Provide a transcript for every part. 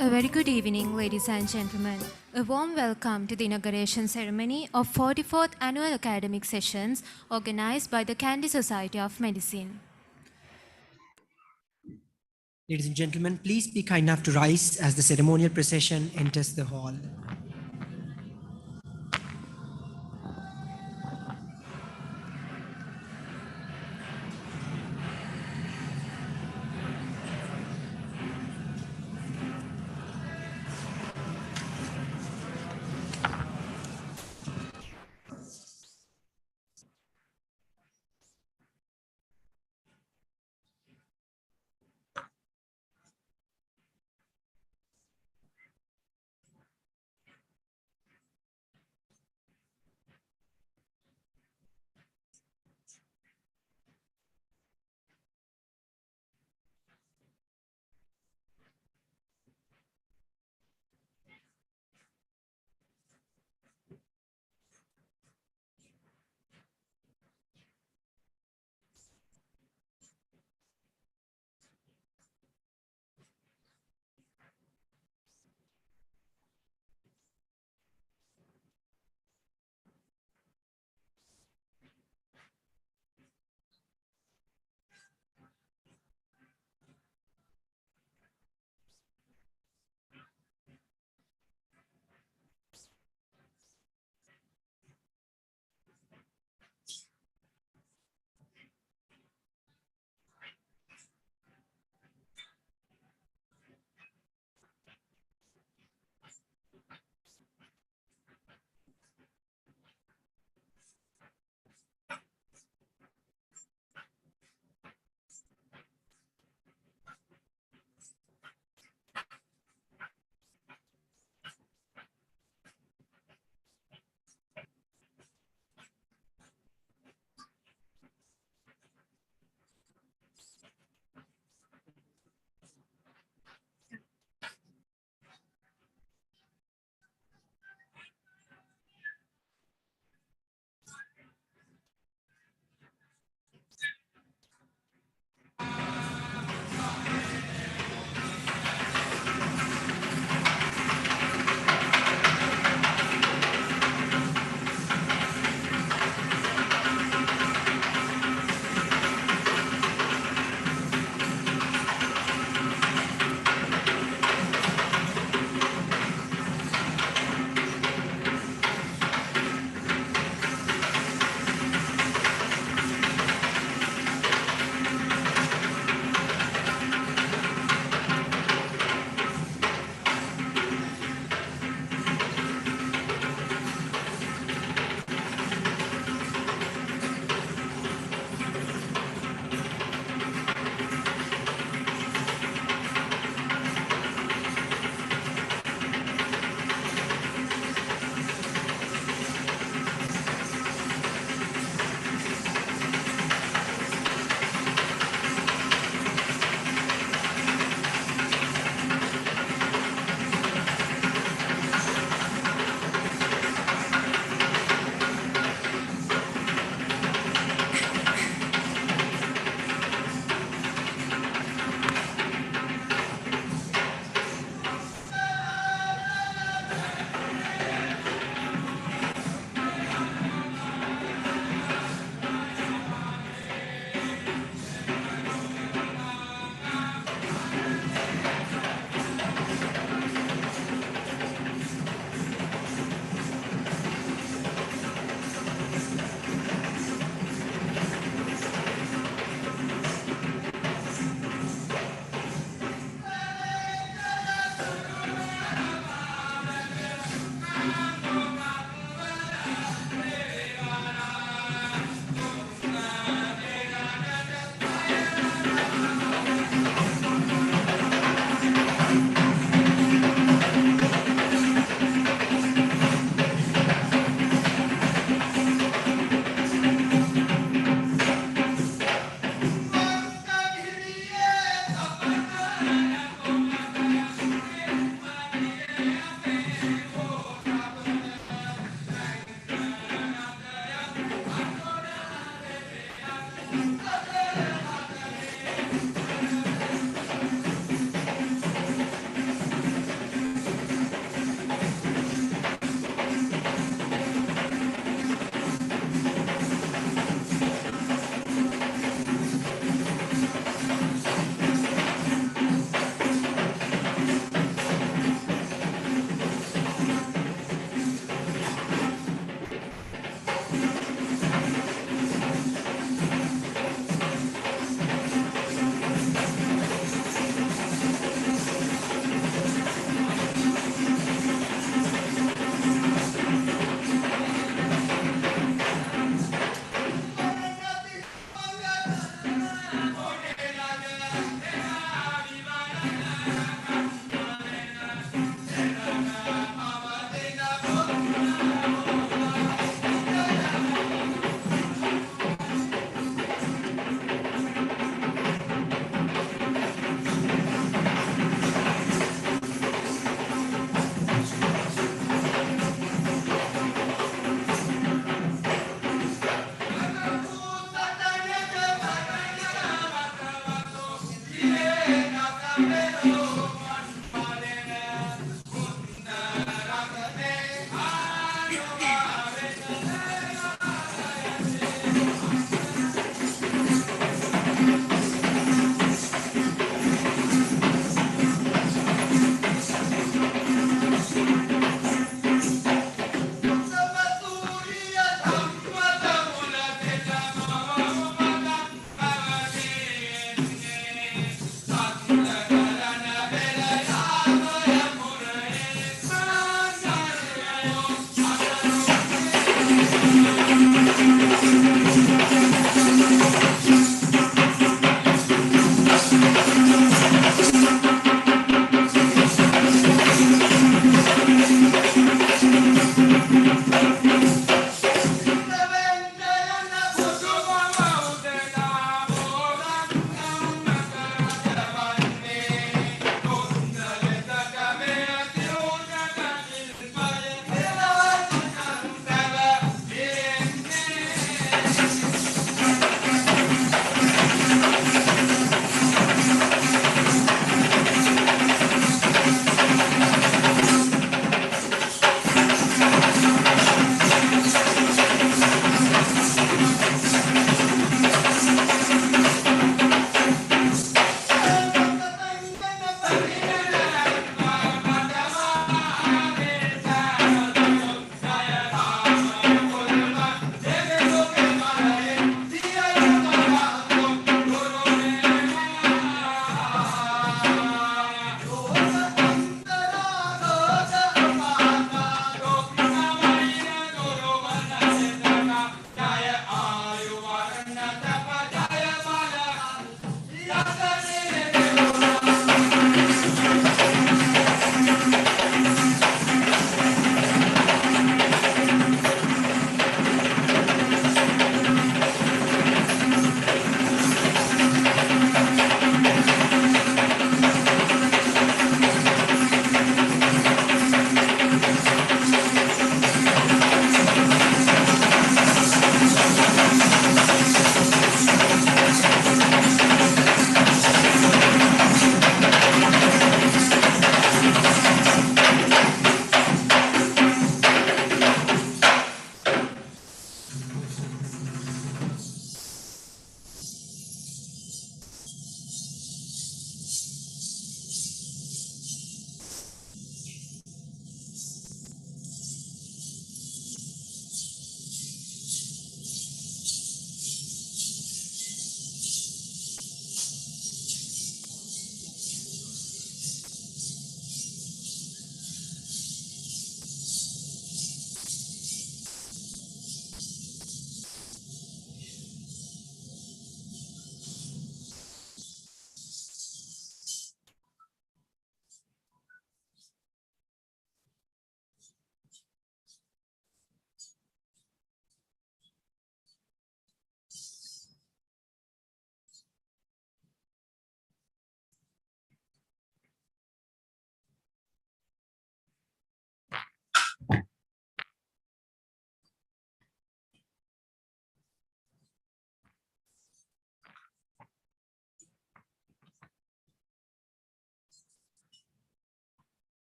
A very good evening, ladies and gentlemen. A warm welcome to the inauguration ceremony of 44th Annual Academic Sessions organized by the Kandy Society of Medicine. Ladies and gentlemen, please be kind enough to rise as the ceremonial procession enters the hall.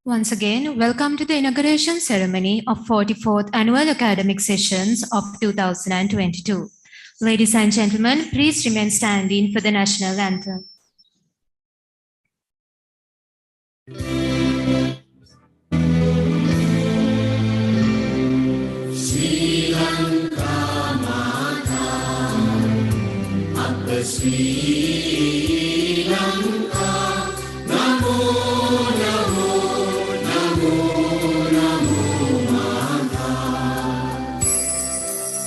Once again, welcome to the inauguration ceremony of 44th Annual Academic Sessions of 2022. Ladies and gentlemen, please remain standing for the National Anthem. Sri Lanka Mata, Upper Sri Lanka, Namo Namo Namo Namo Mata,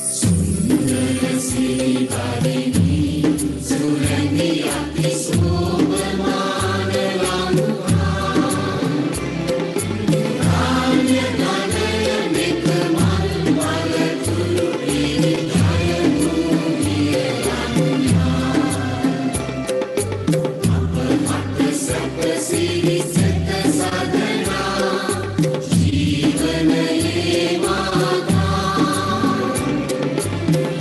Sundara Sri Varini, Surani Ati Sobhamana Lanka, Ranya Ganaya Nikamal Malaturu Jaya Bhumiya Ranya, Apahata Sapa Siri Sata Sadhana, Jivana Mata,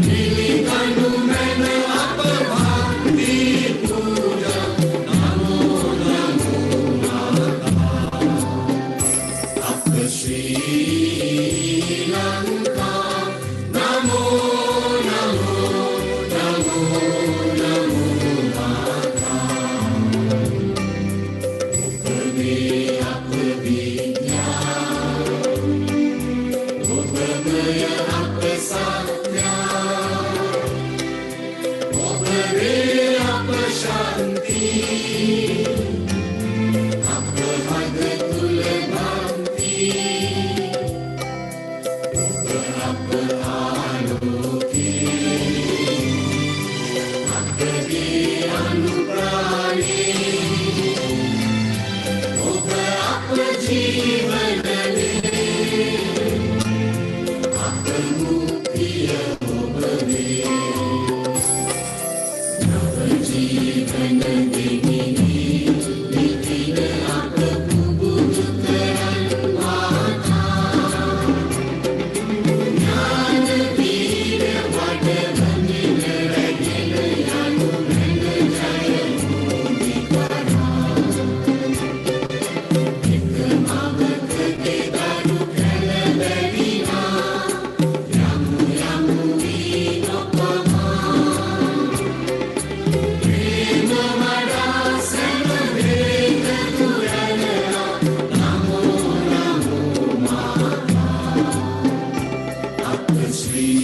Nilikanu Mena Apabhakti Puja, Namo Namo Mata, Upper Sri Lanka, Namo Namo Namo Namo Mata, Upame Apavidya, Upamaya Apasatya, Upame Apashanti, Apahada Tulabhanti, Upahaloke, Apade Anuprane, Upajivanane, Apamuktiya Obave, Navajivanadini, Nitina Apakubudutaran Mata, Jnana Veera Vadavanina Rajana Yanu Nana Jaya Bhumikara, Nikamavakate Daru Kalavarina, Yamu Yamu Vinopama, Prema Madasana Veda Purana, Namo Namo Mata, Upper Sri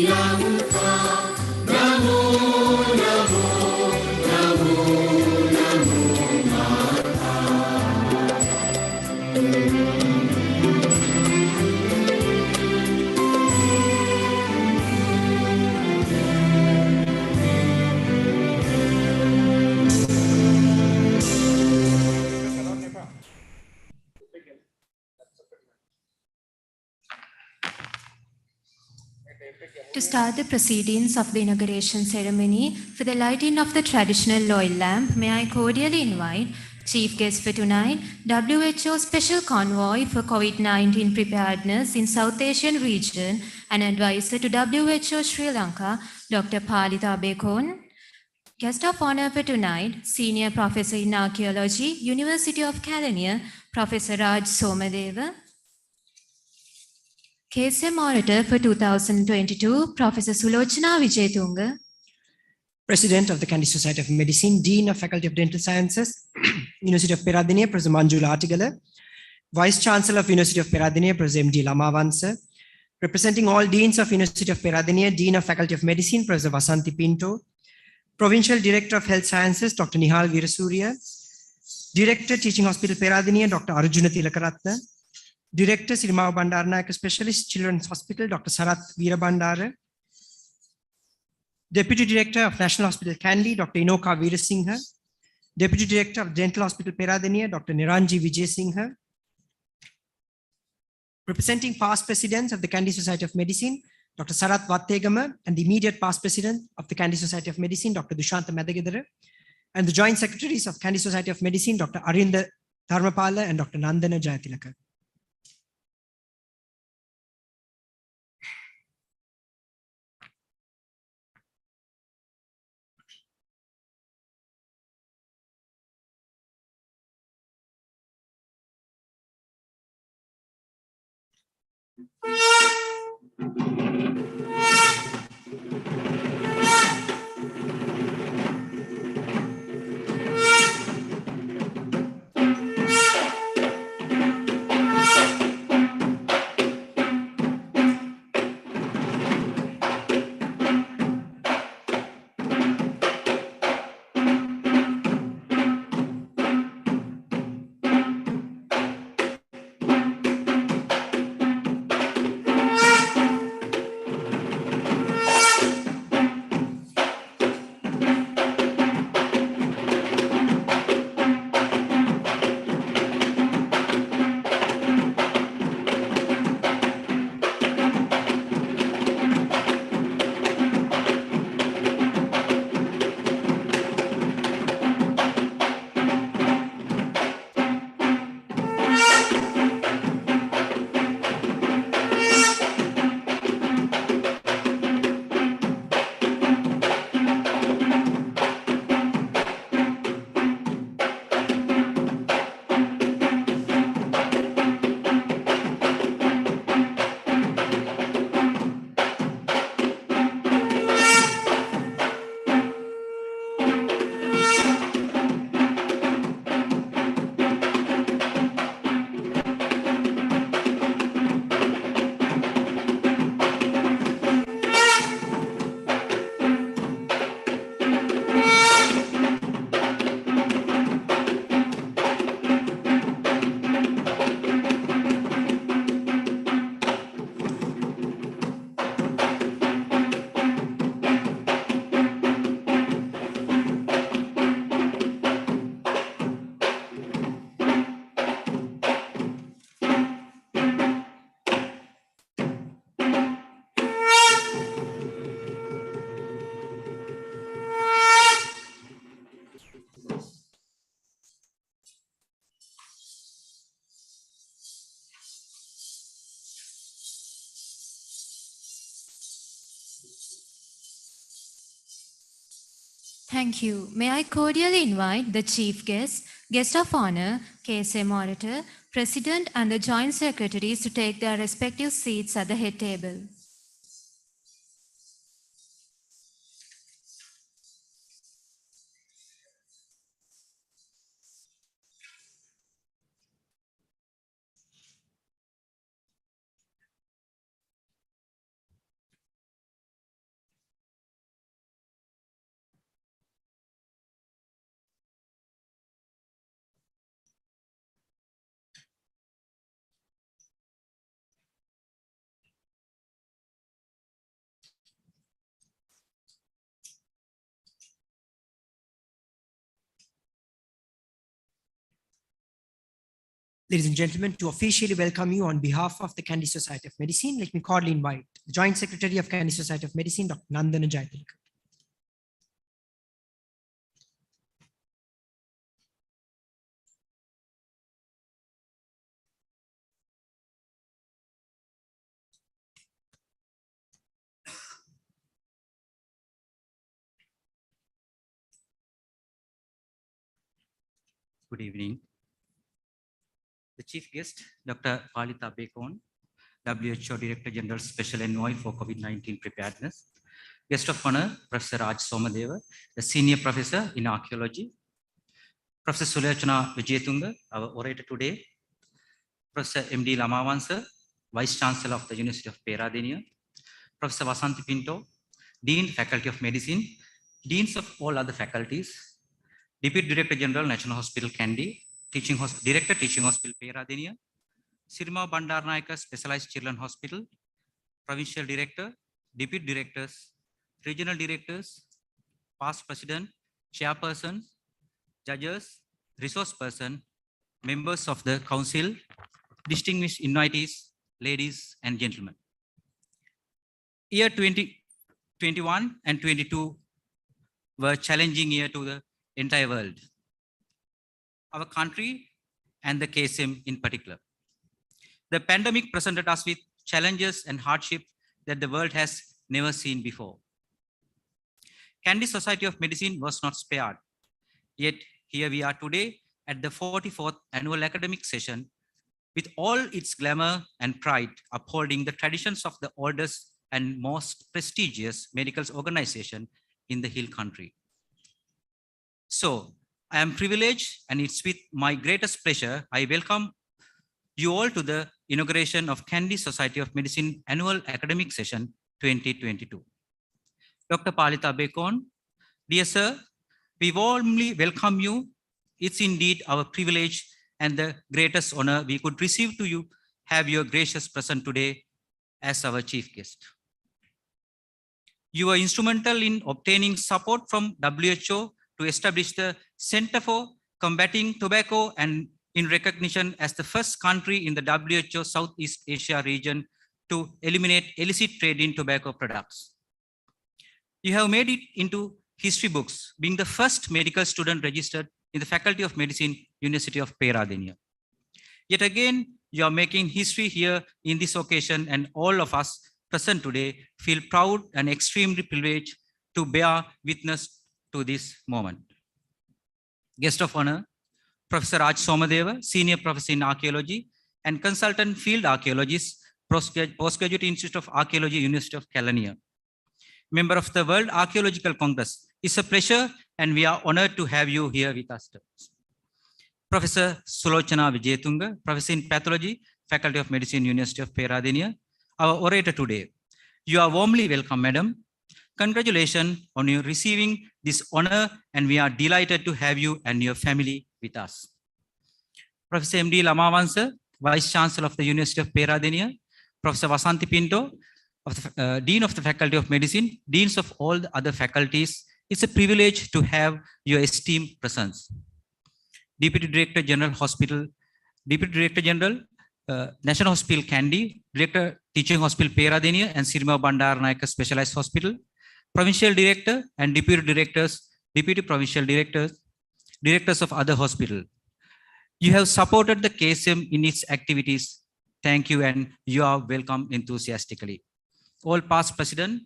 Lanka, Namo Namo Namo Namo Mata. To start the proceedings of the inauguration ceremony, for the lighting of the traditional oil lamp, may I cordially invite Chief Guest for tonight, WHO Special Convoy for COVID-19 Preparedness in South Asian Region and Advisor to WHO Sri Lanka, Dr. Palita Bekon. Guest of honor for tonight, Senior Professor in Archaeology, University of California, Professor Raj Samadeva. KSM Orator for 2022, Professor Sulochana Vijayatunga. President of the Kandy Society of Medicine, Dean of Faculty of Dental Sciences, University of Peradeniya, Professor Manjula Atigala, Vice Chancellor of University of Peradeniya, Professor M.D. Lamavansa, representing all Deans of University of Peradeniya, Dean of Faculty of Medicine, Professor Vasanthi Pinto, Provincial Director of Health Sciences, Dr. Nihal Veerasurya, Director Teaching Hospital Peradeniya, Dr. Arjuna Tilakaratna, Director Sirmawa Bandaranayake Specialist Children's Hospital, Dr. Sarath Veerabandara, Deputy Director of National Hospital Kandy, Dr. Inoka Veerasinghe, Deputy Director of Dental Hospital Peradeniya, Dr. Niranji Vijayasinghe, representing past presidents of the Kandy Society of Medicine, Dr. Sarath Wattegama, and the immediate past president of the Kandy Society of Medicine, Dr. Dushantha Madagedara, and the joint secretaries of Kandy Society of Medicine, Dr. Arinda Dharmapala and Dr. Nandana Jayatilaka. Thank you. May I cordially invite the Chief Guest of Honor, KSM Orator, President and the Joint Secretaries to take their respective seats at the head table. Ladies and gentlemen, to officially welcome you on behalf of the Kandy Society of Medicine, let me cordially invite the Joint Secretary of Kandy Society of Medicine, Dr. Nandana Jayatillaka. Good evening. The chief guest, Dr. Palita Bekon, WHO Director General Special Envoy for COVID-19 Preparedness. Guest of honor, Professor Raj Samadeva, the Senior Professor in Archaeology. Professor Sulachana Vijayatunga, our orator today. Professor M.D. Lamavansa, Vice Chancellor of the University of Peradeniya. Professor Vasanthi Pinto, Dean, Faculty of Medicine, Deans of all other faculties, Deputy Director General, National Hospital Kandy, Director, Teaching Hospital Peradeniya, Sirma Bandaranaike Specialized Children Hospital, Provincial Director, Deputy Directors, Regional Directors, Past President, Chairperson, Judges, Resource Person, Members of the Council, distinguished invitees, ladies and gentlemen. Year 2021 and 22 were challenging year to the entire world, our country and the KSM in particular. The pandemic presented us with challenges and hardship that the world has never seen before. Kandy Society of Medicine was not spared, yet here we are today at the 44th annual academic session with all its glamour and pride, upholding the traditions of the oldest and most prestigious medical organization in the Hill Country. So I am privileged, and it's with my greatest pleasure I welcome you all to the inauguration of Kandy Society of Medicine Annual Academic Session 2022. Dr. Palita Bekon, dear sir, we warmly welcome you. It's indeed our privilege and the greatest honor we could receive to you, have your gracious presence today as our chief guest. You were instrumental in obtaining support from WHO to establish the Center for Combating Tobacco, and in recognition as the first country in the WHO Southeast Asia region to eliminate illicit trade in tobacco products. You have made it into history books, being the first medical student registered in the Faculty of Medicine, University of Peradeniya. Yet again, you are making history here in this occasion, and all of us present today feel proud and extremely privileged to bear witness to this moment. Guest of honor, Professor Raj Samadeva, Senior Professor in Archaeology and Consultant Field Archaeologist, Postgraduate Institute of Archaeology, University of Kelaniya. Member of the World Archaeological Congress. It's a pleasure, and we are honored to have you here with us. Professor Sulochana Vijayatunga, Professor in Pathology, Faculty of Medicine, University of Peradeniya, our orator today. You are warmly welcome, madam. Congratulations on your receiving this honor, and we are delighted to have you and your family with us. Professor M.D. Lamavansa, Vice Chancellor of the University of Peradeniya, Professor Vasanthi Pinto, Dean of the Faculty of Medicine, Deans of all the other faculties. It's a privilege to have your esteemed presence. Deputy Director General Hospital, Deputy Director General, National Hospital Kandy, Director Teaching Hospital Peradeniya and Sirima Bandaranaike Specialized Hospital, Provincial Director and Deputy Directors, Deputy Provincial Directors, Directors of other hospital. You have supported the KSM in its activities. Thank you, and you are welcome enthusiastically. All past president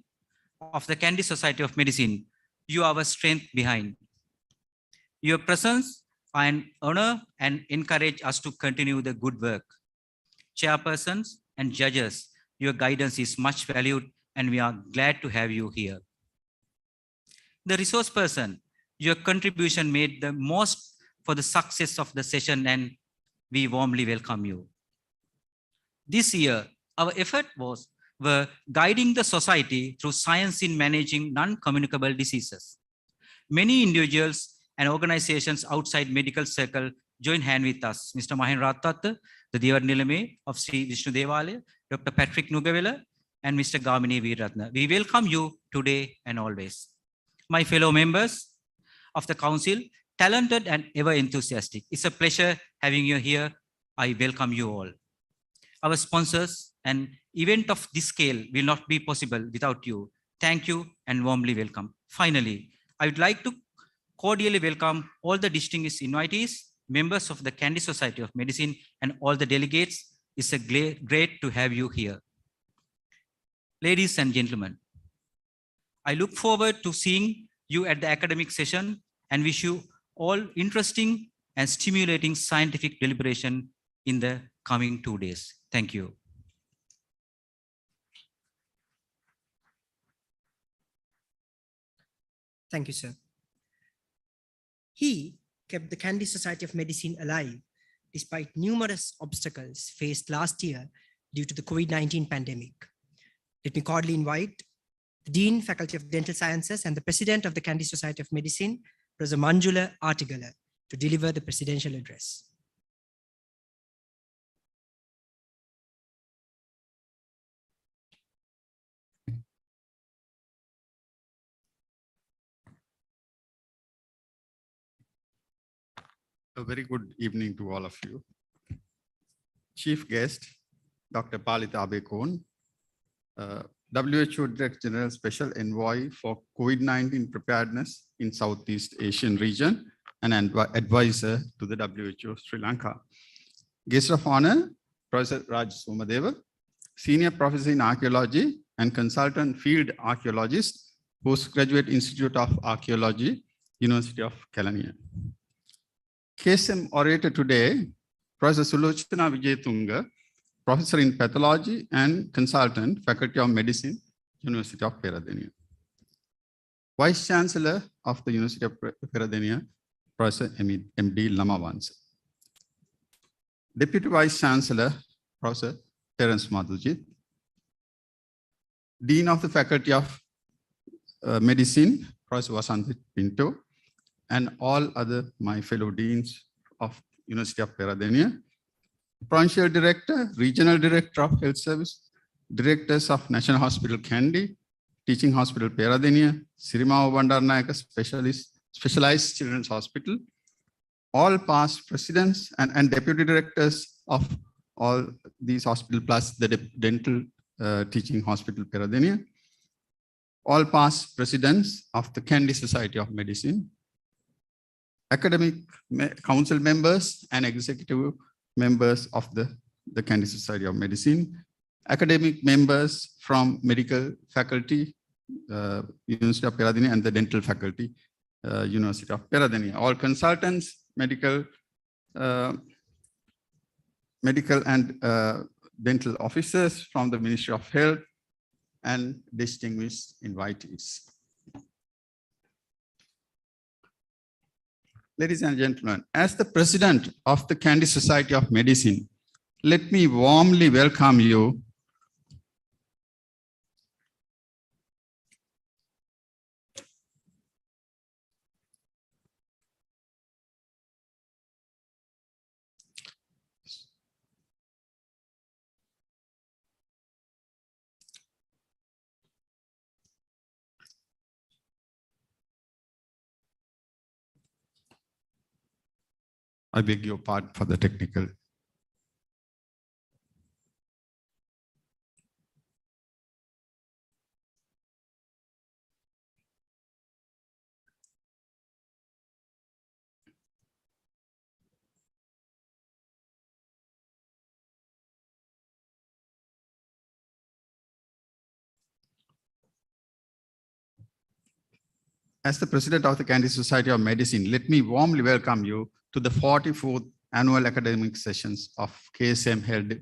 of the Kandy Society of Medicine, you are our strength behind. Your presence and honor and encourage us to continue the good work. Chairpersons and judges, your guidance is much valued, and we are glad to have you here. The resource person, your contribution made the most for the success of the session, and we warmly welcome you. This year, our effort were guiding the society through science in managing non-communicable diseases. Many individuals and organizations outside medical circle join hand with us. Mr. Mahen Rattatta, the Devar Nilame of Sri Vishnu Devalaya, Dr. Patrick Nugavela, and Mr. Gamini Veeratna. We welcome you today and always. My fellow members of the council, talented and ever enthusiastic. It's a pleasure having you here. I welcome you all. Our sponsors, an event of this scale will not be possible without you. Thank you and warmly welcome. Finally, I would like to cordially welcome all the distinguished invitees, members of the Kandy Society of Medicine, and all the delegates. It's a great to have you here. Ladies and gentlemen, I look forward to seeing you at the academic session and wish you all interesting and stimulating scientific deliberation in the coming 2 days. Thank you. Thank you, sir. He kept the Kandy Society of Medicine alive despite numerous obstacles faced last year due to the COVID-19 pandemic. Let me cordially invite the Dean, Faculty of Dental Sciences, and the President of the Kandy Society of Medicine, Professor Manjula Artigala, to deliver the presidential address. A very good evening to all of you. Chief guest, Dr. Palita Bekon, WHO Director General Special Envoy for COVID-19 Preparedness in Southeast Asian region and advisor to the WHO Sri Lanka. Guest of honor, Professor Raj Samadeva, Senior Professor in Archaeology and Consultant Field Archaeologist, Postgraduate Institute of Archaeology, University of Kelaniya. KSM orator today Professor Sulochana Vijayatunga, Professor in Pathology and Consultant, Faculty of Medicine, University of Peradeniya. Vice Chancellor of the University of Peradeniya, Professor M.D. Lamavansa. Deputy Vice Chancellor, Professor Terence Madhujit. Dean of the Faculty of Medicine, Professor Vasanthi Pinto, and all other my fellow deans of University of Peradeniya, Provincial Director, Regional Director of Health Service, Directors of National Hospital Kandy, Teaching Hospital Peradeniya, Sirimava Bandaranaike Specialized Children's Hospital, all past presidents and deputy directors of all these hospitals, plus the dental teaching hospital Peradeniya, all past presidents of the Kandy Society of Medicine, academic council members and executive members of the Kandy Society of Medicine, academic members from medical faculty, University of Peradeniya, and the dental faculty, University of Peradeniya, all consultants, medical and dental officers from the Ministry of Health, and distinguished invitees. Ladies and gentlemen, as the president of the Kandy Society of Medicine, let me warmly welcome you I beg your pardon for the technical. As the president of the Kandy Society of Medicine, let me warmly welcome you to the 44th annual academic sessions of KSM held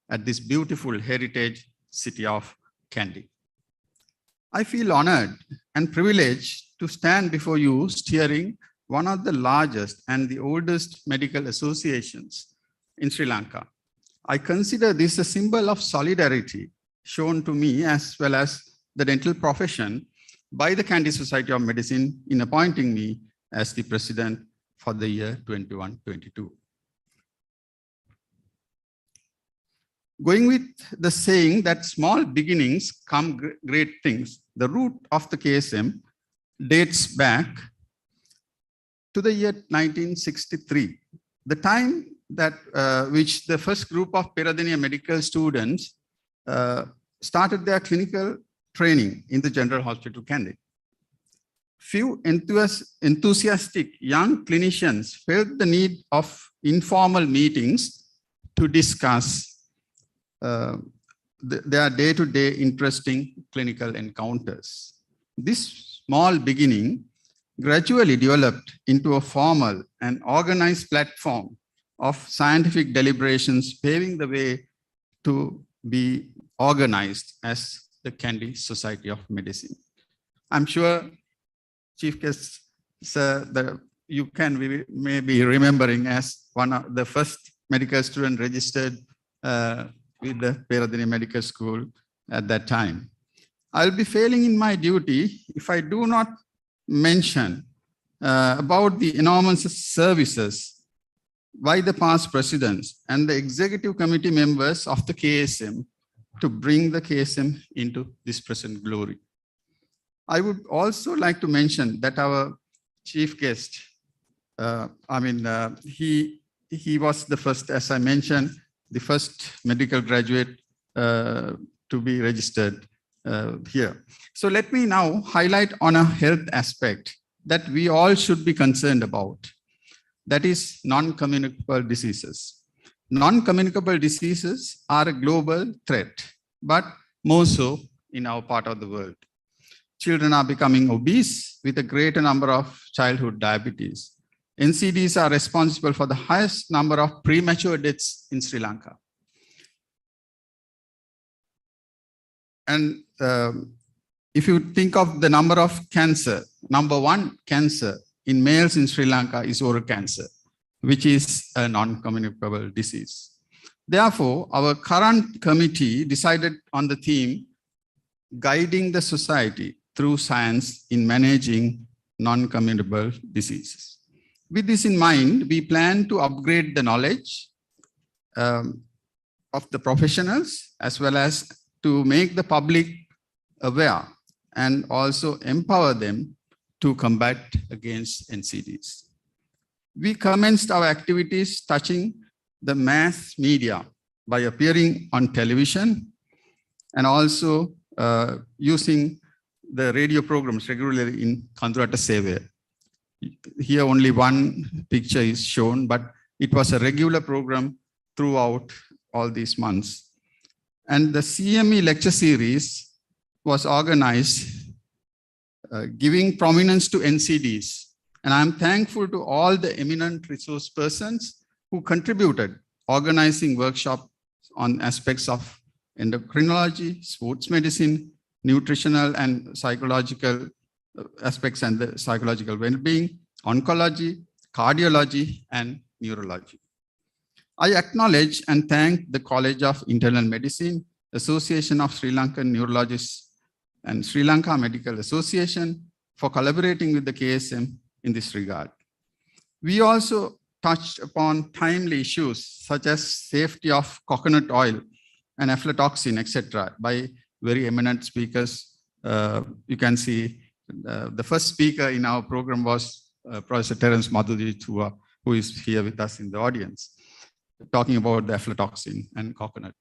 at this beautiful heritage city of Kandy. I feel honored and privileged to stand before you steering one of the largest and the oldest medical associations in Sri Lanka. I consider this a symbol of solidarity shown to me as well as the dental profession by the Kandy Society of Medicine in appointing me as the president for the year 21-22. Going with the saying that small beginnings come great things, the root of the KSM dates back to the year 1963, the time that which the first group of Peradeniya medical students started their clinical training in the General Hospital Kandy. Few enthusiastic young clinicians felt the need of informal meetings to discuss their day-to-day interesting clinical encounters. This small beginning gradually developed into a formal and organized platform of scientific deliberations, paving the way to be organized as the Kandy Society of Medicine. I'm sure, Chief Guest, sir, that you may be remembering as one of the first medical student registered with the Peradeniya Medical School at that time. I'll be failing in my duty if I do not mention about the enormous services by the past presidents and the executive committee members of the KSM to bring the KSM into this present glory. I would also like to mention that our chief guest, he was the first, as I mentioned, the first medical graduate to be registered here. So let me now highlight on a health aspect that we all should be concerned about. That is non-communicable diseases. Non-communicable diseases are a global threat, but more so in our part of the world. Children are becoming obese with a greater number of childhood diabetes. NCDs are responsible for the highest number of premature deaths in Sri Lanka. And if you think of the number of cancer, number one cancer in males in Sri Lanka is oral cancer, which is a non-communicable disease. Therefore, our current committee decided on the theme, guiding the society through science in managing non-communicable diseases. With this in mind, we plan to upgrade the knowledge of the professionals, as well as to make the public aware and also empower them to combat against NCDs. We commenced our activities touching the mass media by appearing on television and also using the radio programs regularly in Kandurata Sevaya. Here only one picture is shown, but it was a regular program throughout all these months. And the CME lecture series was organized giving prominence to NCDs. And I'm thankful to all the eminent resource persons who contributed organizing workshops on aspects of endocrinology, sports medicine, nutritional and psychological aspects and the psychological well-being, oncology, cardiology, and neurology. I acknowledge and thank the College of Internal Medicine, Association of Sri Lankan Neurologists, and Sri Lanka Medical Association for collaborating with the KSM in this regard. We also touched upon timely issues such as safety of coconut oil and aflatoxin, etc., by very eminent speakers. You can see the first speaker in our program was Professor Terence Madhuri, who is here with us in the audience, talking about the aflatoxin and coconut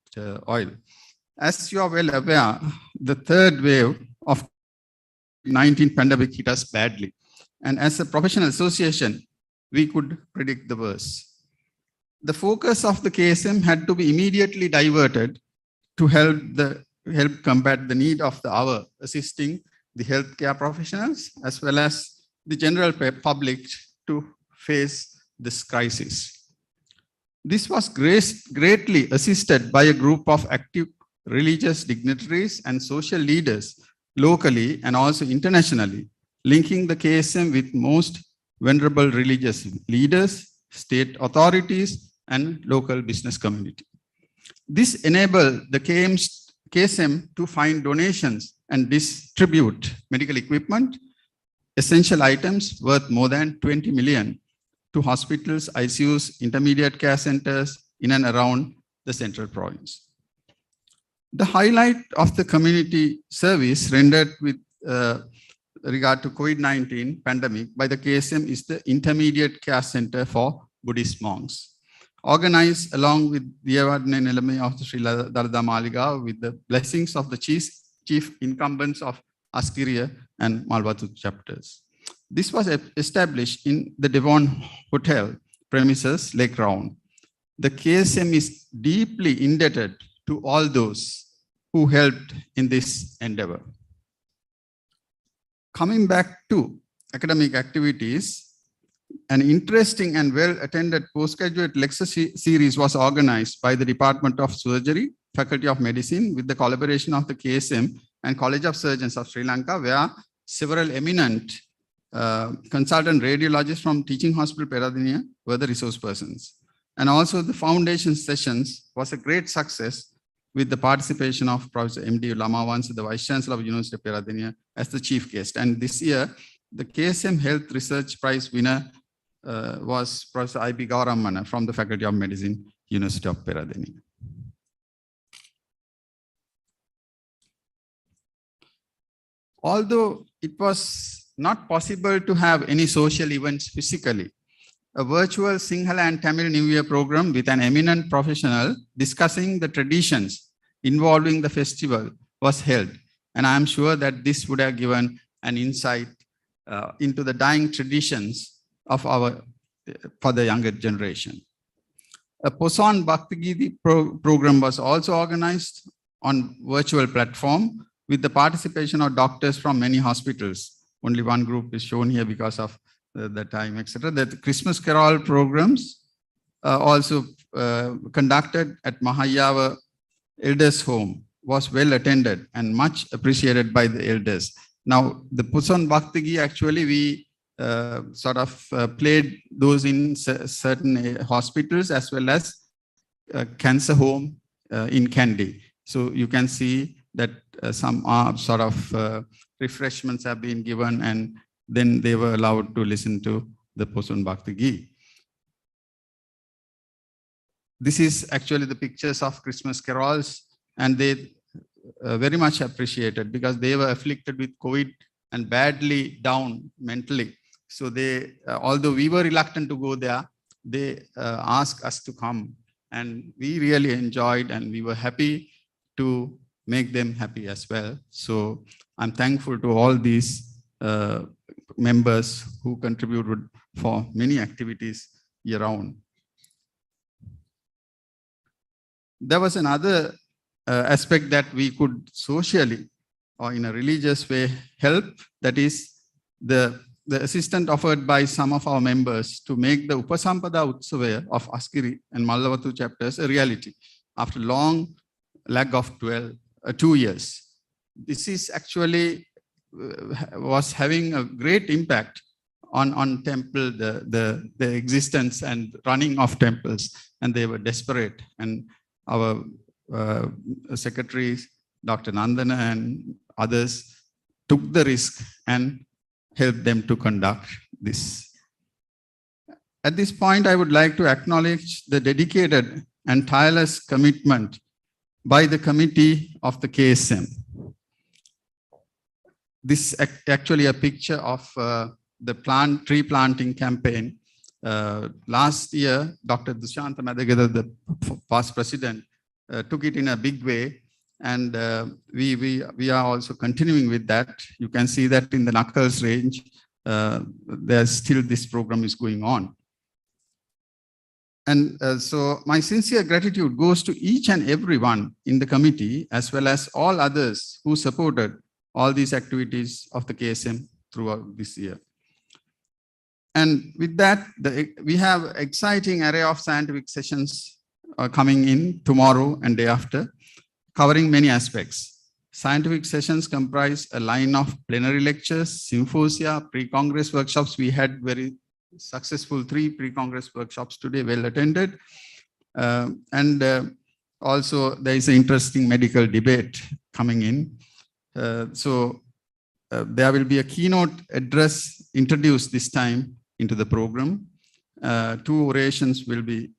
oil. As you are well aware, the third wave of COVID-19 pandemic hit us badly. And as a professional association, we could predict the worst. The focus of the KSM had to be immediately diverted to help combat the need of the hour, assisting the healthcare professionals as well as the general public to face this crisis. This was greatly assisted by a group of active religious dignitaries and social leaders locally and also internationally, linking the KSM with most venerable religious leaders, state authorities, and local business community. This enabled the KSM to find donations and distribute medical equipment, essential items worth more than 20 million to hospitals, ICUs, intermediate care centers in and around the central province. The highlight of the community service rendered with regard to COVID-19 pandemic by the KSM is the Intermediate Care Center for Buddhist monks, organized along with the Devadne Nilame of the Sri Dalada Maliga with the blessings of the chief incumbents of Askiriya and Malwatu chapters. This was established in the Devon Hotel premises, Lake Round. The KSM is deeply indebted to all those who helped in this endeavor. Coming back to academic activities, an interesting and well-attended postgraduate lecture series was organized by the Department of Surgery, Faculty of Medicine, with the collaboration of the KSM and College of Surgeons of Sri Lanka, where several eminent consultant radiologists from Teaching Hospital Peradeniya were the resource persons. And also the foundation sessions was a great success with the participation of Professor M.D. Lamavansa, the Vice Chancellor of University of Peradeniya, as the chief guest. And this year, the KSM Health Research Prize winner was Professor I.B. Gaurammana from the Faculty of Medicine, University of Peradeniya. Although it was not possible to have any social events physically, a virtual Sinhala and Tamil New Year program with an eminent professional discussing the traditions involving the festival was held. And I am sure that this would have given an insight into the dying traditions of for the younger generation. A Posan Bhakti Giti program was also organized on virtual platform with the participation of doctors from many hospitals. Only one group is shown here because of the time, etc. The Christmas Carol programs also conducted at Mahayava Elders Home was well attended and much appreciated by the elders. Now, the Pusan Bhaktagi, actually, we played those in certain hospitals as well as cancer home in Kandy. So you can see that some refreshments have been given, and then they were allowed to listen to the Pusan Bhaktagi. This is actually the pictures of Christmas carols, and they very much appreciated because they were afflicted with COVID and badly down mentally. So they, although we were reluctant to go there, they asked us to come, and we really enjoyed, and we were happy to make them happy as well. So I'm thankful to all these members who contributed for many activities year round. There was another aspect that we could socially or in a religious way help, that is the assistance offered by some of our members to make the Upasampada Utsavaya of Askiri and Mallavatu chapters a reality after long lag of 2 years. This is actually was having a great impact on temple, the existence and running of temples, and they were desperate. And our secretaries, Dr. Nandana and others, took the risk and helped them to conduct this. At this point, I would like to acknowledge the dedicated and tireless commitment by the committee of the KSM. This is actually a picture of the tree planting campaign. Last year, Dr. Dushanta Madagada, the past president, took it in a big way, and we are also continuing with that. You can see that in the Knuckles range, there's still this program is going on. And so my sincere gratitude goes to each and everyone in the committee, as well as all others who supported all these activities of the KSM throughout this year. And with that, we have exciting array of scientific sessions coming in tomorrow and day after, covering many aspects. Scientific sessions comprise a line of plenary lectures, symposia, pre-congress workshops. We had very successful 3 pre-congress workshops today, well attended. Also there is an interesting medical debate coming in. There will be a keynote address introduced this time into the program. 2 orations will be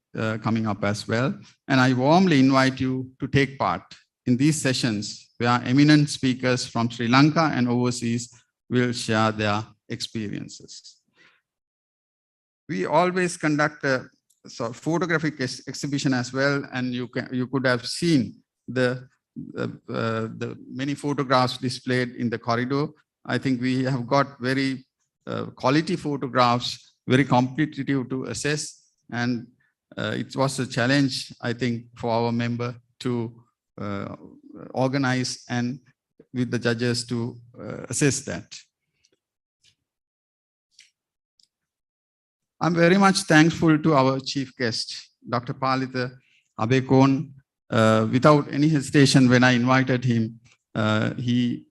coming up as well. And I warmly invite you to take part in these sessions where eminent speakers from Sri Lanka and overseas will share their experiences. We always conduct a photographic exhibition as well, and you could have seen the many photographs displayed in the corridor. I think we have got very quality photographs, very competitive to assess, and it was a challenge, I think, for our member to organize and with the judges to assess that. I'm very much thankful to our chief guest, Dr. Palitha Abekon. Without any hesitation, when I invited him, he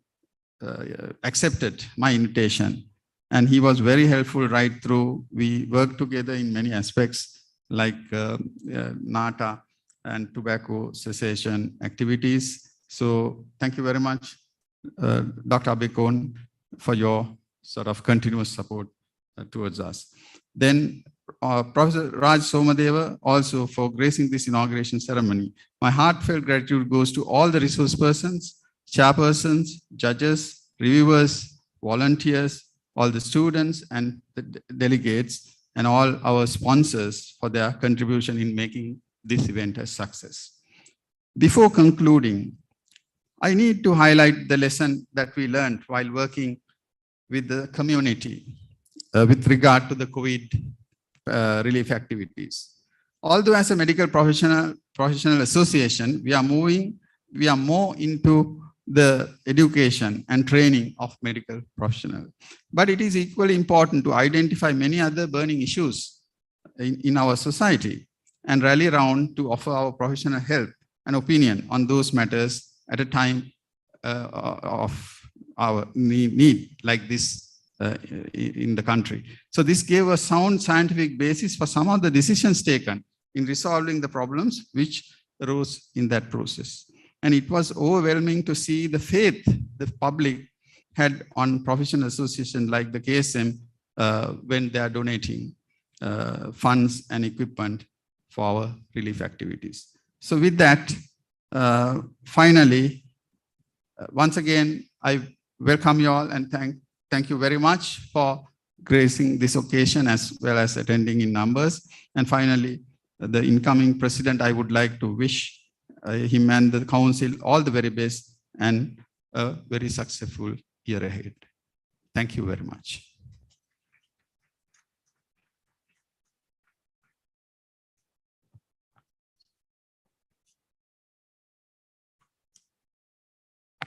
accepted my invitation, and he was very helpful right through. We worked together in many aspects like NATA and tobacco cessation activities. So thank you very much, Dr. Abekon, for your continuous support towards us. Then Professor Raj Samadeva also for gracing this inauguration ceremony. My heartfelt gratitude goes to all the resource persons, chairpersons, judges, reviewers, volunteers, all the students and the delegates, and all our sponsors for their contribution in making this event a success. Before concluding, I need to highlight the lesson that we learned while working with the community with regard to the COVID relief activities. Although as a medical professional association, we are more into the education and training of medical professionals. But it is equally important to identify many other burning issues in our society and rally around to offer our professional help and opinion on those matters at a time of our need like this in the country. So this gave a sound scientific basis for some of the decisions taken in resolving the problems which arose in that process. And it was overwhelming to see the faith the public had on professional associations like the KSM when they are donating funds and equipment for our relief activities. So with that, finally, once again, I welcome you all and thank you very much for gracing this occasion as well as attending in numbers. And finally, the incoming president, I would like to wish him and the council all the very best and a very successful year ahead. Thank you very much.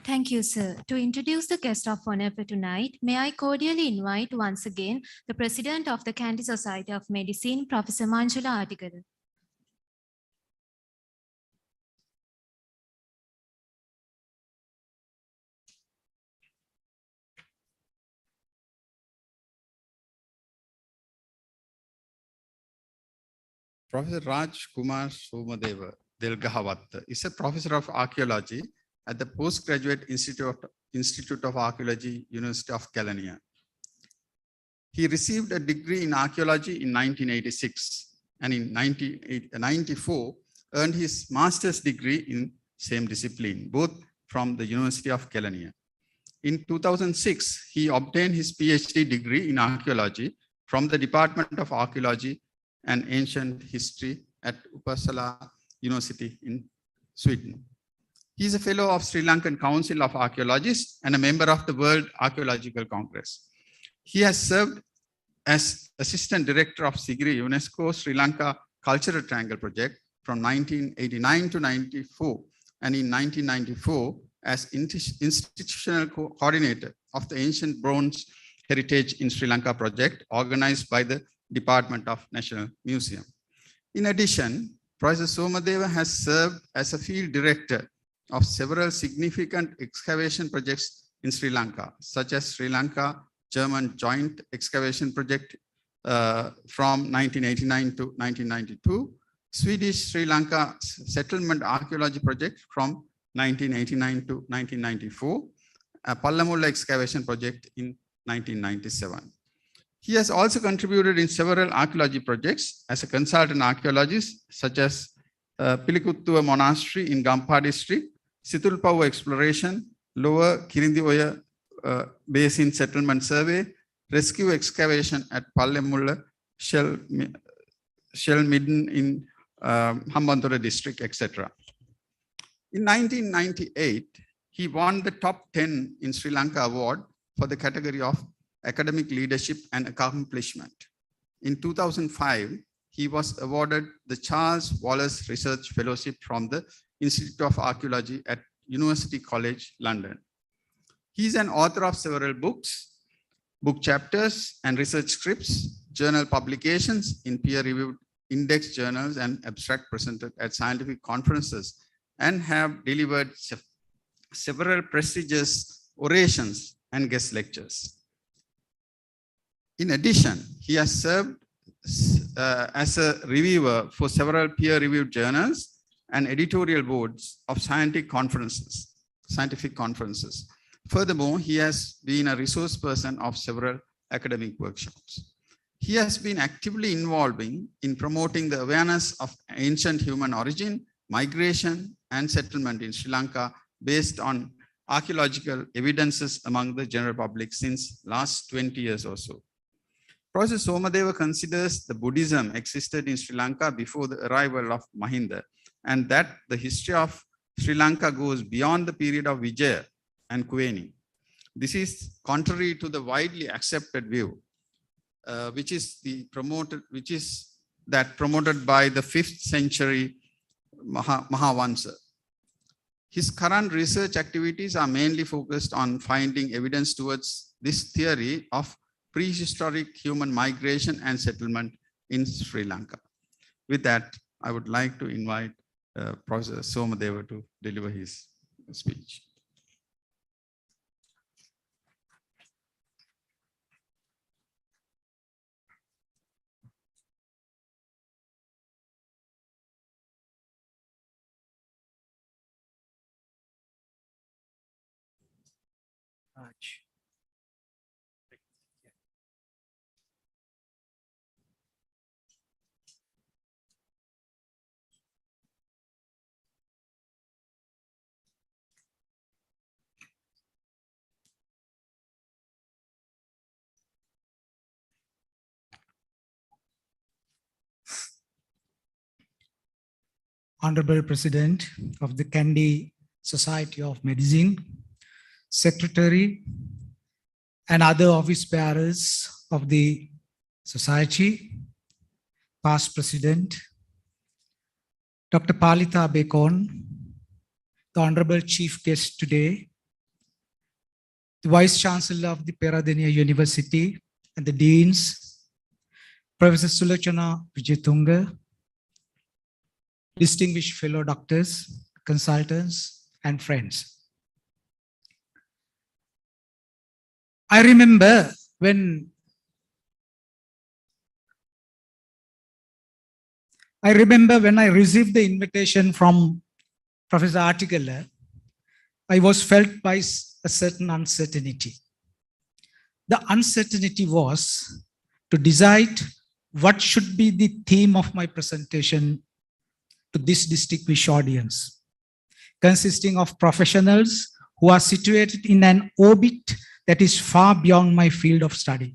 Thank you, sir. To introduce the guest of honor for tonight, may I cordially invite once again the President of the Kandy Society of Medicine, Professor Manjula Adigala. Professor Raj Samadeva Delgahavatta is a professor of archaeology at the Postgraduate Institute of Archaeology, University of Kelaniya. He received a degree in archaeology in 1986 and in 1994 earned his master's degree in same discipline, both from the University of Kelaniya. In 2006, he obtained his PhD degree in archaeology from the Department of Archaeology and Ancient History at Uppsala University in Sweden. He is a fellow of Sri Lankan Council of Archaeologists and a member of the World Archaeological Congress. He has served as Assistant Director of SIGRI UNESCO Sri Lanka Cultural Triangle Project from 1989 to 94, and in 1994 as Institutional Coordinator of the Ancient Bronze Heritage in Sri Lanka project organized by the Department of National Museum. In addition, Professor Somadeva has served as a Field Director of several significant excavation projects in Sri Lanka, such as Sri Lanka-German Joint Excavation Project from 1989 to 1992, Swedish-Sri Lanka Settlement Archaeology Project from 1989 to 1994, a Pallamulla Excavation Project in 1997. He has also contributed in several archaeology projects as a consultant archaeologist, such as Pilikuttuwa Monastery in Gampha District, Situlpavu Exploration, Lower Kirindioya Basin Settlement Survey, Rescue Excavation at Pallamulla Shell Midden in Hambantota District, etc. In 1998, he won the Top 10 in Sri Lanka Award for the category of Academic Leadership and Accomplishment. In 2005, he was awarded the Charles Wallace Research Fellowship from the Institute of Archaeology at University College, London. He is an author of several books, book chapters and research scripts, journal publications in peer-reviewed index journals and abstract presented at scientific conferences, and have delivered several prestigious orations and guest lectures. In addition, he has served as a reviewer for several peer-reviewed journals and editorial boards of scientific conferences. Furthermore, he has been a resource person of several academic workshops. He has been actively involving in promoting the awareness of ancient human origin, migration, and settlement in Sri Lanka based on archaeological evidences among the general public since last 20 years or so. Professor Somadeva considers the Buddhism existed in Sri Lanka before the arrival of Mahinda, and that the history of Sri Lanka goes beyond the period of Vijaya and Kuveni. This is contrary to the widely accepted view, which is promoted by the 5th century Mahavansa. His current research activities are mainly focused on finding evidence towards this theory of prehistoric human migration and settlement in Sri Lanka. With that, I would like to invite Professor Samadeva to deliver his speech. Raj. Honorable President of the Kandy Society of Medicine, Secretary, and other office bearers of the Society, past President, Dr. Palita Bekon, the Honorable Chief Guest today, the Vice Chancellor of the Peradeniya University and the Deans, Professor Sulochana Vijayatunga, distinguished fellow doctors, consultants, and friends. I remember when I received the invitation from Professor Artikala, I was felt by a certain uncertainty. The uncertainty was to decide what should be the theme of my presentation to this distinguished audience, consisting of professionals who are situated in an orbit that is far beyond my field of study,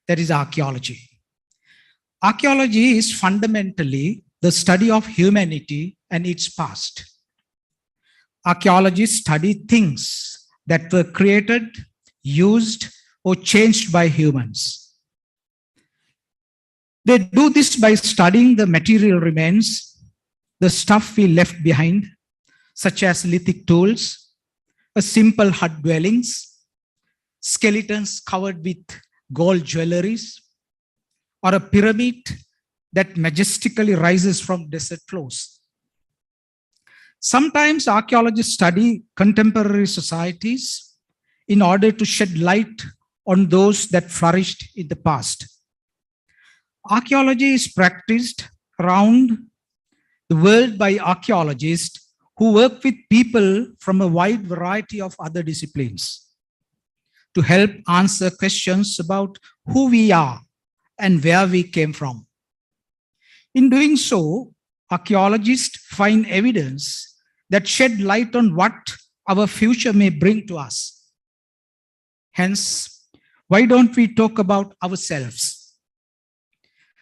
that is archaeology. Archaeology is fundamentally the study of humanity and its past. Archaeologists study things that were created, used, or changed by humans. They do this by studying the material remains, the stuff we left behind, such as lithic tools, a simple hut dwellings, skeletons covered with gold jewelries, or a pyramid that majestically rises from desert floors. Sometimes archaeologists study contemporary societies in order to shed light on those that flourished in the past. Archaeology is practiced around the world by archaeologists who work with people from a wide variety of other disciplines to help answer questions about who we are and where we came from. In doing so, archaeologists find evidence that shed light on what our future may bring to us. Hence, why don't we talk about ourselves?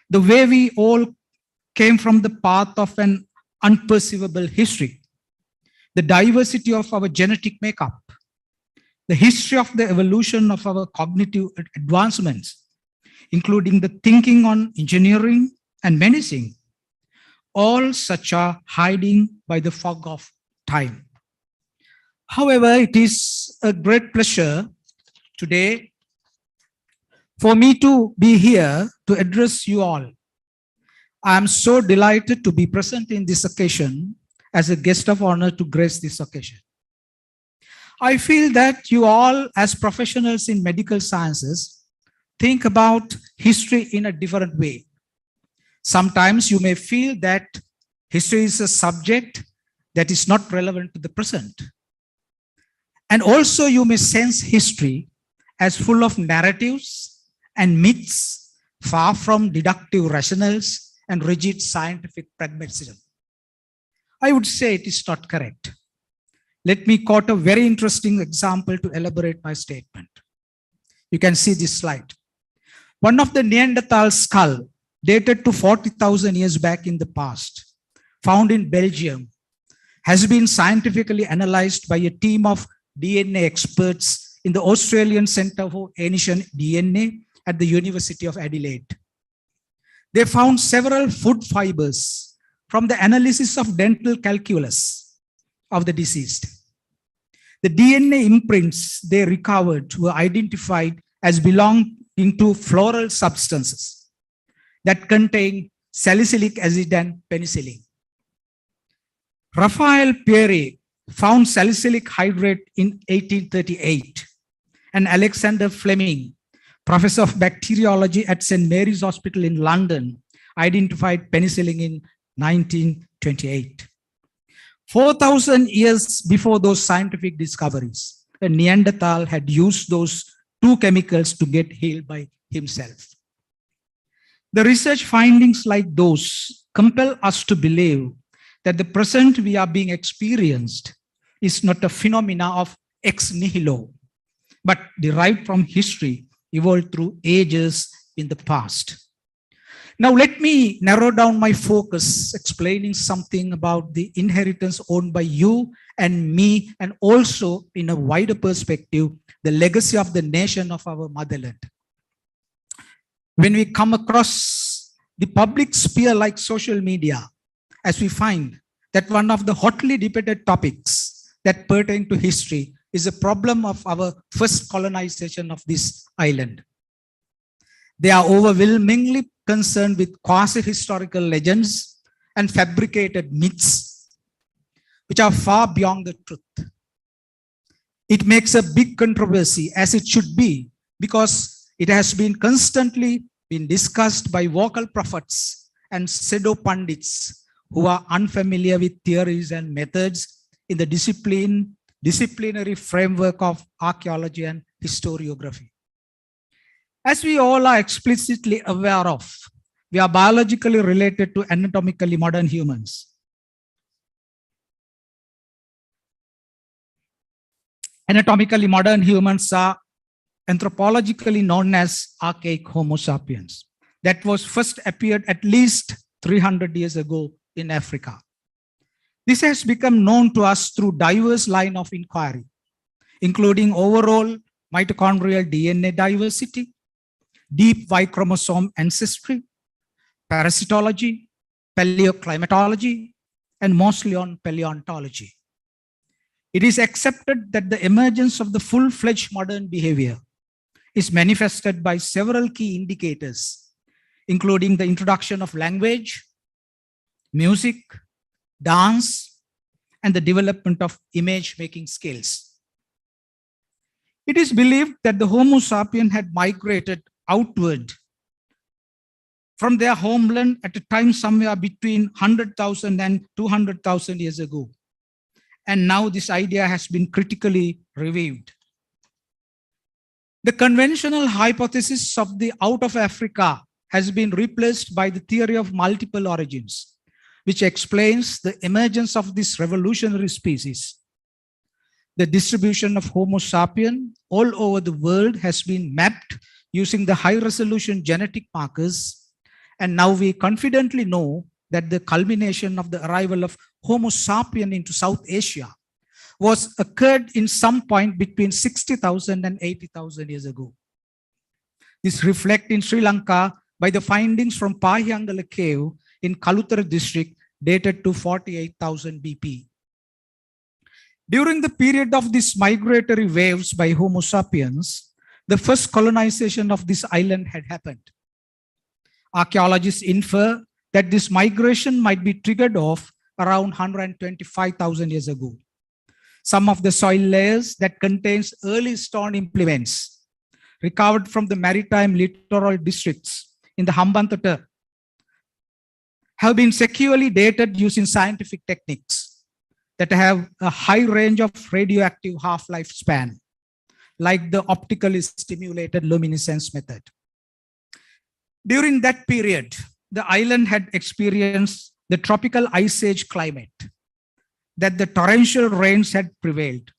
The way we all came from the path of an unperceivable history, the diversity of our genetic makeup, the history of the evolution of our cognitive advancements, including the thinking on engineering and medicine. All such are hiding by the fog of time. However, it is a great pleasure today for me to be here to address you all. I am so delighted to be present in this occasion as a guest of honor to grace this occasion. I feel that you all, as professionals in medical sciences, think about history in a different way. Sometimes you may feel that history is a subject that is not relevant to the present. And also you may sense history as full of narratives and myths, far from deductive rationales and rigid scientific pragmatism. I would say it is not correct. Let me quote a very interesting example to elaborate my statement. You can see this slide. One of the Neanderthal skull dated to 40,000 years back in the past, found in Belgium, has been scientifically analyzed by a team of DNA experts in the Australian Centre for Ancient DNA at the University of Adelaide. They found several food fibers from the analysis of dental calculus, of the deceased. The DNA imprints they recovered were identified as belonging to floral substances that contain salicylic acid and penicillin. Raphael Pierre found salicylic hydrate in 1838, and Alexander Fleming, professor of bacteriology at St. Mary's Hospital in London, identified penicillin in 1928. 4,000 years before those scientific discoveries, a Neanderthal had used those two chemicals to get healed by himself. The research findings like those compel us to believe that the present we are being experienced is not a phenomena of ex nihilo, but derived from history, evolved through ages in the past. Now let me narrow down my focus, explaining something about the inheritance owned by you and me, and also in a wider perspective, the legacy of the nation of our motherland. When we come across the public sphere like social media, as we find that one of the hotly debated topics that pertain to history is a problem of our first colonization of this island. They are overwhelmingly concerned with quasi-historical legends and fabricated myths, which are far beyond the truth. It makes a big controversy, as it should be, because it has been constantly been discussed by vocal prophets and pseudo pundits who are unfamiliar with theories and methods in the disciplinary framework of archaeology and historiography. As we all are explicitly aware of, we are biologically related to anatomically modern humans. Anatomically modern humans are anthropologically known as archaic Homo sapiens. That was first appeared at least 300 years ago in Africa. This has become known to us through diverse lines of inquiry, including overall mitochondrial DNA diversity, deep Y chromosome ancestry, parasitology, paleoclimatology, and mostly on paleontology. It is accepted that the emergence of the full-fledged modern behavior is manifested by several key indicators, including the introduction of language, music, dance, and the development of image-making skills. It is believed that the Homo sapien had migrated outward from their homeland at a time somewhere between 100,000 and 200,000 years ago. And now this idea has been critically reviewed. The conventional hypothesis of the out of Africa has been replaced by the theory of multiple origins, which explains the emergence of this revolutionary species. The distribution of Homo sapien all over the world has been mapped using the high-resolution genetic markers, and now we confidently know that the culmination of the arrival of Homo sapien into South Asia was occurred in some point between 60,000 and 80,000 years ago. This reflects in Sri Lanka by the findings from Pahyangala cave in Kalutara district dated to 48,000 BP. During the period of these migratory waves by Homo sapiens, the first colonization of this island had happened. Archaeologists infer that this migration might be triggered off around 125,000 years ago. Some of the soil layers that contains early stone implements recovered from the maritime littoral districts in the Hambantota have been securely dated using scientific techniques that have a high range of radioactive half-life span, like the optically stimulated luminescence method. During that period, the island had experienced the tropical ice age climate, that the torrential rains had prevailed.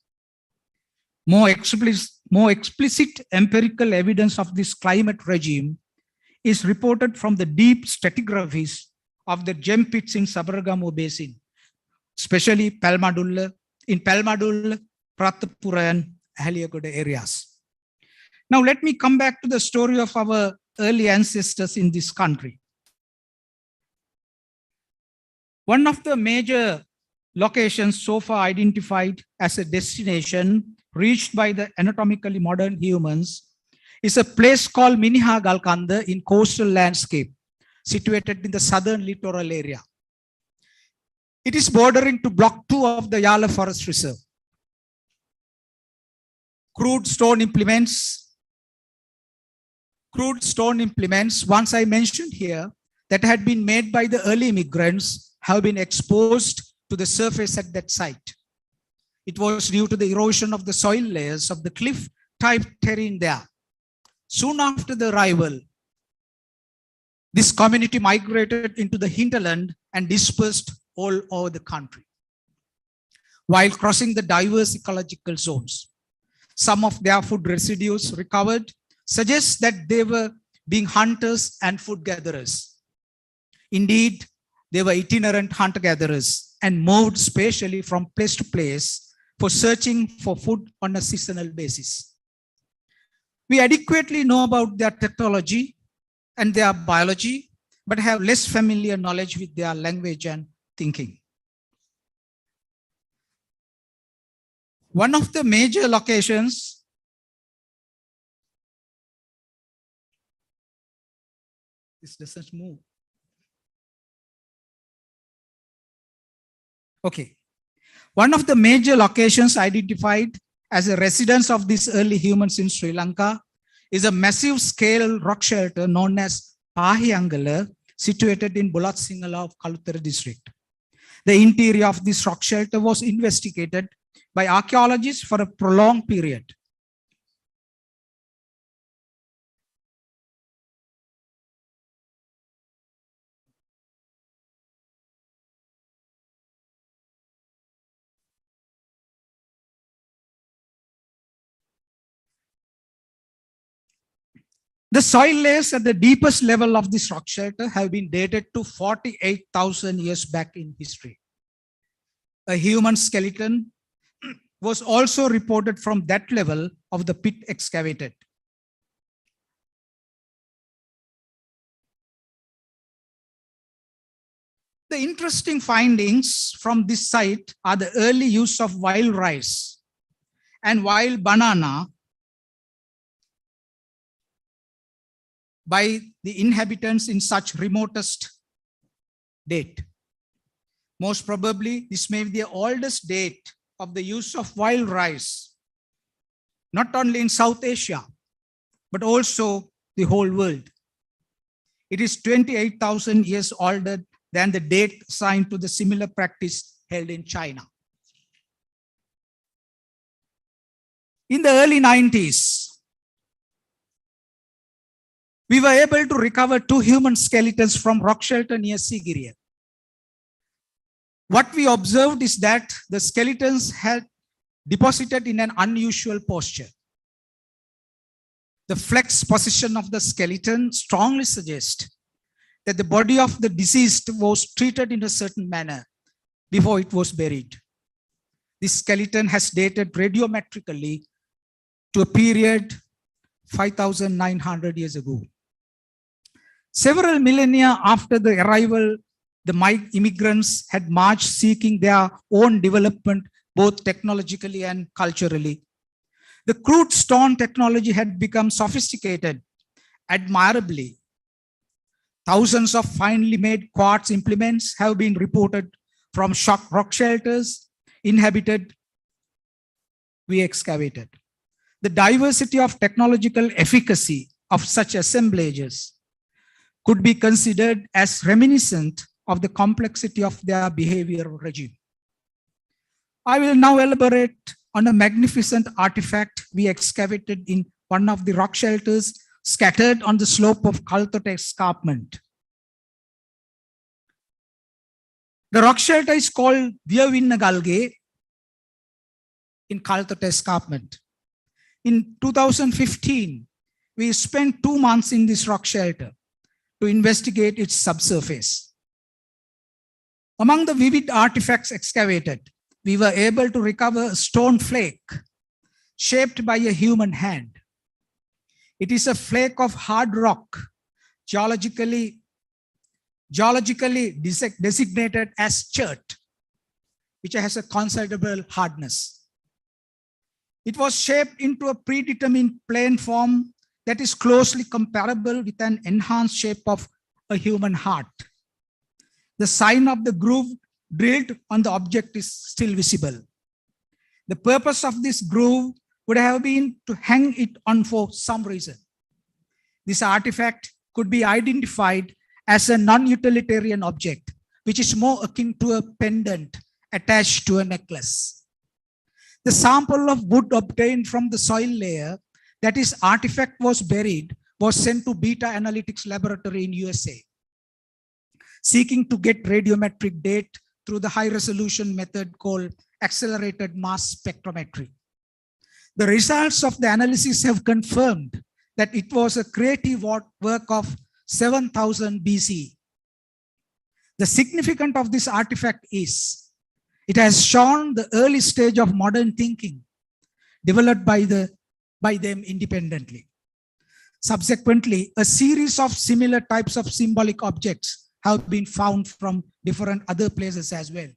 More explicit empirical evidence of this climate regime is reported from the deep stratigraphies of the gem pits in Sabaragamo Basin, especially in Palmadulla, Pratapura, and Ahaliagoda areas. Now let me come back to the story of our early ancestors in this country. One of the major locations so far identified as a destination reached by the anatomically modern humans is a place called Minihagalkanda in coastal landscape, situated in the southern littoral area. It is bordering to Block 2 of the Yala Forest Reserve. Crude stone implements, once I mentioned here, that had been made by the early immigrants have been exposed to the surface at that site. It was due to the erosion of the soil layers of the cliff-type terrain there. Soon after the arrival, this community migrated into the hinterland and dispersed all over the country. While crossing the diverse ecological zones, some of their food residues recovered suggests that they were being hunters and food gatherers. Indeed, they were itinerant hunter-gatherers and moved spatially from place to place for searching for food on a seasonal basis. We adequately know about their technology and their biology, but have less familiar knowledge with their language and thinking. One of the major locations this doesn't move. Okay. One of the major locations identified as a residence of these early humans in Sri Lanka is a massive scale rock shelter known as Pahiyangala, situated in Bulat Singhala of Kalutara district. The interior of this rock shelter was investigated by archaeologists for a prolonged period. The soil layers at the deepest level of this rock shelter have been dated to 48,000 years back in history. A human skeleton was also reported from that level of the pit excavated. The interesting findings from this site are the early use of wild rice and wild banana by the inhabitants in such remotest date. Most probably, this may be the oldest date of the use of wild rice, not only in South Asia, but also the whole world. It is 28,000 years older than the date assigned to the similar practice held in China. In the early 90s, we were able to recover 2 human skeletons from rock shelter near Sigiriya. What we observed is that the skeletons had deposited in an unusual posture. The flexed position of the skeleton strongly suggests that the body of the deceased was treated in a certain manner before it was buried. This skeleton has dated radiometrically to a period 5,900 years ago. Several millennia after the arrival, the immigrants had marched seeking their own development, both technologically and culturally. The crude stone technology had become sophisticated, admirably. Thousands of finely made quartz implements have been reported from rock shelters inhabited, we excavated. The diversity of technological efficacy of such assemblages could be considered as reminiscent of the complexity of their behavioral regime. I will now elaborate on a magnificent artifact we excavated in one of the rock shelters scattered on the slope of Kalthota escarpment. The rock shelter is called Viyavinna Galge in Kalthota escarpment. In 2015, we spent 2 months in this rock shelter to investigate its subsurface. Among the vivid artifacts excavated, we were able to recover a stone flake shaped by a human hand. It is a flake of hard rock, geologically designated as chert. which has a considerable hardness. It was shaped into a predetermined plane form that is closely comparable with an enhanced shape of a human heart. The sign of the groove drilled on the object is still visible. The purpose of this groove would have been to hang it on for some reason. This artifact could be identified as a non-utilitarian object, which is more akin to a pendant attached to a necklace. The sample of wood obtained from the soil layer that this artifact was buried was sent to Beta Analytics Laboratory in USA, seeking to get radiometric date through the high-resolution method called accelerated mass spectrometry. The results of the analysis have confirmed that it was a creative work of 7000 BC. The significance of this artifact is it has shown the early stage of modern thinking developed by them independently. Subsequently, a series of similar types of symbolic objects have been found from different other places as well.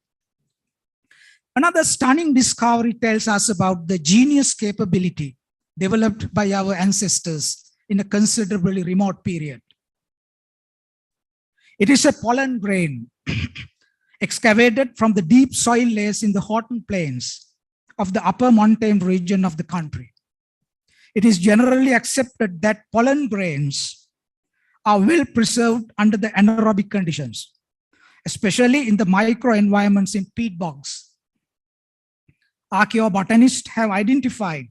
Another stunning discovery tells us about the genius capability developed by our ancestors in a considerably remote period. It is a pollen grain excavated from the deep soil layers in the Horton Plains of the upper mountain region of the country. It is generally accepted that pollen grains are well preserved under the anaerobic conditions, especially in the microenvironments in peat bogs. Archaeobotanists have identified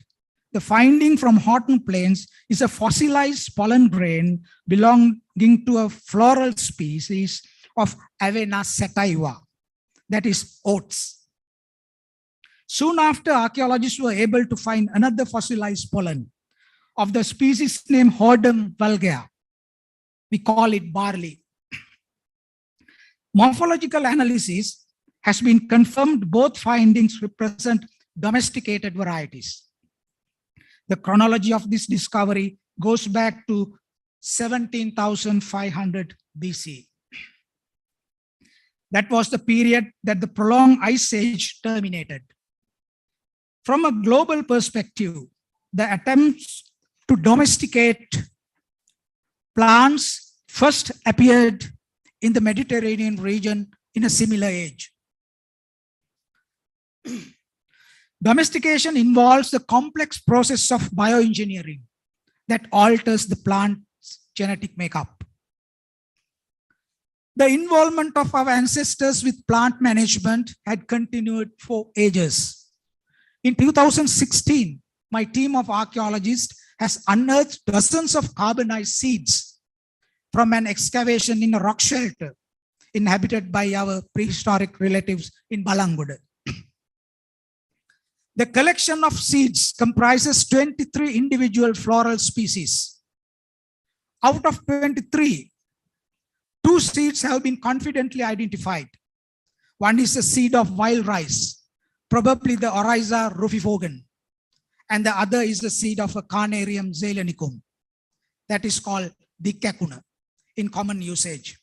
the finding from Horton Plains is a fossilized pollen grain belonging to a floral species of Avena sativa, that is oats. Soon after, archaeologists were able to find another fossilized pollen of the species named Hordeum vulgare. We call it barley. Morphological analysis has been confirmed both findings represent domesticated varieties. The chronology of this discovery goes back to 17,500 BC. That was the period that the prolonged ice age terminated. From a global perspective, the attempts to domesticate plants first appeared in the Mediterranean region in a similar age. Domestication involves the complex process of bioengineering that alters the plant's genetic makeup. The involvement of our ancestors with plant management had continued for ages. In 2016, my team of archaeologists has unearthed dozens of carbonized seeds from an excavation in a rock shelter inhabited by our prehistoric relatives in Balangude. The collection of seeds comprises 23 individual floral species. Out of 23, 2 seeds have been confidently identified. One is a seed of wild rice, probably the Oryza rufifogan, and the other is the seed of a Carnarium zeylanicum, that is called dicacuna in common usage.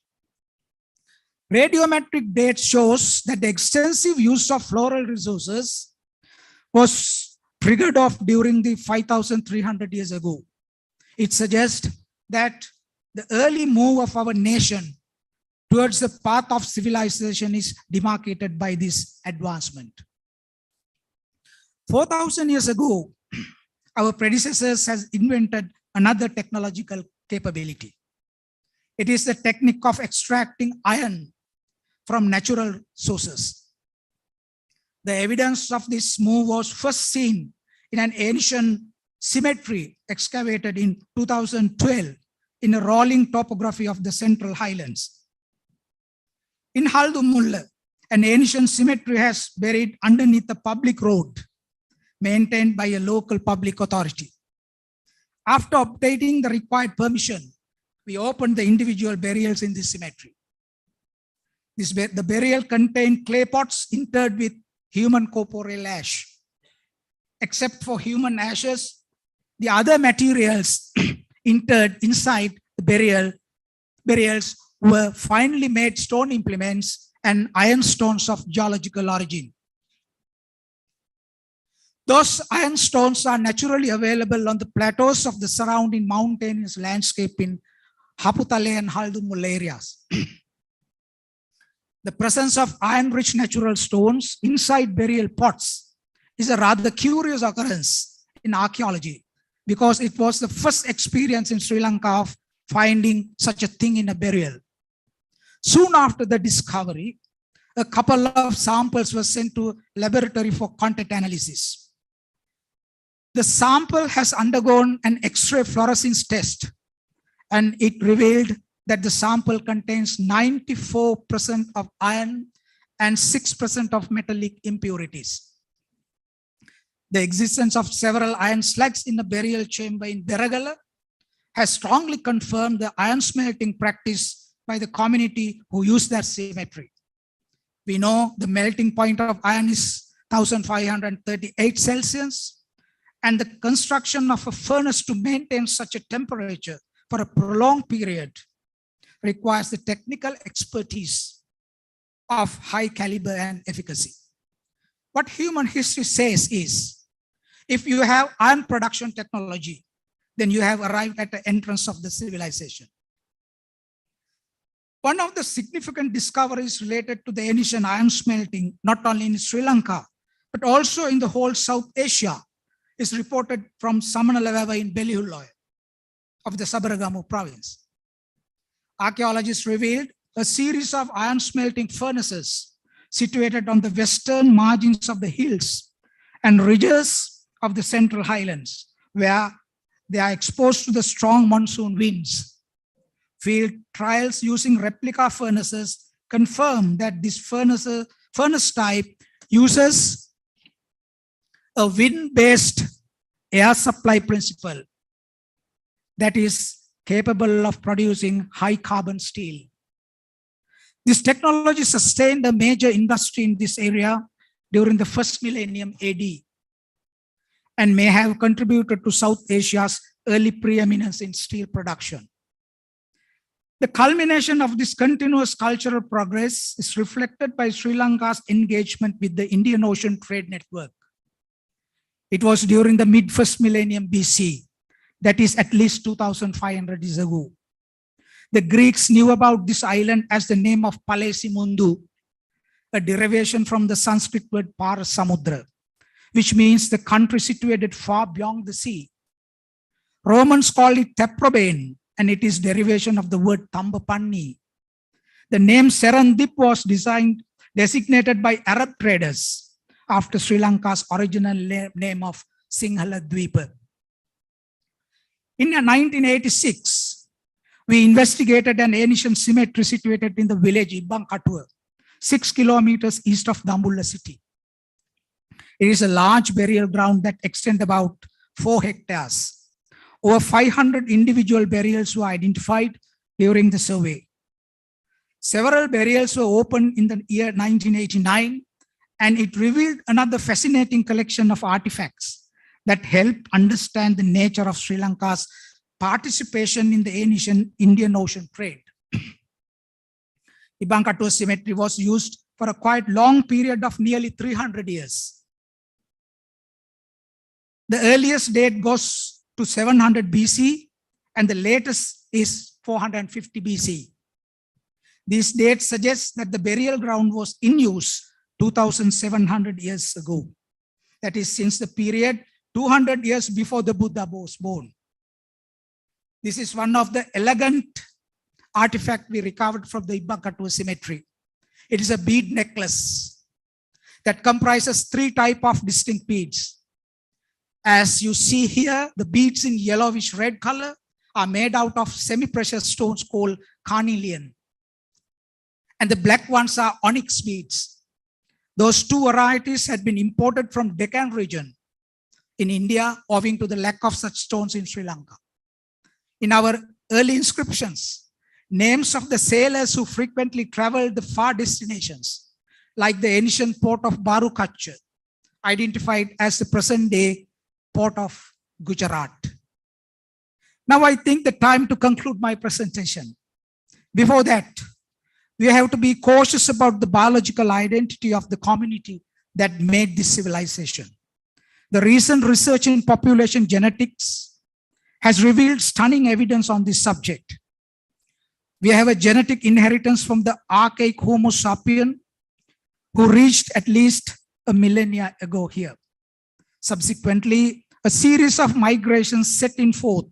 Radiometric data shows that the extensive use of floral resources was triggered off during the 5,300 years ago. It suggests that the early move of our nation towards the path of civilization is demarcated by this advancement. 4,000 years ago, our predecessors has invented another technological capability. It is the technique of extracting iron from natural sources. The evidence of this move was first seen in an ancient Symmetry excavated in 2012 in a rolling topography of the Central Highlands. In Haldumulla, an ancient cemetery has buried underneath a public road maintained by a local public authority. After obtaining the required permission, we opened the individual burials in this cemetery. The burial contained clay pots interred with human corporeal ash. Except for human ashes, the other materials interred inside the burials were finely made stone implements and ironstones of geological origin, Those iron stones are naturally available on the plateaus of the surrounding mountainous landscape in Haputale and Haldumul areas. The presence of iron-rich natural stones inside burial pots is a rather curious occurrence in archaeology, because it was the first experience in Sri Lanka of finding such a thing in a burial. Soon after the discovery, a couple of samples were sent to laboratory for contact analysis. The sample has undergone an X-ray fluorescence test, and it revealed that the sample contains 94% of iron and 6% of metallic impurities. The existence of several iron slugs in a burial chamber in Beragala has strongly confirmed the iron smelting practice by the community who use their cemetery. We know the melting point of iron is 1538 Celsius, and the construction of a furnace to maintain such a temperature for a prolonged period requires the technical expertise of high caliber and efficacy. What human history says is, if you have iron production technology, then you have arrived at the entrance of the civilization. One of the significant discoveries related to the ancient iron smelting, not only in Sri Lanka, but also in the whole South Asia, is reported from Samanalava in Belihuloy of the Sabaragamu province. Archaeologists revealed a series of iron smelting furnaces situated on the western margins of the hills and ridges of the central highlands, where they are exposed to the strong monsoon winds. Field trials using replica furnaces confirm that this furnace type uses a wind-based air supply principle that is capable of producing high carbon steel. This technology sustained a major industry in this area during the first millennium AD and may have contributed to South Asia's early preeminence in steel production. The culmination of this continuous cultural progress is reflected by Sri Lanka's engagement with the Indian Ocean Trade Network. It was during the mid-first millennium BC, that is at least 2,500 years ago. The Greeks knew about this island as the name of Palesimundu, a derivation from the Sanskrit word Parasamudra, which means the country situated far beyond the sea. Romans called it Teprobane, and it is derivation of the word Tambapanni. The name Serendip was designated by Arab traders after Sri Lanka's original name of Sinhala Dweepa. In 1986, we investigated an ancient cemetery situated in the village Ibanka, 6 kilometers east of Dambulla city. It is a large burial ground that extends about 4 hectares. Over 500 individual burials were identified during the survey. Several burials were opened in the year 1989, and it revealed another fascinating collection of artifacts that helped understand the nature of Sri Lanka's participation in the ancient Indian Ocean trade. Ibanka cemetery was used for a quite long period of nearly 300 years. The earliest date goes to 700 BC, and the latest is 450 BC. These dates suggest that the burial ground was in use 2,700 years ago. That is, since the period 200 years before the Buddha was born. This is one of the elegant artifacts we recovered from the Ibanka cemetery. It is a bead necklace that comprises 3 types of distinct beads. As you see here, the beads in yellowish red color are made out of semi-precious stones called carnelian. And the black ones are onyx beads. Those 2 varieties had been imported from Deccan region in India owing to the lack of such stones in Sri Lanka. In our early inscriptions, names of the sailors who frequently traveled the far destinations, like the ancient port of Barukacha, identified as the present-day port of Gujarat. Now I think the time to conclude my presentation. Before that, we have to be cautious about the biological identity of the community that made this civilization. The recent research in population genetics has revealed stunning evidence on this subject. We have a genetic inheritance from the archaic Homo sapien who reached at least a millennia ago here. Subsequently, a series of migrations set in forth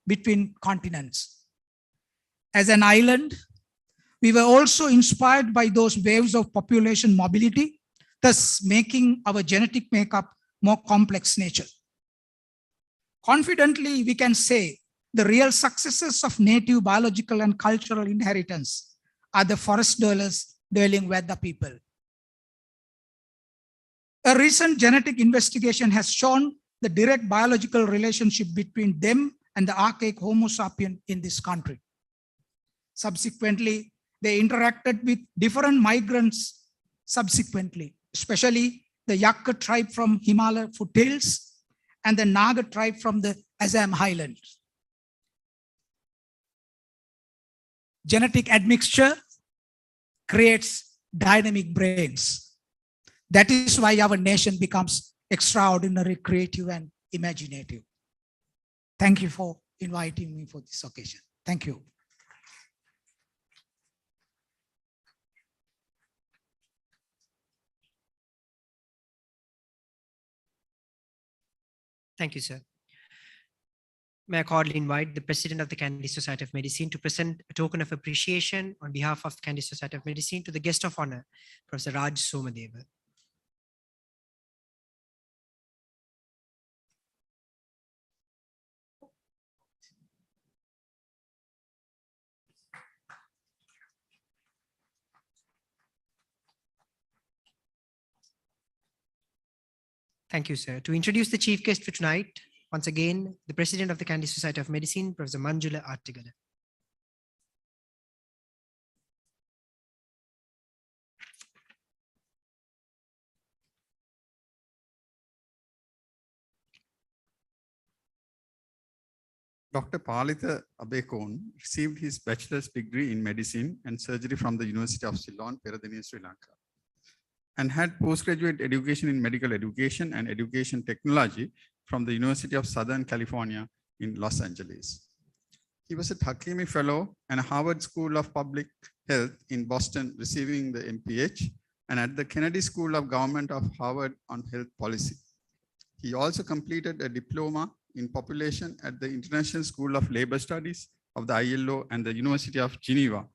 between continents. As an island, we were also inspired by those waves of population mobility, thus making our genetic makeup more complex nature. Confidently, we can say the real successes of native biological and cultural inheritance are the forest dwellers dwelling with the people. A recent genetic investigation has shown the direct biological relationship between them and the archaic Homo sapien in this country. Subsequently, they interacted with different migrants subsequently, especially the Yakka tribe from Himalaya foothills and the Naga tribe from the Assam highlands. Genetic admixture creates dynamic brains. That is why our nation becomes extraordinarily creative and imaginative. Thank you for inviting me for this occasion. Thank you. Thank you, sir. May I cordially invite the President of the Kandy Society of Medicine to present a token of appreciation on behalf of the Kandy Society of Medicine to the guest of honor, Professor Raj Samadeva. Thank you, sir. To introduce the chief guest for tonight, once again, the President of the Kandy Society of Medicine, Professor Manjula Artigala. Dr. Palitha Abekon received his bachelor's degree in medicine and surgery from the University of Ceylon, Peradeniya, Sri Lanka, and had postgraduate education in medical education and education technology from the University of Southern California in Los Angeles. He was a Hakimi Fellow and Harvard School of Public Health in Boston, receiving the MPH, and at the Kennedy School of Government of Harvard on Health Policy. He also completed a diploma in population at the International School of Labor Studies of the ILO and the University of Geneva.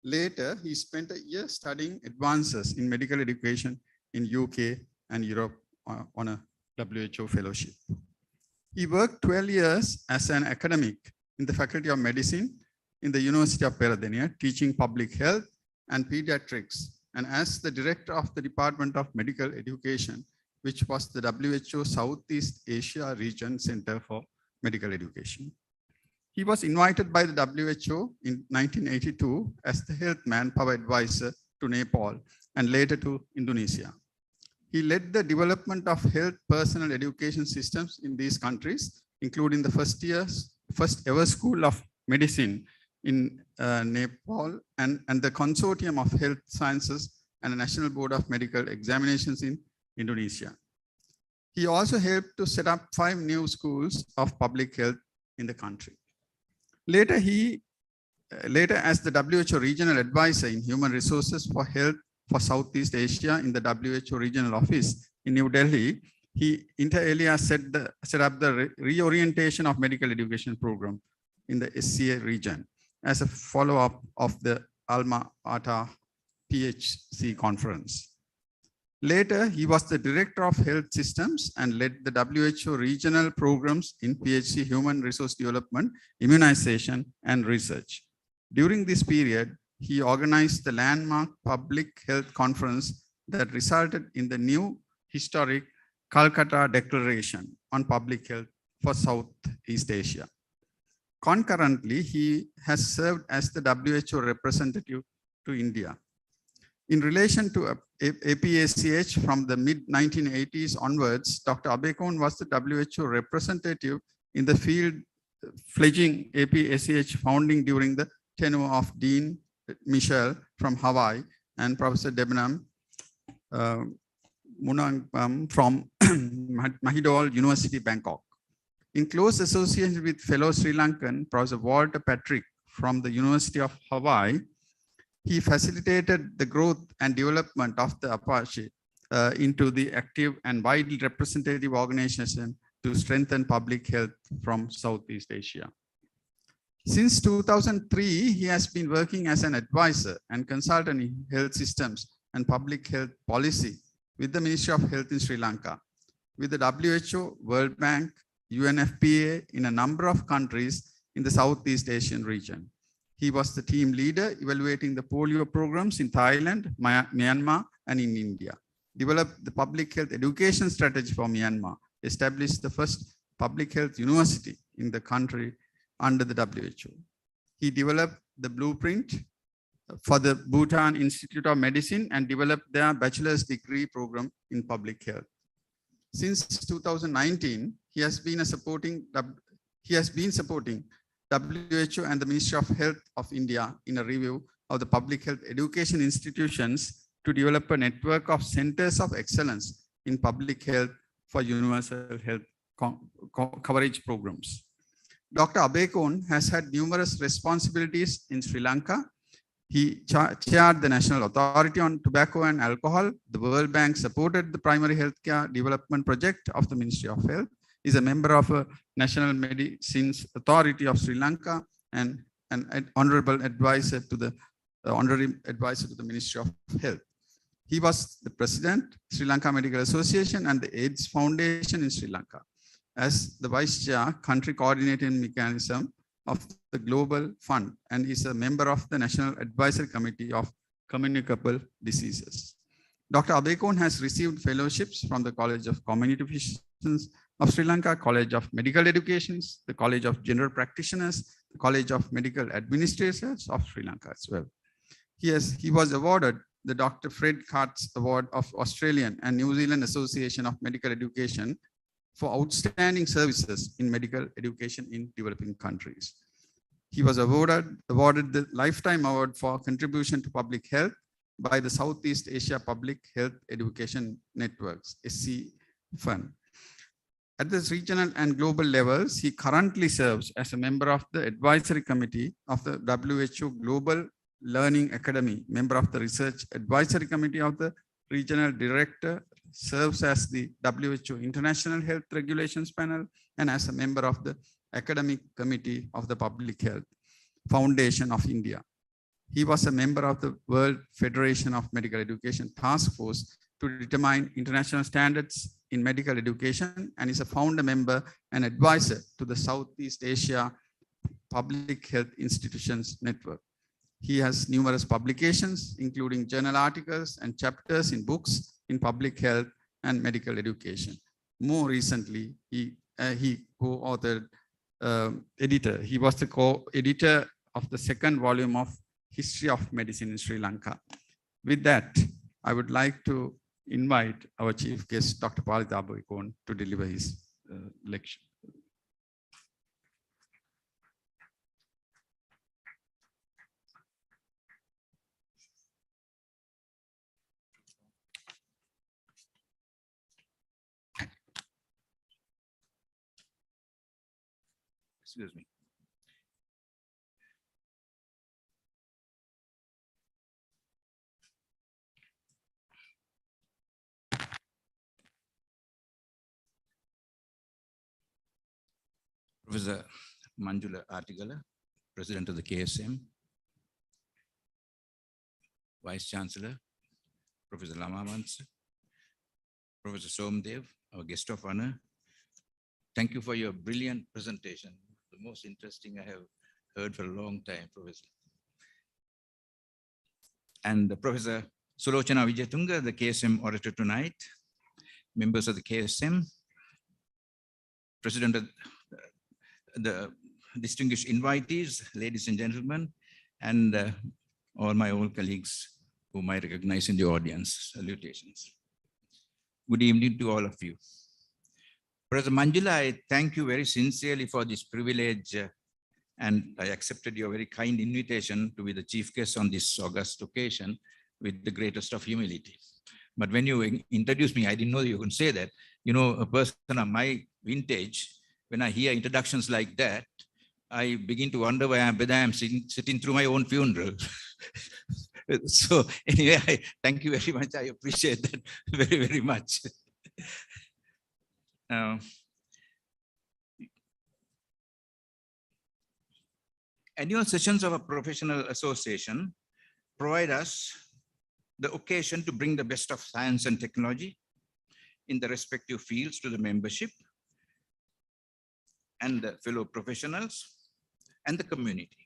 Later, he spent a year studying advances in medical education in UK and Europe on a WHO fellowship. He worked 12 years as an academic in the Faculty of Medicine in the University of Peradeniya, teaching public health and pediatrics, and as the director of the Department of Medical Education, which was the WHO Southeast Asia Region Center for Medical Education. He was invited by the WHO in 1982 as the health manpower advisor to Nepal and later to Indonesia. He led the development of health personnel education systems in these countries, including the first ever school of medicine in Nepal and the Consortium of Health Sciences and the National Board of Medical Examinations in Indonesia. He also helped to set up 5 new schools of public health in the country. Later, as the WHO regional advisor in human resources for health for Southeast Asia in the WHO regional office in New Delhi, he inter alia set up the reorientation of medical education program in the SCA region as a follow-up of the Alma Ata PHC conference. Later, he was the director of health systems and led the WHO regional programs in PHC human resource development, immunization, and research. During this period, he organized the landmark public health conference that resulted in the new historic Calcutta Declaration on Public Health for Southeast Asia. Concurrently, he has served as the WHO representative to India. In relation to APACH from the mid-1980s onwards, Dr. Abekon was the WHO representative in the field fledgling APACH founding during the tenure of Dean Michel from Hawaii and Professor Debenham Munangpam from Mahidol University, Bangkok. In close association with fellow Sri Lankan, Professor Walter Patrick from the University of Hawaii, he facilitated the growth and development of the Apache into the active and widely representative organization to strengthen public health from Southeast Asia. Since 2003, he has been working as an advisor and consultant in health systems and public health policy with the Ministry of Health in Sri Lanka, with the WHO, World Bank, UNFPA in a number of countries in the Southeast Asian region. He was the team leader evaluating the polio programs in Thailand, Myanmar, and in India. Developed the public health education strategy for Myanmar, established the first public health university in the country under the WHO. He developed the blueprint for the Bhutan Institute of Medicine and developed their bachelor's degree program in public health. Since 2019, he has been supporting WHO and the Ministry of Health of India in a review of the public health education institutions to develop a network of centers of excellence in public health for universal health coverage programs. Dr. Abekon has had numerous responsibilities in Sri Lanka. He chaired the National Authority on Tobacco and Alcohol. The World Bank supported the primary healthcare development project of the Ministry of Health. He is a member of a National Medicines Authority of Sri Lanka and an honorable advisor to the honorary advisor to the Ministry of Health. He was the president, Sri Lanka Medical Association and the AIDS Foundation in Sri Lanka. As the vice chair, country coordinating mechanism of the Global Fund, and is a member of the National Advisory Committee of Communicable Diseases. Dr. Abekon has received fellowships from the College of Community Physicians of Sri Lanka, College of Medical Educations, the College of General Practitioners, the College of Medical Administrators of Sri Lanka as well. He was awarded the Dr. Fred Katz Award of Australian and New Zealand Association of Medical Education for outstanding services in medical education in developing countries. He was awarded the Lifetime Award for contribution to public health by the Southeast Asia Public Health Education Networks, SC Fund. At the regional and global levels, he currently serves as a member of the advisory committee of the WHO Global Learning Academy, member of the Research Advisory Committee of the Regional Director, serves as the WHO International Health Regulations Panel, and as a member of the Academic Committee of the Public Health Foundation of India. He was a member of the World Federation of Medical Education Task Force to determine international standards in medical education, and is a founder member and advisor to the Southeast Asia Public Health Institutions Network. He has numerous publications, including journal articles and chapters in books in public health and medical education. More recently, he co-authored editor. He was the co-editor of the second volume of History of Medicine in Sri Lanka. With that, I would like to invite our chief guest, Dr. Palita Abekon, to deliver his lecture. Excuse me. Professor Manjula Artigala, President of the KSM, Vice Chancellor, Professor Lamavans, Professor Somdev, our guest of honor. Thank you for your brilliant presentation. The most interesting I have heard for a long time, Professor. And Professor Sulochana Vijayatunga, the KSM orator tonight, members of the KSM, President of the distinguished invitees, ladies and gentlemen, and all my old colleagues whom I recognize in the audience. Salutations. Good evening to all of you. Professor Manjula, I thank you very sincerely for this privilege, and I accepted your very kind invitation to be the chief guest on this august occasion with the greatest of humility. But when you introduced me, I didn't know you could say that. You know, a person of my vintage, when I hear introductions like that, I begin to wonder whether I'm sitting through my own funeral. So anyway, thank you very much. I appreciate that very, very much. Annual sessions of a professional association provide us the occasion to bring the best of science and technology in the respective fields to the membership and the fellow professionals and the community.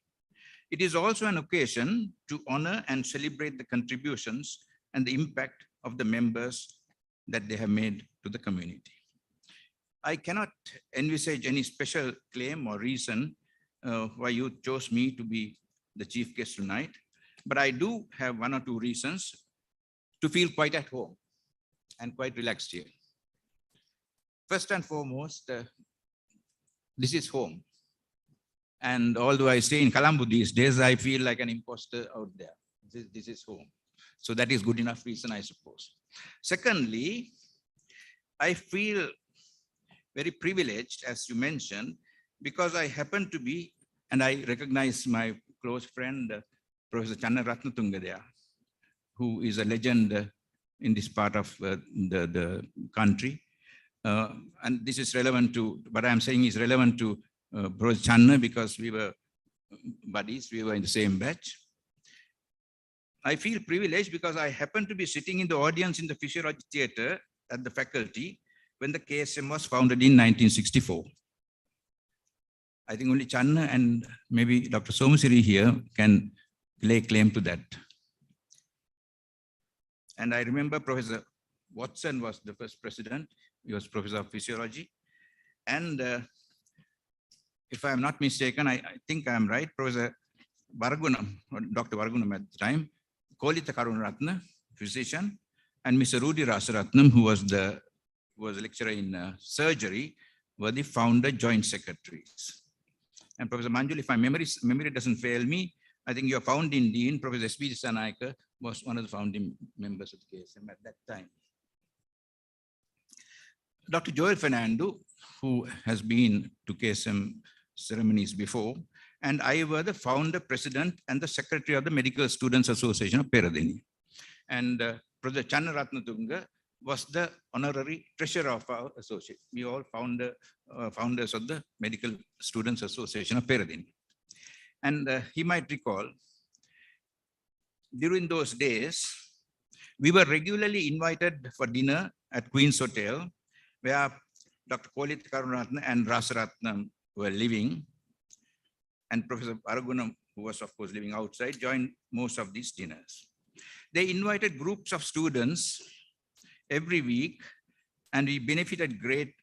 It is also an occasion to honor and celebrate the contributions and the impact of the members that they have made to the community. I cannot envisage any special claim or reason why you chose me to be the chief guest tonight, but I do have one or two reasons to feel quite at home and quite relaxed here. First and foremost, this is home. And although I stay in Colombo these days, I feel like an imposter out there. This is home. So that is good enough reason, I suppose. Secondly, I feel very privileged, as you mentioned, because I happen to be, and I recognize my close friend, Professor Channa Ratnatunga there, who is a legend in this part of the country. And this is relevant to, what I'm saying is relevant to Professor Channa because we were buddies, we were in the same batch. I feel privileged because I happen to be sitting in the audience in the Physiology Theatre at the faculty when the KSM was founded in 1964. I think only Channa and maybe Dr. Somasiri here can lay claim to that. And I remember Professor Watson was the first president. He was professor of physiology. And if I'm not mistaken, I think I'm right, Professor Varagunam, or Dr. Varagunam at the time, Kolita Karunaratna, physician, and Mr. Rudy Rasaratnam, who was a lecturer in surgery, were the founder joint secretaries. And Professor Manjul, if my memory doesn't fail me, I think your founding dean, Professor S.B. Sanayaka, was one of the founding members of the KSM at that time. Dr. Joel Fernando, who has been to KSM ceremonies before, and I were the founder, president, and the secretary of the Medical Students Association of Peradeniya. And Professor Channa Ratnatunga was the honorary treasurer of our association. We all founders of the Medical Students Association of Peradeniya. And he might recall, during those days, we were regularly invited for dinner at Queen's Hotel, where Dr. Kolit Karunaratna and Rasaratnam were living, and Professor Varagunam, who was of course living outside, joined most of these dinners. They invited groups of students every week, and we benefited great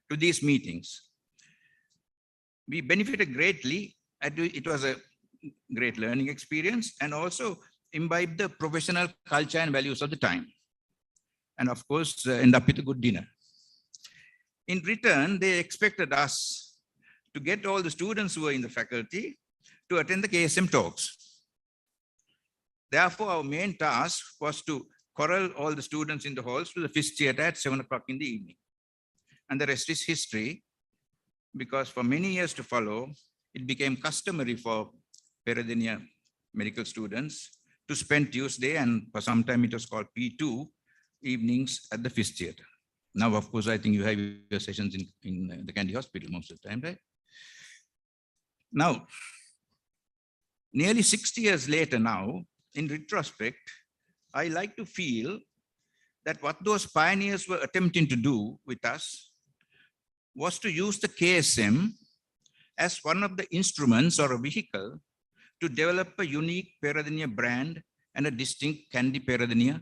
to these meetings. We benefited greatly, and it was a great learning experience, and also imbibed the professional culture and values of the time. And of course, end up with a good dinner. In return, they expected us to get all the students who were in the faculty to attend the KSM talks. Therefore, our main task was to corral all the students in the halls to the Fish Theatre at 7 o'clock in the evening. And the rest is history, because for many years to follow, it became customary for Peradeniya medical students to spend Tuesday, and for some time it was called P2, evenings at the Fish Theatre. Now, of course, I think you have your sessions in the Kandy Hospital most of the time, right? Now, nearly 60 years later now, in retrospect, I like to feel that what those pioneers were attempting to do with us was to use the KSM as one of the instruments or a vehicle to develop a unique Peradeniya brand and a distinct Kandy Peradeniya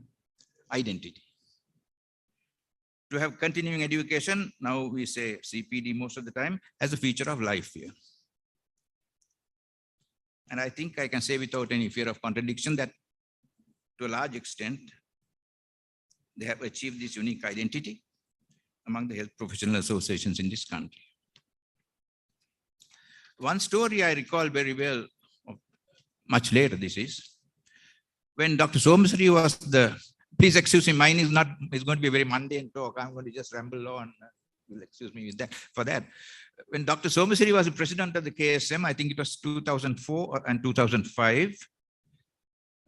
identity. To have continuing education, now we say CPD most of the time, as a feature of life here. And I think I can say without any fear of contradiction that to a large extent, they have achieved this unique identity among the health professional associations in this country. One story I recall very well, much later this is, when Dr. Somasiri was the Please excuse me, mine is going to be a very mundane talk. I'm going to just ramble on. You'll excuse me with that, for that. When Dr. Somesiri was the president of the KSM, I think it was 2004 and 2005.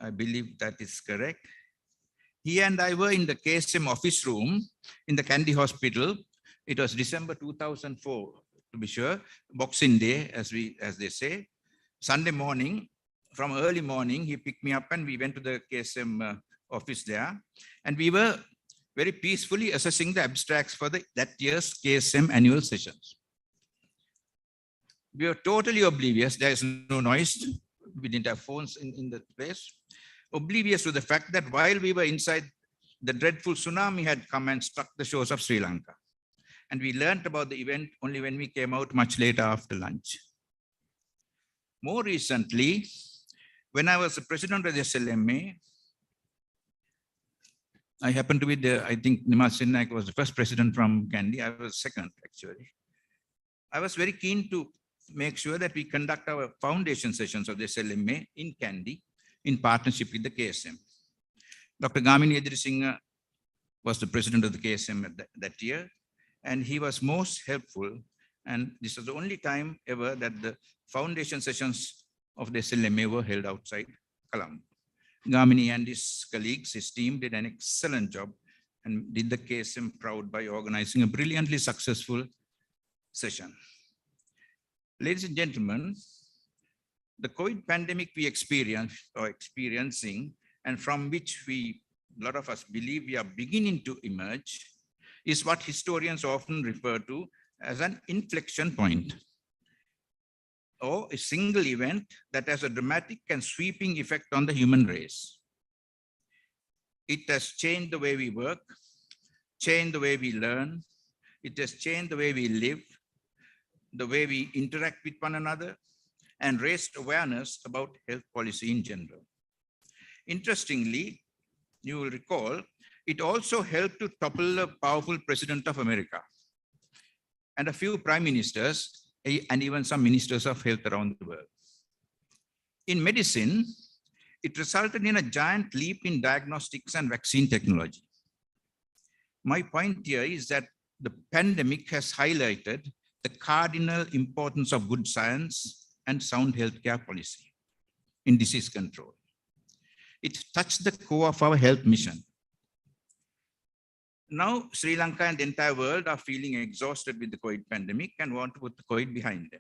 I believe that is correct. He and I were in the KSM office room in the Kandy hospital. It was December 2004, to be sure, Boxing Day, as they say. Sunday morning, from early morning, he picked me up and we went to the KSM office there. And we were very peacefully assessing the abstracts for that year's KSM annual sessions. We were totally oblivious. There is no noise. We didn't have phones in the place. Oblivious to the fact that while we were inside, the dreadful tsunami had come and struck the shores of Sri Lanka. And we learned about the event only when we came out much later after lunch. More recently, when I was the president of the SLMA, I happened to be I think Nimas Sinnaik was the first president from Kandy. I was second, actually. I was very keen to make sure that we conduct our foundation sessions of the SLMA in Kandy in partnership with the KSM. Dr. Gamini Edirisinghe was the president of the KSM that year, and he was most helpful. And this was the only time ever that the foundation sessions of the SLMA were held outside Colombo. Gamini and his colleagues, his team, did an excellent job and did the KSM proud by organizing a brilliantly successful session. Ladies and gentlemen, the COVID pandemic we experiencing, and from which a lot of us believe we are beginning to emerge, is what historians often refer to as an inflection point, or a single event that has a dramatic and sweeping effect on the human race. It has changed the way we work, changed the way we learn, it has changed the way we live, the way we interact with one another, and raised awareness about health policy in general. Interestingly, you will recall, it also helped to topple a powerful president of America and a few prime ministers and even some ministers of health around the world. In medicine, it resulted in a giant leap in diagnostics and vaccine technology. My point here is that the pandemic has highlighted the cardinal importance of good science and sound healthcare policy in disease control. It touched the core of our health mission. Now, Sri Lanka and the entire world are feeling exhausted with the COVID pandemic and want to put the COVID behind them.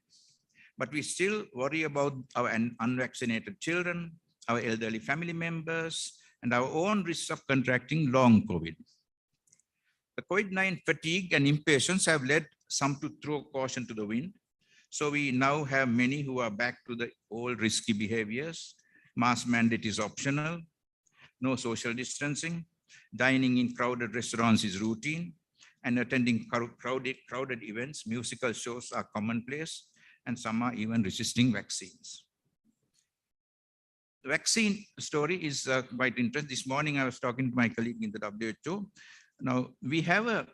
But we still worry about our unvaccinated children, our elderly family members, and our own risks of contracting long COVID. The COVID-19 fatigue and impatience have led some to throw caution to the wind. So we now have many who are back to the old risky behaviors. Mask mandate is optional, no social distancing, dining in crowded restaurants is routine, and attending crowded events, musical shows are commonplace, and some are even resisting vaccines. The vaccine story is quite interesting. This morning I was talking to my colleague in the WHO. Now we have a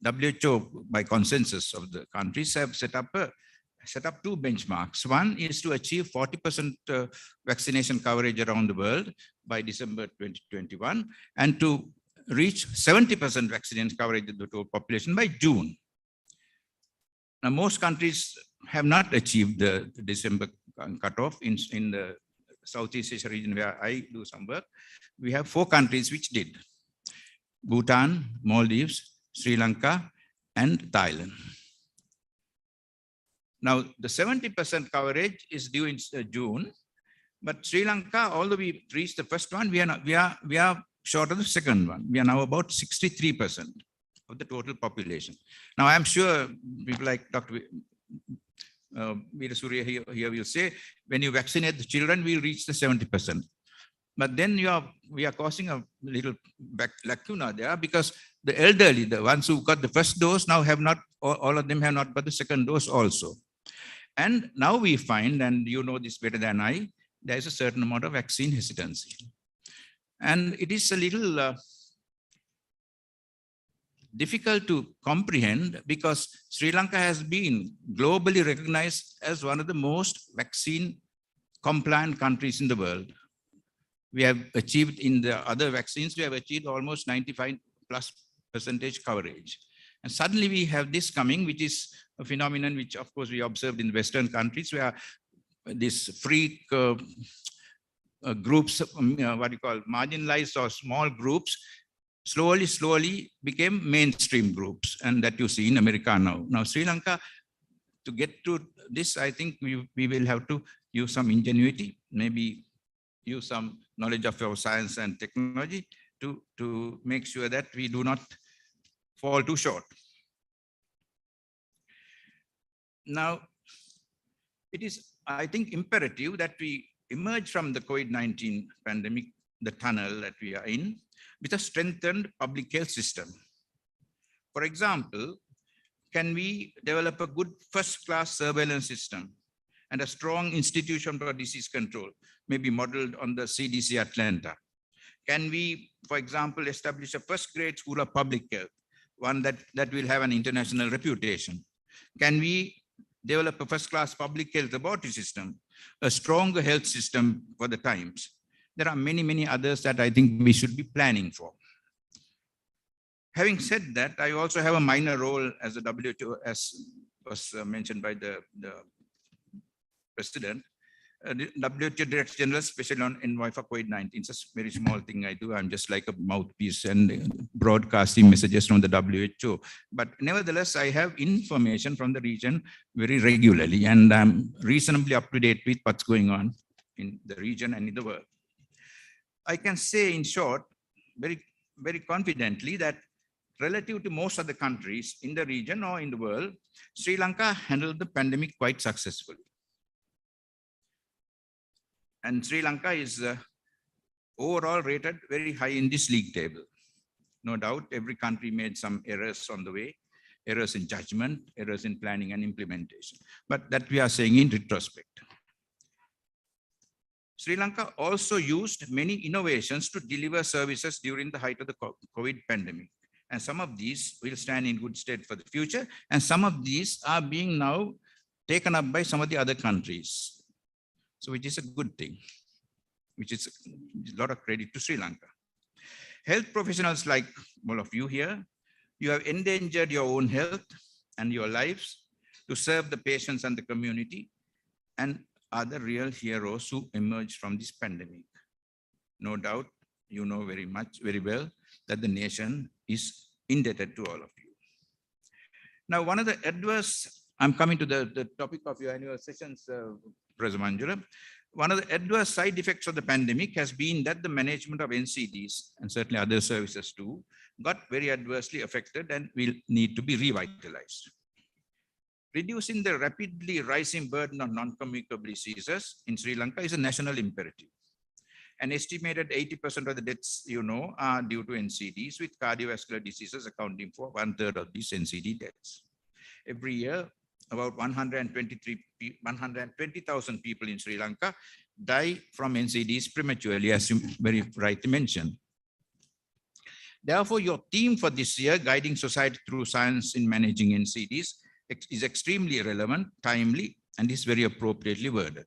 WHO, by consensus of the countries, have set up two benchmarks. One is to achieve 40% vaccination coverage around the world by December 2021, and to reach 70% vaccination coverage of the total population by June. Now, most countries have not achieved the December cutoff. In the Southeast Asia region where I do some work, we have 4 countries which did: Bhutan, Maldives, Sri Lanka, and Thailand. Now, the 70% coverage is due in June, but Sri Lanka, although we reached the first one, we are short of the second one. We are now about 63% of the total population. Now, I'm sure people like Dr. Veera Surya here will say, when you vaccinate the children, we'll reach the 70%. But then we are causing a little lacuna there, because the elderly, the ones who got the first dose, now have not, all of them have not got the second dose also. And now we find, and you know this better than I, there is a certain amount of vaccine hesitancy. And it is a little difficult to comprehend, because Sri Lanka has been globally recognized as one of the most vaccine compliant countries in the world. We have achieved in the other vaccines, we have achieved almost 95+% coverage. And suddenly we have this coming, which is a phenomenon which of course we observed in Western countries where this freak groups, what you call marginalized or small groups, slowly became mainstream groups, and that you see in America now. Now Sri Lanka, to get to this, I think we will have to use some ingenuity, maybe use some knowledge of our science and technology to make sure that we do not fall too short. Now, it is, I think, imperative that we emerge from the COVID-19 pandemic, the tunnel that we are in, with a strengthened public health system. For example, can we develop a good first-class surveillance system and a strong institution for disease control, maybe modeled on the CDC Atlanta? Can we, for example, establish a first-grade school of public health, one that will have an international reputation? Can we develop a first-class public health laboratory system, a stronger health system for the times? There are many others that I think we should be planning for. Having said that, I also have a minor role as a WHO, as was mentioned by the President, WHO Director General Special on Envoy for COVID-19. It's a very small thing I do. I'm just like a mouthpiece and broadcasting messages from the WHO. But nevertheless, I have information from the region very regularly, and I'm reasonably up to date with what's going on in the region and in the world. I can say in short, very confidently, that relative to most other countries in the region or in the world, Sri Lanka handled the pandemic quite successfully. And Sri Lanka is overall rated very high in this league table. No doubt, every country made some errors on the way, errors in judgment, errors in planning and implementation. But that we are saying in retrospect. Sri Lanka also used many innovations to deliver services during the height of the COVID pandemic. And some of these will stand in good stead for the future. And some of these are being now taken up by some of the other countries. So which is a good thing, which is a lot of credit to Sri Lanka. Health professionals like all of you here, you have endangered your own health and your lives to serve the patients and the community, and are the real heroes who emerged from this pandemic. No doubt, you know very well that the nation is indebted to all of you. Now, one of the adverse, I'm coming to the topic of your annual sessions, President Manjula. One of the adverse side effects of the pandemic has been that the management of NCDs, and certainly other services too, got very adversely affected and will need to be revitalized. Reducing the rapidly rising burden of non-communicable diseases in Sri Lanka is a national imperative. An estimated 80% of the deaths, you know, are due to NCDs, with cardiovascular diseases accounting for 1/3 of these NCD deaths. Every year, about 120,000 people in Sri Lanka die from NCDs prematurely, as you very rightly mentioned. Therefore, your theme for this year, Guiding Society Through Science in Managing NCDs, is extremely relevant, timely, and is very appropriately worded.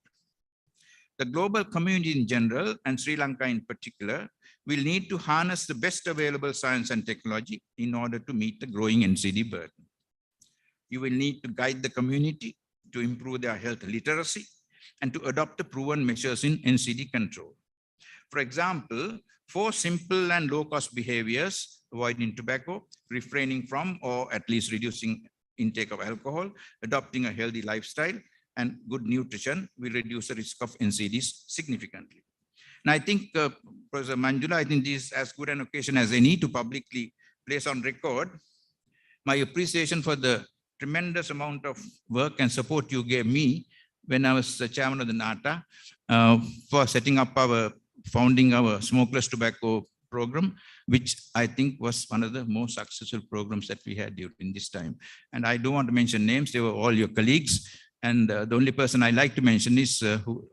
The global community in general, and Sri Lanka in particular, will need to harness the best available science and technology in order to meet the growing NCD burden. You will need to guide the community to improve their health literacy and to adopt the proven measures in NCD control. For example, 4 simple and low-cost behaviors: avoiding tobacco, refraining from or at least reducing intake of alcohol, adopting a healthy lifestyle, and good nutrition will reduce the risk of NCDs significantly. And I think, Professor Manjula, I think this is as good an occasion as any to publicly place on record my appreciation for the tremendous amount of work and support you gave me when I was the chairman of the NATA for setting up founding our smokeless tobacco program, which I think was one of the most successful programs that we had during this time. And I don't want to mention names, they were all your colleagues. And the only person I like to mention is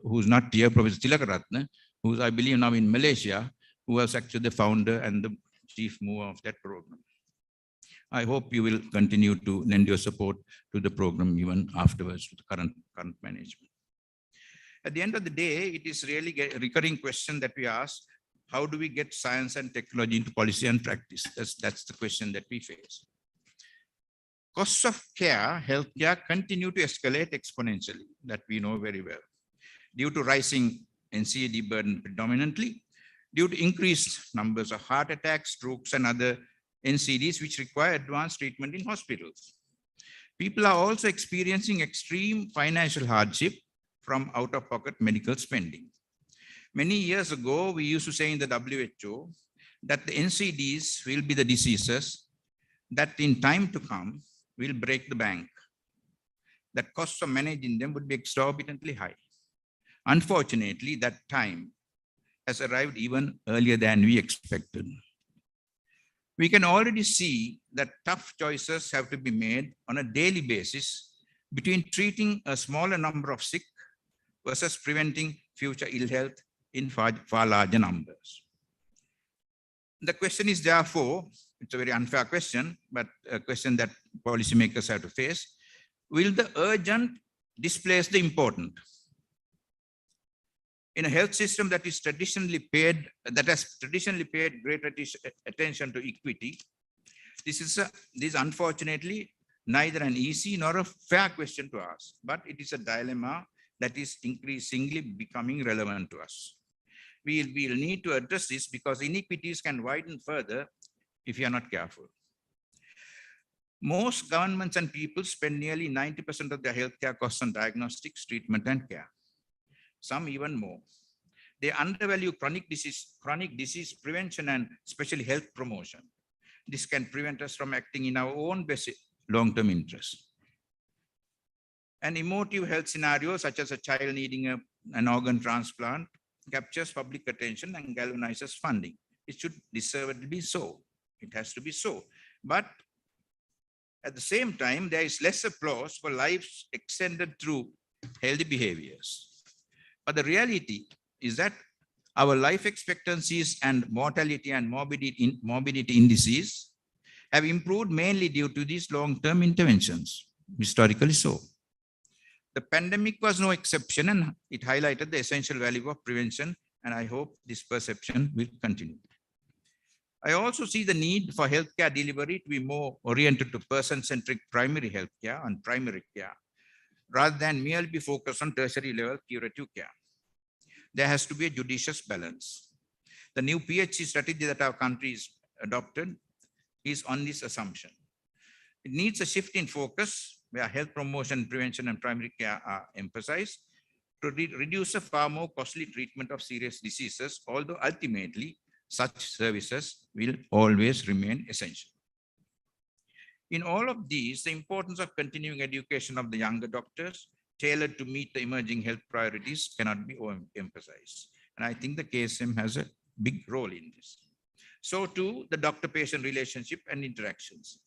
who's not here, Professor Tilakaratne, who's I believe now in Malaysia, who was actually the founder and the chief mover of that program. I hope you will continue to lend your support to the program even afterwards, to the current management. At the end of the day, it is really a recurring question that we ask: how do we get science and technology into policy and practice? That's the question that we face. Costs of care, healthcare continue to escalate exponentially, that we know very well, due to rising NCD burden predominantly, due to increased numbers of heart attacks, strokes, and other NCDs which require advanced treatment in hospitals. People are also experiencing extreme financial hardship from out-of-pocket medical spending. Many years ago, we used to say in the WHO that the NCDs will be the diseases that in time to come will break the bank. That costs of managing them would be exorbitantly high. Unfortunately, that time has arrived even earlier than we expected. We can already see that tough choices have to be made on a daily basis between treating a smaller number of sick versus preventing future ill health in far larger numbers. The question is therefore, it's a very unfair question, but a question that policymakers have to face: will the urgent displace the important? In a health system that has traditionally paid great attention to equity, this is unfortunately neither an easy nor a fair question to ask, but it is a dilemma that is increasingly becoming relevant to us. We will need to address this because inequities can widen further if you are not careful. Most governments and people spend nearly 90% of their healthcare costs on diagnostics, treatment, and care. Some even more. They undervalue chronic disease prevention and especially health promotion. This can prevent us from acting in our own best long-term interests. An emotive health scenario, such as a child needing an organ transplant, captures public attention and galvanizes funding. It should deservedly be so. It has to be so. But at the same time, there is less applause for lives extended through healthy behaviors. But the reality is that our life expectancies and mortality and morbidity indices have improved mainly due to these long-term interventions, historically so. The pandemic was no exception, and it highlighted the essential value of prevention, and I hope this perception will continue. I also see the need for healthcare delivery to be more oriented to person-centric primary healthcare and primary care, rather than merely be focused on tertiary level curative care. There has to be a judicious balance. The new PHC strategy that our country has adopted is on this assumption. It needs a shift in focus where health promotion, prevention, and primary care are emphasized to reduce a far more costly treatment of serious diseases, although ultimately such services will always remain essential. In all of these, the importance of continuing education of the younger doctors tailored to meet the emerging health priorities cannot be overemphasized. And I think the KSM has a big role in this. So too, the doctor-patient relationship and interactions.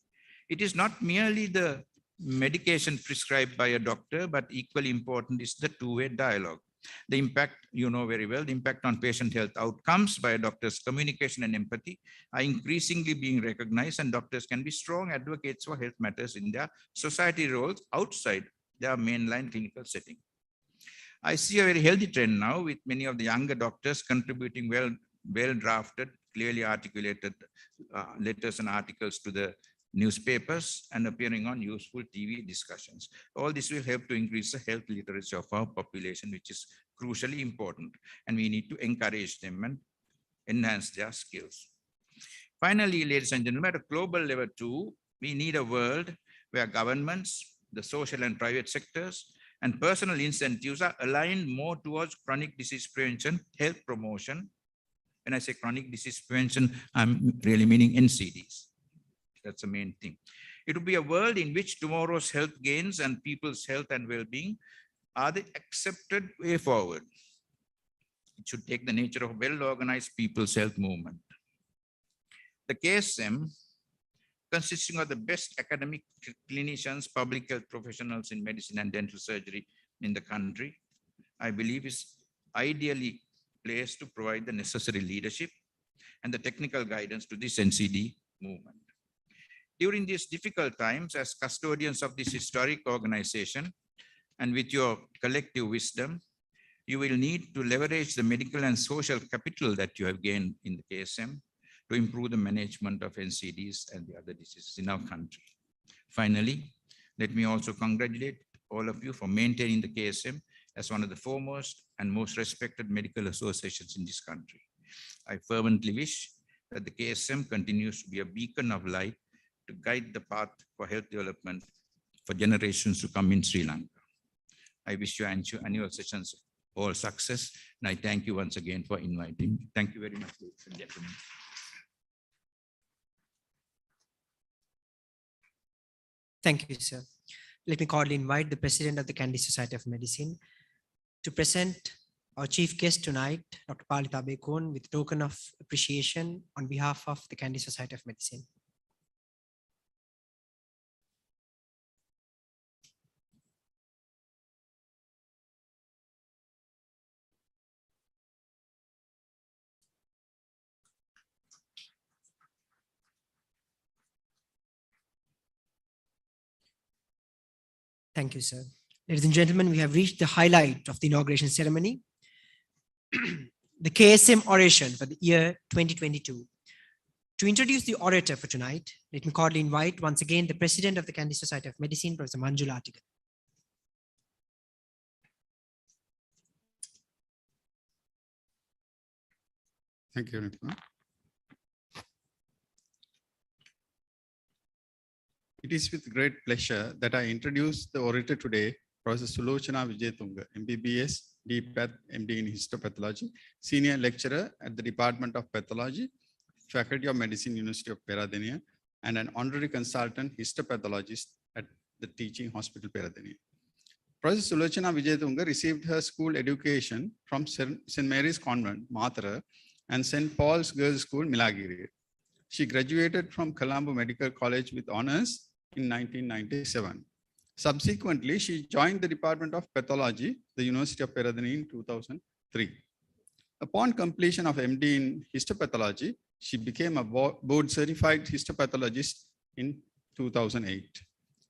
It is not merely the medication prescribed by a doctor, but equally important is the two-way dialogue. The impact, you know very well, the impact on patient health outcomes by a doctor's communication and empathy are increasingly being recognized, and doctors can be strong advocates for health matters in their society roles outside their mainline clinical setting. I see a very healthy trend now with many of the younger doctors contributing well-drafted, clearly articulated letters and articles to the newspapers and appearing on useful TV discussions. All this will help to increase the health literacy of our population, which is crucially important, and we need to encourage them and enhance their skills. Finally, ladies and gentlemen, at a global level too, we need a world where governments, the social and private sectors, and personal incentives are aligned more towards chronic disease prevention, health promotion. When I say chronic disease prevention, I'm really meaning NCDs. That's the main thing. It will be a world in which tomorrow's health gains and people's health and well-being are the accepted way forward. It should take the nature of well-organized people's health movement. The KSM, consisting of the best academic clinicians, public health professionals in medicine and dental surgery in the country, I believe is ideally placed to provide the necessary leadership and the technical guidance to this NCD movement. During these difficult times, as custodians of this historic organization, and with your collective wisdom, You will need to leverage the medical and social capital that you have gained in the KSM to improve the management of NCDs and the other diseases in our country. Finally, let me also congratulate all of you for maintaining the KSM as one of the foremost and most respected medical associations in this country. I fervently wish that the KSM continues to be a beacon of light to guide the path for health development for generations to come in Sri Lanka. I wish your annual sessions all success, and I thank you once again for inviting me. Thank you very much, ladies and gentlemen. Thank you, sir. Let me cordially invite the President of the Kandy Society of Medicine to present our chief guest tonight, Dr. Palita Bekon, with a token of appreciation on behalf of the Kandy Society of Medicine. Thank you, sir. Ladies and gentlemen, we have reached the highlight of the inauguration ceremony, the KSM oration for the year 2022. To introduce the orator for tonight, let me cordially invite once again the President of the Kandy Society of Medicine, Professor Manjula Atigal. Thank you, Nitma. It is with great pleasure that I introduce the orator today, Professor Sulochana Vijayatunga, MBBS, DPath, MD in Histopathology, Senior Lecturer at the Department of Pathology, Faculty of Medicine, University of Peradeniya, and an Honorary Consultant Histopathologist at the Teaching Hospital, Peradeniya. Professor Sulochana Vijayatunga received her school education from St. Mary's Convent, Mathura, and St. Paul's Girls' School, Milagiri. She graduated from Colombo Medical College with honors in 1997. Subsequently, she joined the Department of Pathology, the University of Peradeniya in 2003. Upon completion of MD in histopathology, she became a board-certified histopathologist in 2008.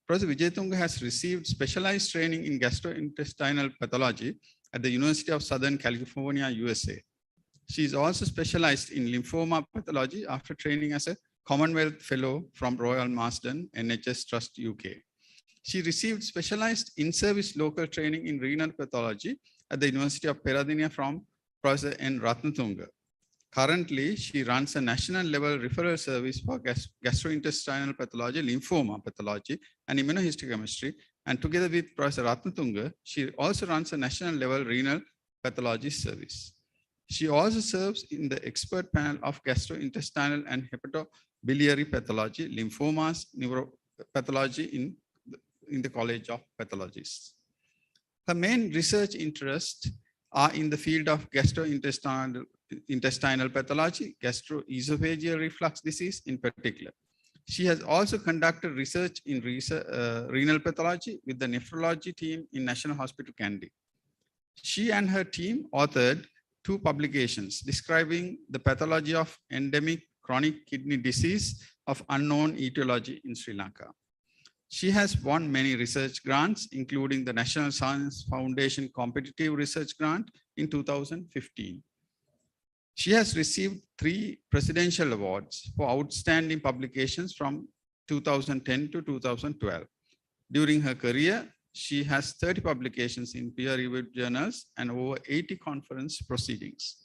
Professor Vijayatunga has received specialized training in gastrointestinal pathology at the University of Southern California, USA. She is also specialized in lymphoma pathology after training as a Commonwealth Fellow from Royal Marsden NHS Trust UK. She received specialized in-service local training in renal pathology at the University of Peradeniya from Professor N. Ratnatunga. Currently, she runs a national level referral service for gastrointestinal pathology, lymphoma pathology, and immunohistochemistry. And together with Professor Ratnatunga, she also runs a national level renal pathology service. She also serves in the expert panel of gastrointestinal and hepatobiliary pathology, lymphomas, neuropathology in the College of Pathologists. Her main research interests are in the field of gastrointestinal pathology, gastroesophageal reflux disease in particular. She has also conducted research in renal pathology with the nephrology team in National Hospital, Kandy. She and her team authored 2 publications describing the pathology of endemic chronic kidney disease of unknown etiology in Sri Lanka. She has won many research grants, including the National Science Foundation Competitive Research Grant in 2015. She has received 3 presidential awards for outstanding publications from 2010 to 2012. During her career, she has 30 publications in peer-reviewed journals and over 80 conference proceedings.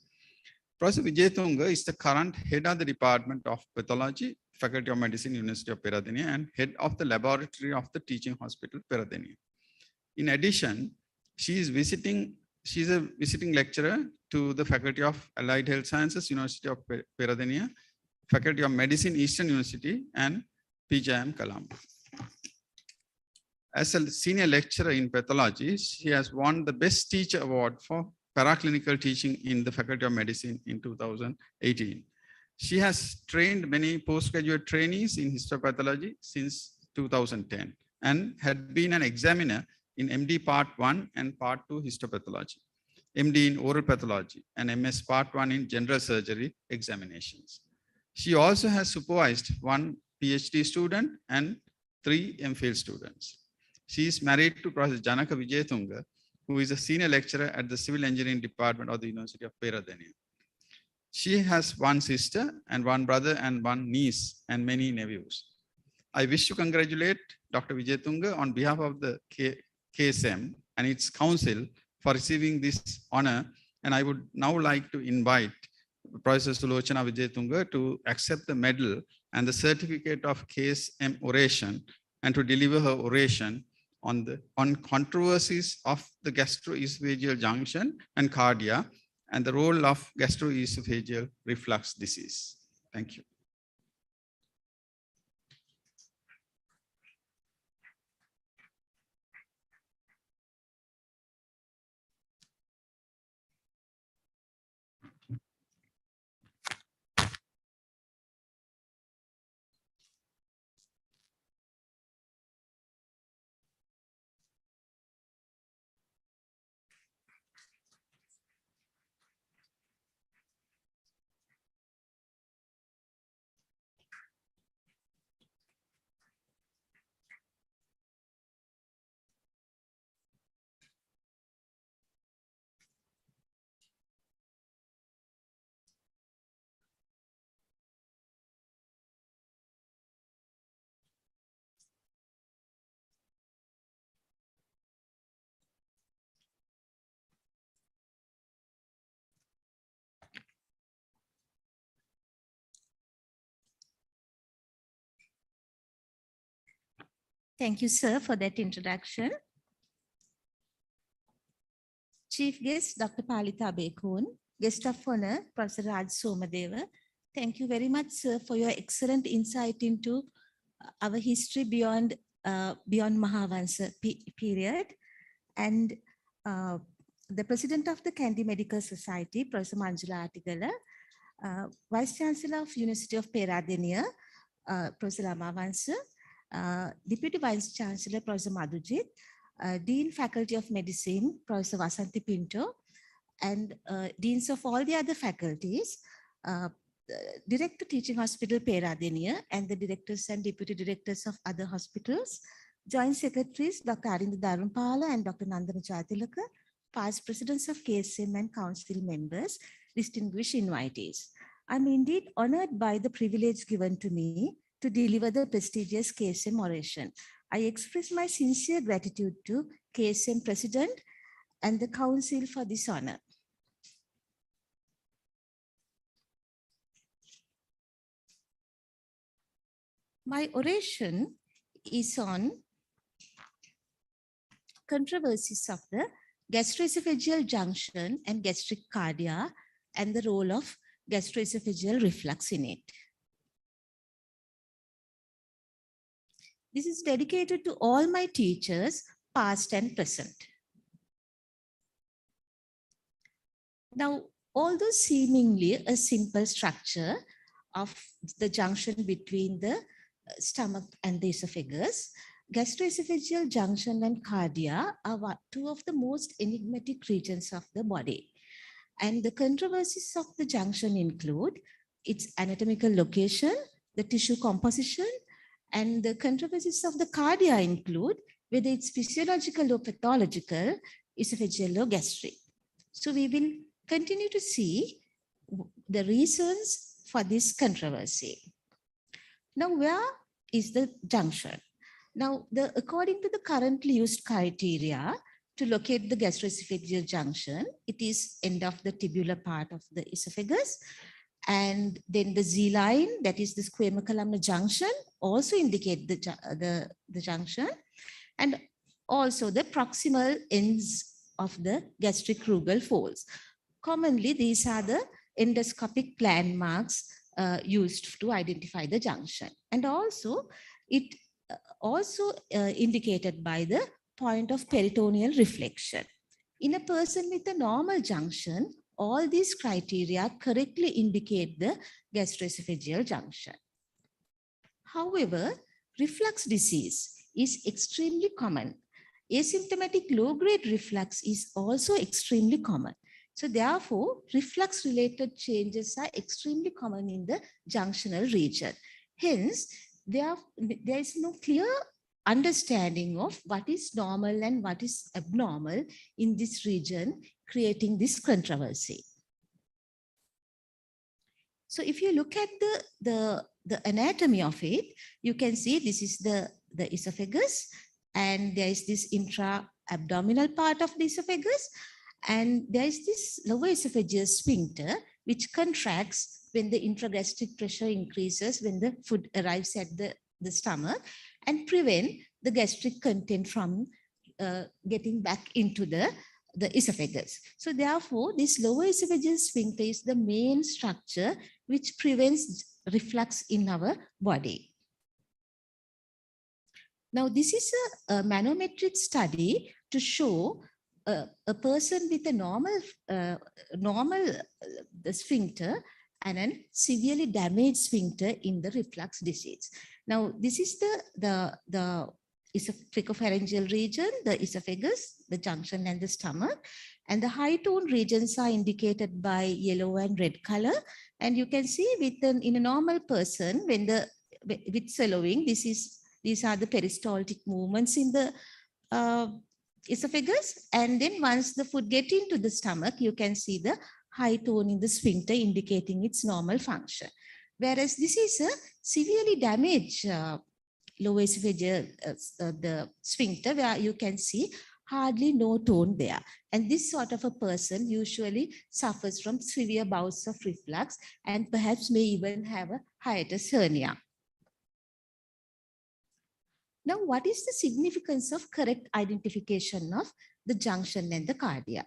Professor Vijayatunga is the current head of the Department of Pathology, Faculty of Medicine, University of Peradeniya, and head of the laboratory of the Teaching Hospital, Peradeniya. In addition, she is a visiting lecturer to the Faculty of Allied Health Sciences, University of Peradeniya, Faculty of Medicine, Eastern University, and PJM Colombo. As a senior lecturer in pathology, she has won the Best Teacher Award for paraclinical teaching in the Faculty of Medicine in 2018. She has trained many postgraduate trainees in histopathology since 2010 and had been an examiner in MD Part 1 and Part 2 histopathology, MD in oral pathology, and MS Part 1 in general surgery examinations. She also has supervised 1 PhD student and 3 MPhil students. She is married to Professor Janaka Vijayatunga, who is a senior lecturer at the Civil Engineering Department of the University of Peradeniya. She has one sister and one brother and one niece and many nephews. I wish to congratulate Dr. Wijetunga on behalf of the KSM and its council for receiving this honor. And I would now like to invite Professor Sulochana Wijetunga to accept the medal and the certificate of KSM oration and to deliver her oration on controversies of the gastroesophageal junction and cardia and the role of gastroesophageal reflux disease. Thank you. Thank you, sir, for that introduction. Chief guest, Dr. Palitha Bekun, guest of honor, Professor Raj Samadeva. Thank you very much, sir, for your excellent insight into our history beyond Mahavansa period. And the president of the Kandy Medical Society, Professor Manjula Atigala, Vice Chancellor of University of Peradeniya, Professor Amavansa, Deputy Vice Chancellor, Professor Madhujit, Dean Faculty of Medicine, Professor Vasanthi Pinto, and Deans of all the other faculties, Director Teaching Hospital Peradeniya, and the Directors and Deputy Directors of other hospitals, Joint Secretaries, Dr. Arinda Darumpala and Dr. Nandana Jatilaka, Past Presidents of KSM and Council members, distinguished invitees. I'm indeed honored by the privilege given to me to deliver the prestigious KSM oration. I express my sincere gratitude to KSM President and the Council for this honor. My oration is on controversies of the gastroesophageal junction and gastric cardia and the role of gastroesophageal reflux in it. This is dedicated to all my teachers, past and present. Now, although seemingly a simple structure of the junction between the stomach and the esophagus, gastroesophageal junction and cardia are two of the most enigmatic regions of the body. And the controversies of the junction include its anatomical location, the tissue composition, and the controversies of the cardia include whether it's physiological or pathological, esophageal or gastric. So we will continue to see the reasons for this controversy. Now, where is the junction? Now, according to the currently used criteria to locate the gastroesophageal junction, it is end of the tubular part of the esophagus. And then the Z line, that is the squamous columnar junction, also indicate the junction. And also the proximal ends of the gastric rugal folds. Commonly, these are the endoscopic landmarks used to identify the junction. And also, it also indicated by the point of peritoneal reflection. In a person with a normal junction, all these criteria correctly indicate the gastroesophageal junction. However, reflux disease is extremely common. Asymptomatic low-grade reflux is also extremely common. So therefore, reflux-related changes are extremely common in the junctional region. Hence, there is no clear understanding of what is normal and what is abnormal in this region, creating this controversy. So if you look at the anatomy of it, you can see this is the esophagus, and there is this intra-abdominal part of the esophagus, and there is this lower esophageal sphincter, which contracts when the intragastric pressure increases when the food arrives at the stomach, and prevent the gastric content from getting back into the esophagus. So therefore, this lower esophageal sphincter is the main structure which prevents reflux in our body. Now, this is a manometric study to show a person with a normal sphincter and a severely damaged sphincter in the reflux disease. Now, this is the esophageal region, the esophagus, the junction, and the stomach. And the high tone regions are indicated by yellow and red color. And you can see in a normal person, with swallowing, these are the peristaltic movements in the esophagus. And then once the food gets into the stomach, you can see the high tone in the sphincter indicating its normal function. Whereas this is a severely damaged lower esophageal the sphincter, where you can see hardly no tone there. And this sort of a person usually suffers from severe bouts of reflux and perhaps may even have a hiatus hernia. Now, what is the significance of correct identification of the junction and the cardia?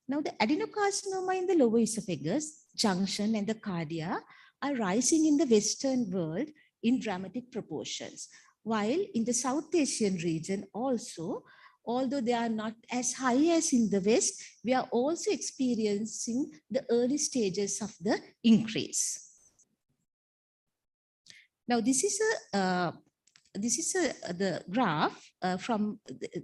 Now, the adenocarcinoma in the lower esophagus, junction, and the cardia are rising in the Western world in dramatic proportions, while in the South Asian region also, although they are not as high as in the West, we are also experiencing the early stages of the increase. Now, this is the graph from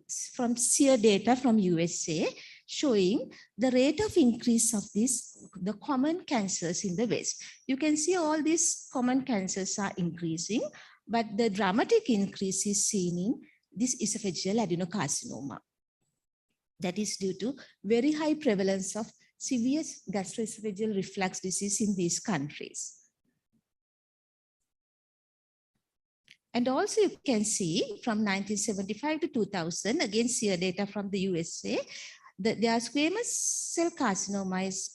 SEER data from USA showing the rate of increase of the common cancers in the West. You can see all these common cancers are increasing, but the dramatic increase is seen in this esophageal adenocarcinoma. That is due to very high prevalence of severe gastroesophageal reflux disease in these countries. And also you can see from 1975 to 2000, again SEER data from the USA, their squamous cell carcinoma is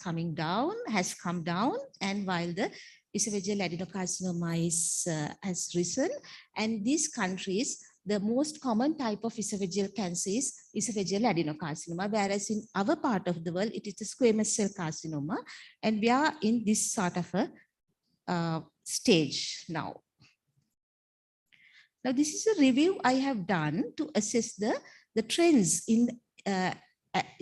has come down, and while the esophageal adenocarcinoma has risen. And these countries, the most common type of esophageal cancer is esophageal adenocarcinoma, whereas in our part of the world, it is the squamous cell carcinoma. And we are in this sort of a stage now. Now, this is a review I have done to assess the trends in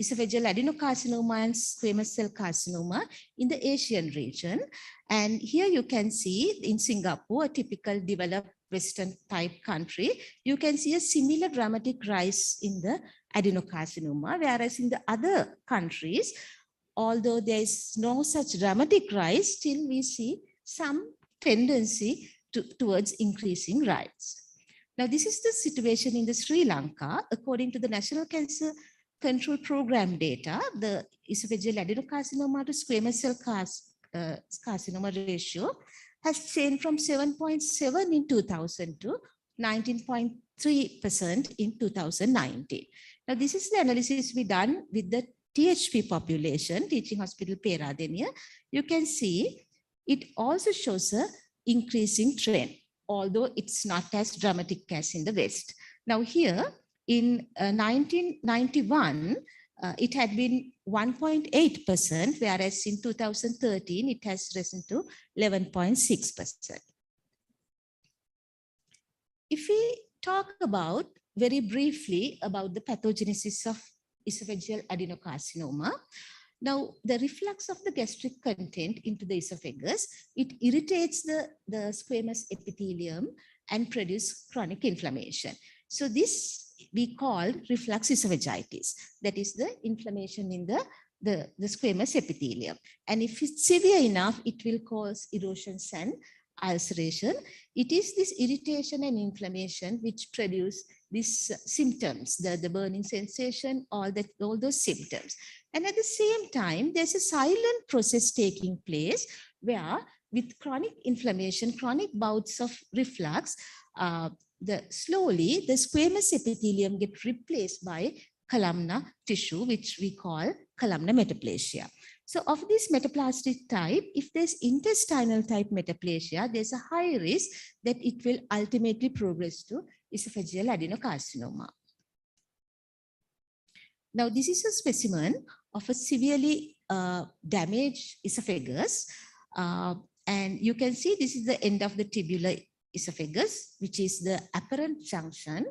esophageal adenocarcinoma and squamous cell carcinoma in the Asian region. And here you can see in Singapore, a typical developed Western type country, you can see a similar dramatic rise in the adenocarcinoma, whereas in the other countries, although there is no such dramatic rise, still we see some tendency towards increasing rise. Now, this is the situation in the Sri Lanka. According to the National Cancer Control Program data, the esophageal adenocarcinoma to squamous cell carcinoma ratio has changed from 7.7 in 2000 to 19.3% in 2019. Now, this is the analysis we done with the THP population, Teaching Hospital Peradeniya. You can see it also shows a increasing trend, although it's not as dramatic as in the West. Now here in 1991, it had been 1.8%, whereas in 2013, it has risen to 11.6%. If we talk about very briefly about the pathogenesis of esophageal adenocarcinoma, now, the reflux of the gastric content into the esophagus, it irritates the squamous epithelium and produces chronic inflammation. So this we call reflux esophagitis. That is the inflammation in the squamous epithelium. And if it's severe enough, it will cause erosions and ulceration. It is this irritation and inflammation which produce these symptoms, the burning sensation, all those symptoms. And at the same time, there's a silent process taking place where with chronic inflammation, chronic bouts of reflux, slowly the squamous epithelium get replaced by columnar tissue, which we call columnar metaplasia. So of this metaplastic type, if there's intestinal type metaplasia, there's a high risk that it will ultimately progress to esophageal adenocarcinoma. Now, this is a specimen of a severely damaged esophagus. And you can see this is the end of the tubular esophagus, which is the apparent junction.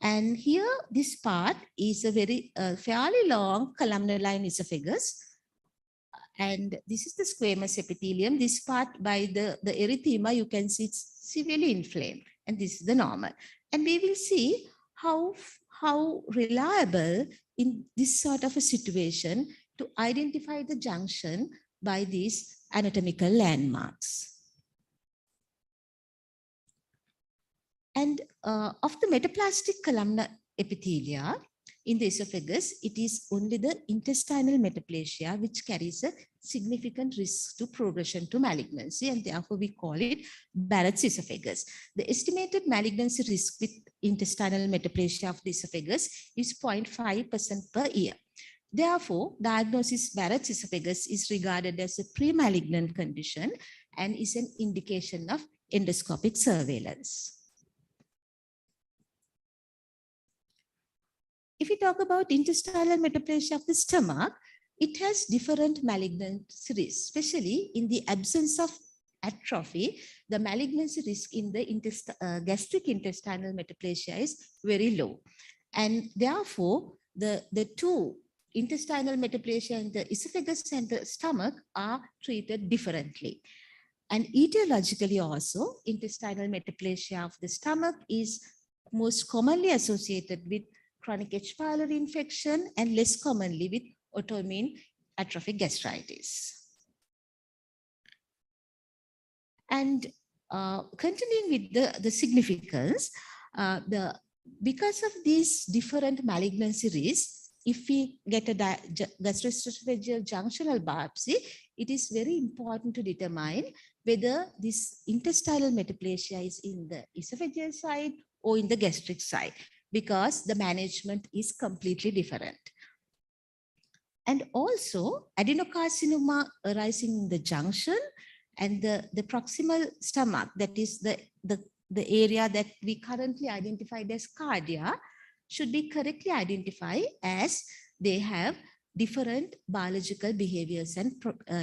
And here, this part is a very fairly long columnar line esophagus. And this is the squamous epithelium. This part by the erythema, you can see it's severely inflamed. And this is the normal. And we will see how reliable in this sort of a situation to identify the junction by these anatomical landmarks. And of the metaplastic columnar epithelia in the esophagus, it is only the intestinal metaplasia which carries a significant risk to progression to malignancy, and therefore we call it Barrett's esophagus. The estimated malignancy risk with intestinal metaplasia of the esophagus is 0.5% per year. Therefore, diagnosis Barrett's esophagus is regarded as a pre-malignant condition and is an indication of endoscopic surveillance. If we talk about intestinal metaplasia of the stomach, it has different malignancy risks, especially in the absence of atrophy. The malignancy risk in the gastric intestinal metaplasia is very low. And therefore, the two intestinal metaplasia in the esophagus and the stomach are treated differently. And etiologically also, intestinal metaplasia of the stomach is most commonly associated with chronic H. pylori infection and less commonly with autoimmune atrophic gastritis. And continuing with the significance, because of these different malignancy risks, if we get a gastroesophageal junctional biopsy, it is very important to determine whether this intestinal metaplasia is in the esophageal side or in the gastric side, because the management is completely different. And also adenocarcinoma arising in the junction and the proximal stomach, that is the area that we currently identified as cardia, should be correctly identified as they have different biological behaviors and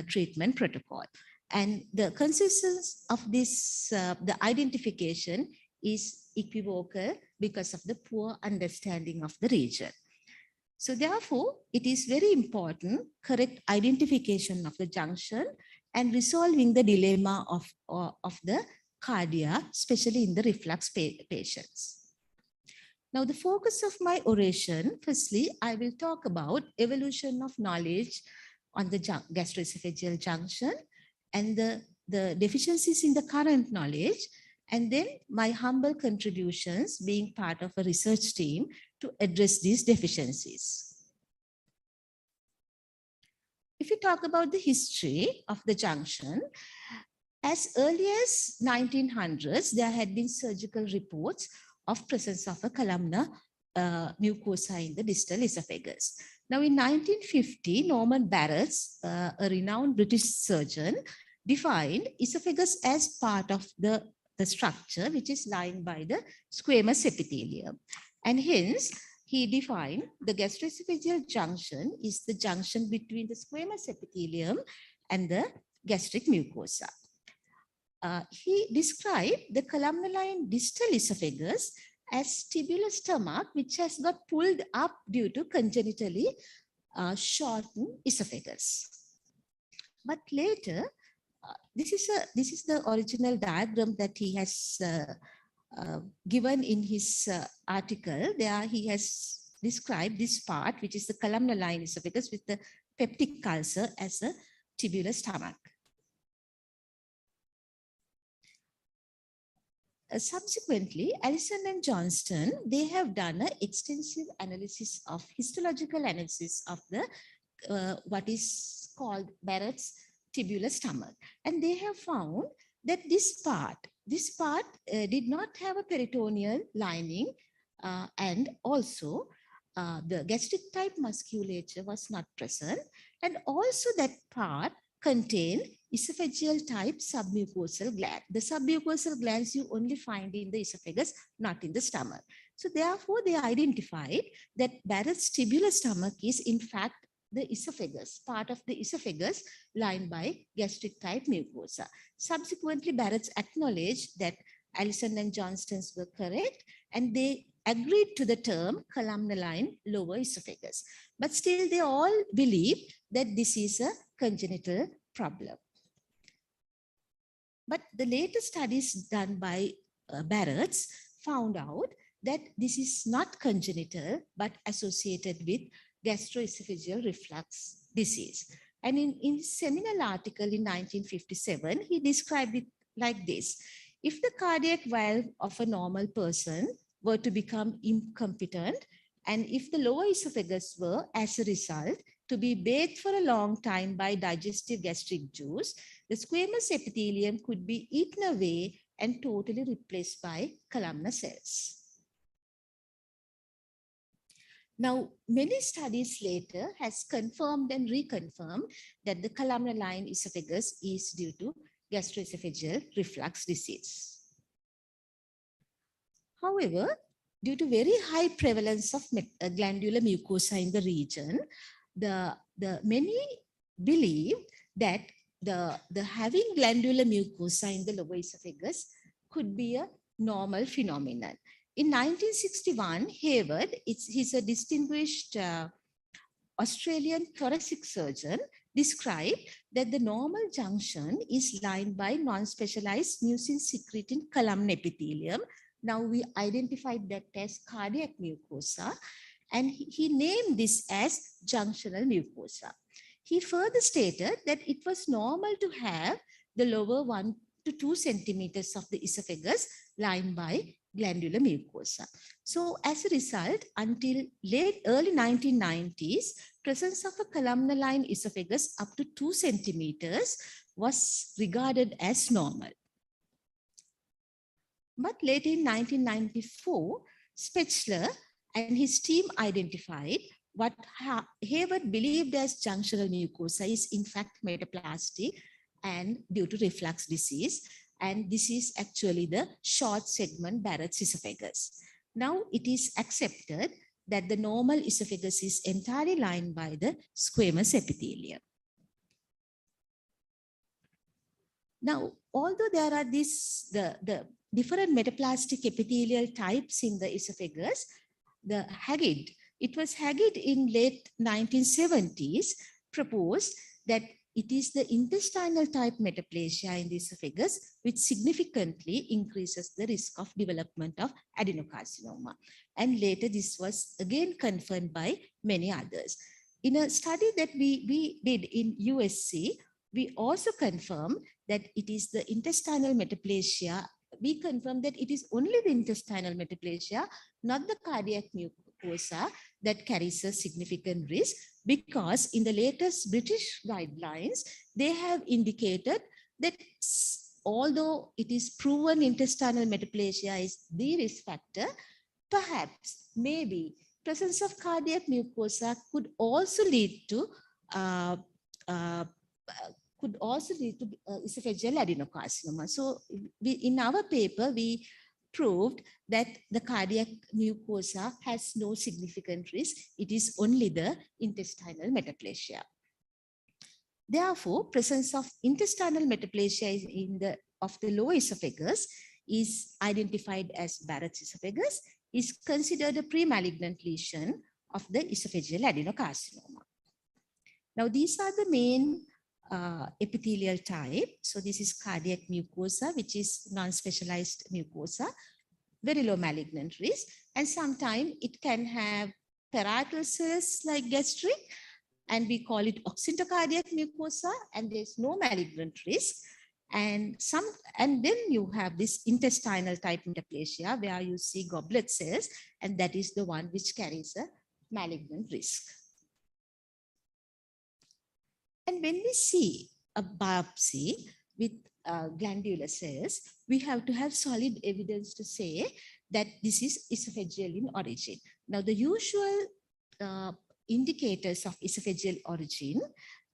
treatment protocol. And the consistency of this, the identification is equivocal because of the poor understanding of the region. So therefore, it is very important correct identification of the junction and resolving the dilemma of the cardia, especially in the reflux patients. Now, the focus of my oration, firstly, I will talk about evolution of knowledge on the gastroesophageal junction and the deficiencies in the current knowledge, and then my humble contributions being part of a research team to address these deficiencies. If you talk about the history of the junction, as early as 1900s, there had been surgical reports of presence of a columnar mucosa in the distal esophagus. Now in 1950, Norman Barrett, a renowned British surgeon, defined esophagus as part of the structure which is lined by the squamous epithelium. And hence, he defined the gastroesophageal junction is the junction between the squamous epithelium and the gastric mucosa. He described the columnar line distal esophagus as tubular stomach, which has got pulled up due to congenitally shortened esophagus. But later, this is the original diagram that he has given in his article. There he has described this part, which is the columnar line esophagus with the peptic ulcer as a tubular stomach. Subsequently, Allison and Johnston, they have done an extensive analysis of histological analysis of the what is called Barrett's tubular stomach. And they have found that this part did not have a peritoneal lining, and also the gastric type musculature was not present, and also that part contained esophageal type submucosal gland. The submucosal glands you only find in the esophagus, not in the stomach. So therefore, they identified that Barrett's tubular stomach is in fact the esophagus, part of the esophagus lined by gastric type mucosa. Subsequently, Barrett's acknowledged that Allison and Johnston's were correct, and they agreed to the term columnar-line lower esophagus. But still, they all believe that this is a congenital problem. But the latest studies done by Barrett's found out that this is not congenital, but associated with gastroesophageal reflux disease. And in his seminal article in 1957, he described it like this. If the cardiac valve of a normal person were to become incompetent, and if the lower esophagus were, as a result, to be bathed for a long time by digestive gastric juice, the squamous epithelium could be eaten away and totally replaced by columnar cells. Now, many studies later has confirmed and reconfirmed that the columnar line esophagus is due to gastroesophageal reflux disease. However, due to very high prevalence of glandular mucosa in the region, many believe that the having glandular mucosa in the lower esophagus could be a normal phenomenon. In 1961, Hayward, he's a distinguished Australian thoracic surgeon, described that the normal junction is lined by non-specialized mucin-secreting columnar epithelium. Now we identified that as cardiac mucosa, and he named this as junctional mucosa. He further stated that it was normal to have the lower 1 to 2 centimeters of the esophagus lined by glandular mucosa. So as a result, until early 1990s, presence of a columnar line esophagus up to 2 centimeters was regarded as normal. But later in 1994, Spetzler and his team identified what Hayward believed as junctional mucosa is in fact metaplastic and due to reflux disease. And this is actually the short segment Barrett's esophagus. Now it is accepted that the normal esophagus is entirely lined by the squamous epithelium. Now, although there are the different metaplastic epithelial types in the esophagus, it was Haggard in late 1970s proposed that it is the intestinal type metaplasia in the esophagus which significantly increases the risk of development of adenocarcinoma. And later this was again confirmed by many others. In a study that we did in USC, we also confirmed that it is the intestinal metaplasia. We confirmed that it is only the intestinal metaplasia, not the cardiac mucosa, that carries a significant risk, because in the latest British guidelines, they have indicated that although it is proven intestinal metaplasia is the risk factor, perhaps maybe presence of cardiac mucosa could also lead to esophageal adenocarcinoma. So in our paper, we proved that the cardiac mucosa has no significant risk. It is only the intestinal metaplasia. Therefore, presence of intestinal metaplasia of the lower esophagus is identified as Barrett's esophagus, is considered a pre-malignant lesion of the esophageal adenocarcinoma. Now, these are the main epithelial type. So this is cardiac mucosa, which is non-specialized mucosa, very low malignant risk. And sometimes it can have parietal cells like gastric, and we call it occipital cardiac mucosa, and there's no malignant risk. And then you have this intestinal type metaplasia where you see goblet cells, and that is the one which carries a malignant risk. And when we see a biopsy with glandular cells, we have to have solid evidence to say that this is esophageal in origin. Now, the usual indicators of esophageal origin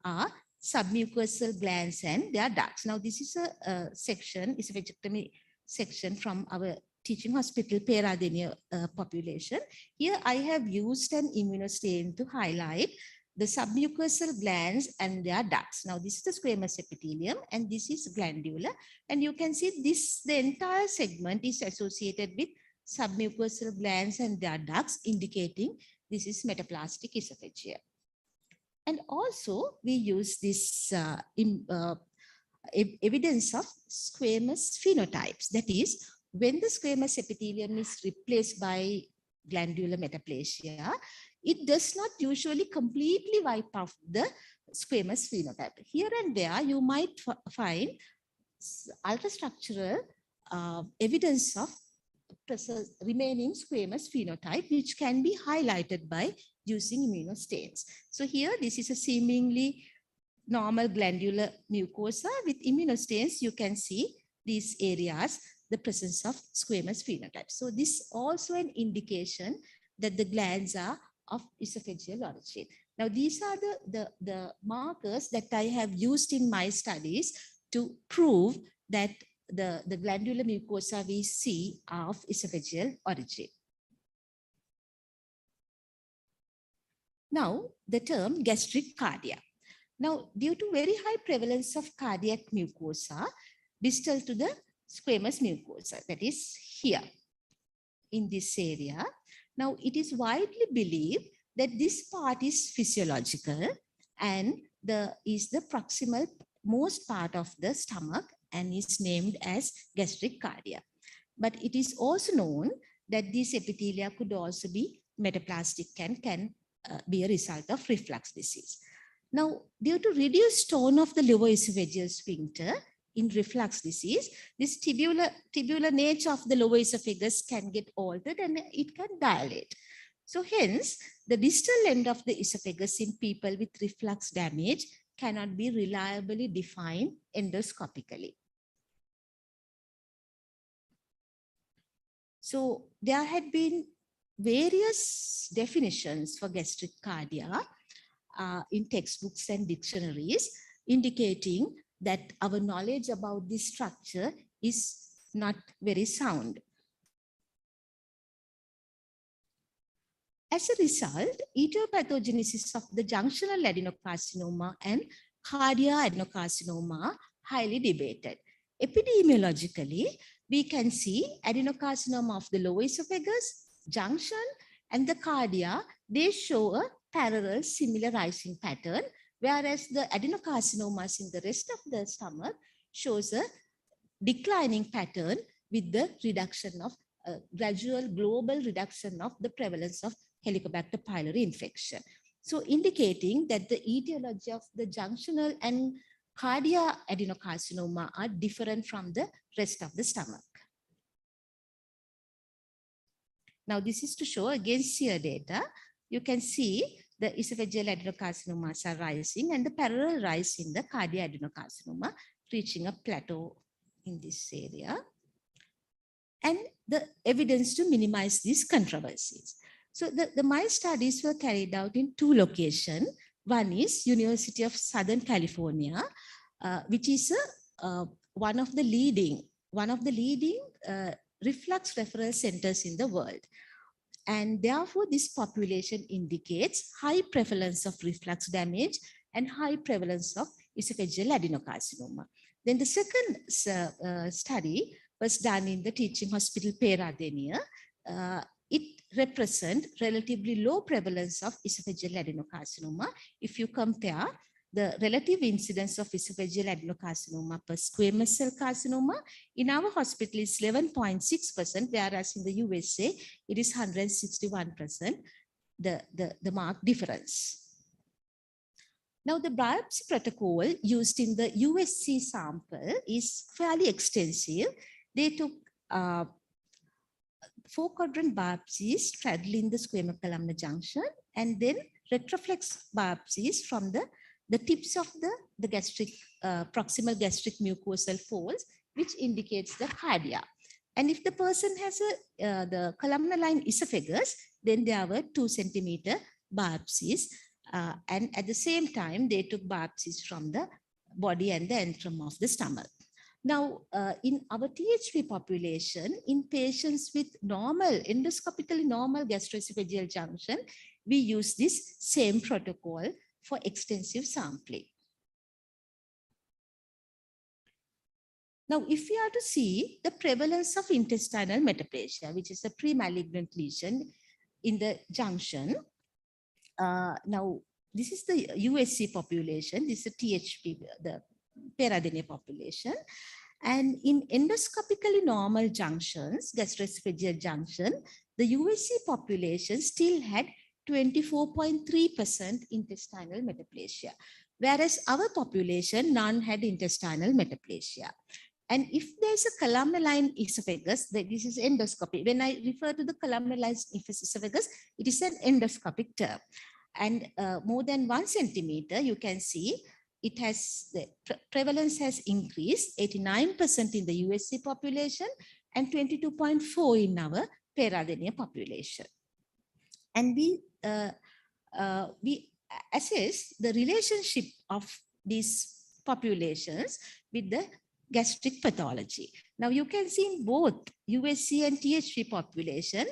are submucosal glands and their ducts. Now, this is a section, esophagectomy section from our teaching hospital Peradeniya population. Here I have used an immunostain to highlight the submucosal glands and their ducts. Now, this is the squamous epithelium and this is glandular. And you can see this, the entire segment is associated with submucosal glands and their ducts, indicating this is metaplastic esophagia. And also we use this evidence of squamous phenotypes. That is, when the squamous epithelium is replaced by glandular metaplasia, it does not usually completely wipe off the squamous phenotype. Here and there, you might find ultrastructural evidence of remaining squamous phenotype, which can be highlighted by using immunostains. So here, this is a seemingly normal glandular mucosa. With immunostains, you can see these areas, the presence of squamous phenotype. So this also an indication that the glands are of esophageal origin. Now, these are the markers that I have used in my studies to prove that the glandular mucosa we see are of esophageal origin. Now, the term gastric cardia. Now, due to very high prevalence of cardiac mucosa distal to the squamous mucosa, that is here in this area. Now, it is widely believed that this part is physiological and is the proximal most part of the stomach and is named as gastric cardia. But it is also known that these epithelia could also be metaplastic and can be a result of reflux disease. Now, due to reduced tone of the lower esophageal sphincter in reflux disease, this tubular nature of the lower esophagus can get altered and it can dilate. So hence, the distal end of the esophagus in people with reflux damage cannot be reliably defined endoscopically. So there had been various definitions for gastric cardia in textbooks and dictionaries, indicating that our knowledge about this structure is not very sound. As a result, etiopathogenesis of the junctional adenocarcinoma and cardia adenocarcinoma are highly debated. Epidemiologically, we can see adenocarcinoma of the lower esophagus, junction, and the cardia, they show a parallel similar rising pattern, whereas the adenocarcinomas in the rest of the stomach shows a declining pattern with the reduction of gradual global reduction of the prevalence of Helicobacter pylori infection. So indicating that the etiology of the junctional and cardia adenocarcinoma are different from the rest of the stomach. Now this is to show again SEER data. You can see the esophageal adenocarcinomas are rising and the parallel rise in the cardia adenocarcinoma, reaching a plateau in this area. And the evidence to minimize these controversies. So my studies were carried out in two locations. One is University of Southern California, which is one of the leading reflux referral centers in the world. And therefore, this population indicates high prevalence of reflux damage and high prevalence of esophageal adenocarcinoma. Then the second study was done in the teaching hospital Peradeniya. It represents relatively low prevalence of esophageal adenocarcinoma. If you compare the relative incidence of esophageal adenocarcinoma per squamous cell carcinoma, in our hospital is 11.6%, whereas in the USA, it is 161%, the marked difference. Now, the biopsy protocol used in the USC sample is fairly extensive. They took 4-quadrant biopsies straddling the squamous columnar junction, and then retroflex biopsies from the tips of the gastric, proximal gastric mucosal folds, which indicates the cardia. And if the person has the columnar line esophagus, then there were 2 centimeter biopsies. And at the same time, they took biopsies from the body and the antrum of the stomach. Now, in our THP population, in patients with normal, endoscopically normal gastroesophageal junction, we use this same protocol for extensive sampling. Now, if we are to see the prevalence of intestinal metaplasia, which is a pre-malignant lesion in the junction, now this is the USC population, this is the THP, the Peradeniya population. And in endoscopically normal junctions, gastroesophageal junction, the USC population still had 24.3% intestinal metaplasia, whereas our population, none had intestinal metaplasia. And if there's a columnar line esophagus, this is endoscopy. When I refer to the columnar line esophagus, it is an endoscopic term. And more than 1 centimeter, you can see it has, the prevalence has increased, 89% in the USC population and 22.4 in our Peradeniya population. And we assess the relationship of these populations with the gastric pathology. Now you can see in both USC and THP population,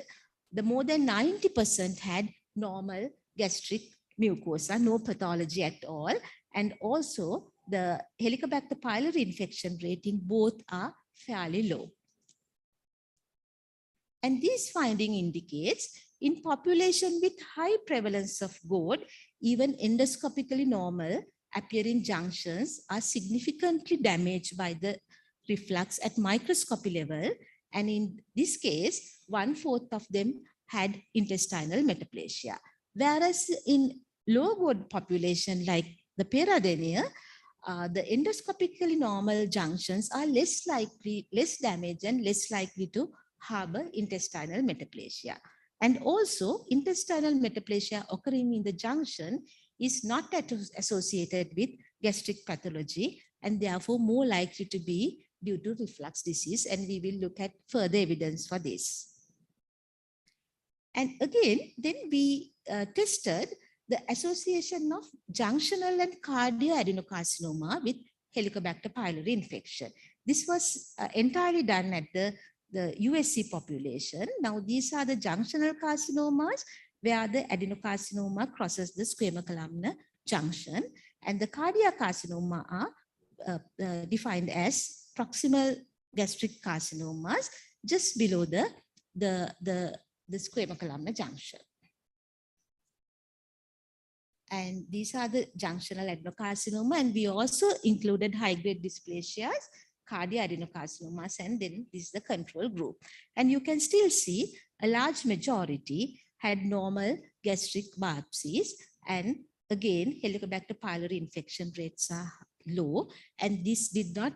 the more than 90% had normal gastric mucosa, no pathology at all. And also the Helicobacter pylori infection rating both are fairly low. And this finding indicates in population with high prevalence of GORD, even endoscopically normal appearing junctions are significantly damaged by the reflux at microscopy level. And in this case, 1/4 of them had intestinal metaplasia. Whereas in low GORD population like the Peradeniya, the endoscopically normal junctions are less damaged and less likely to harbor intestinal metaplasia. And also intestinal metaplasia occurring in the junction is not associated with gastric pathology and therefore more likely to be due to reflux disease. And we will look at further evidence for this. And again, then we tested the association of junctional and cardio adenocarcinoma with Helicobacter pylori infection. This was entirely done at the USC population. Now, these are the junctional carcinomas where the adenocarcinoma crosses the squamous columnar junction, and the cardiac carcinoma are defined as proximal gastric carcinomas just below the squamous columnar junction. And these are the junctional adenocarcinoma, and we also included high-grade dysplasias, cardiac adenocarcinomas, and then this is the control group. And you can still see a large majority had normal gastric biopsies, and again, Helicobacter pylori infection rates are low, and this did not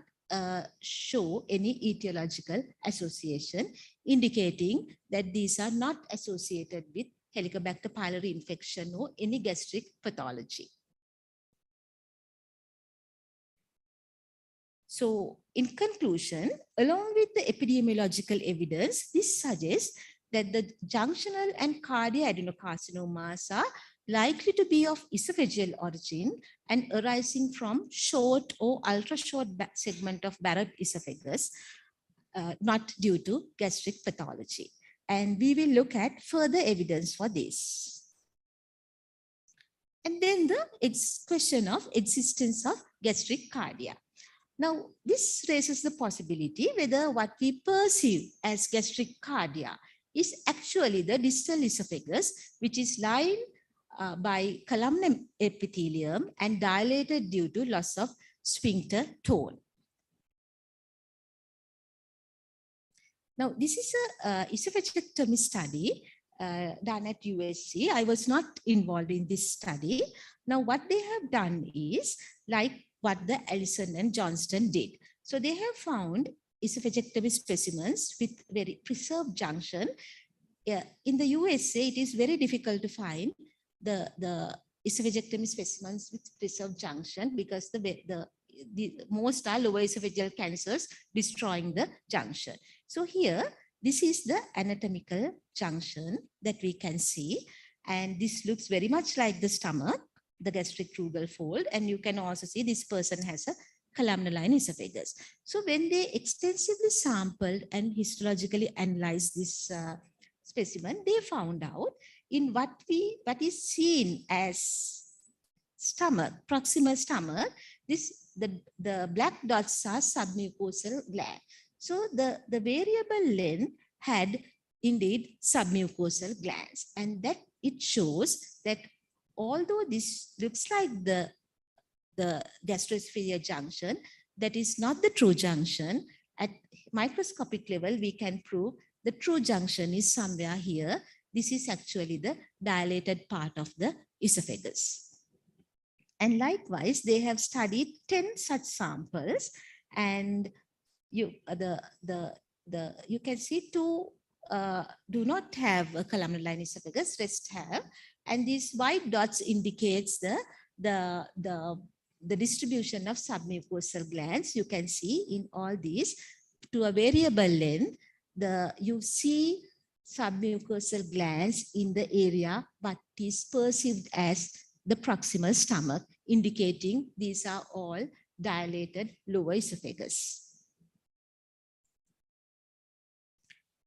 show any etiological association, indicating that these are not associated with Helicobacter pylori infection or any gastric pathology. So in conclusion, along with the epidemiological evidence, this suggests that the junctional and cardiac adenocarcinomas are likely to be of esophageal origin and arising from short or ultra-short segment of Barrett esophagus, not due to gastric pathology. And we will look at further evidence for this. And then the question of existence of gastric cardia. Now, this raises the possibility whether what we perceive as gastric cardia is actually the distal esophagus, which is lined by columnar epithelium and dilated due to loss of sphincter tone. Now, this is a esophagectomy study done at USC. I was not involved in this study. Now, what they have done is like what the Allison and Johnston did. So they have found esophagectomy specimens with very preserved junction. In the USA, it is very difficult to find the esophagectomy specimens with preserved junction because the most are lower esophageal cancers destroying the junction. So here, this is the anatomical junction that we can see. And this looks very much like the stomach, the gastric rugal fold. And you can also see this person has a columnar-line esophagus. So when they extensively sampled and histologically analyzed this specimen, they found out in what is seen as stomach, proximal stomach, the black dots are submucosal gland. So the variable length had indeed submucosal glands, and that it shows that although this looks like the gastroesophageal junction, that is not the true junction. At microscopic level, we can prove the true junction is somewhere here. This is actually the dilated part of the esophagus. And likewise, they have studied 10 such samples, and you can see two do not have a columnar-line esophagus, rest have, and these white dots indicates the distribution of submucosal glands. You can see in all these to a variable length, you see submucosal glands in the area what is perceived as the proximal stomach, indicating these are all dilated lower esophagus.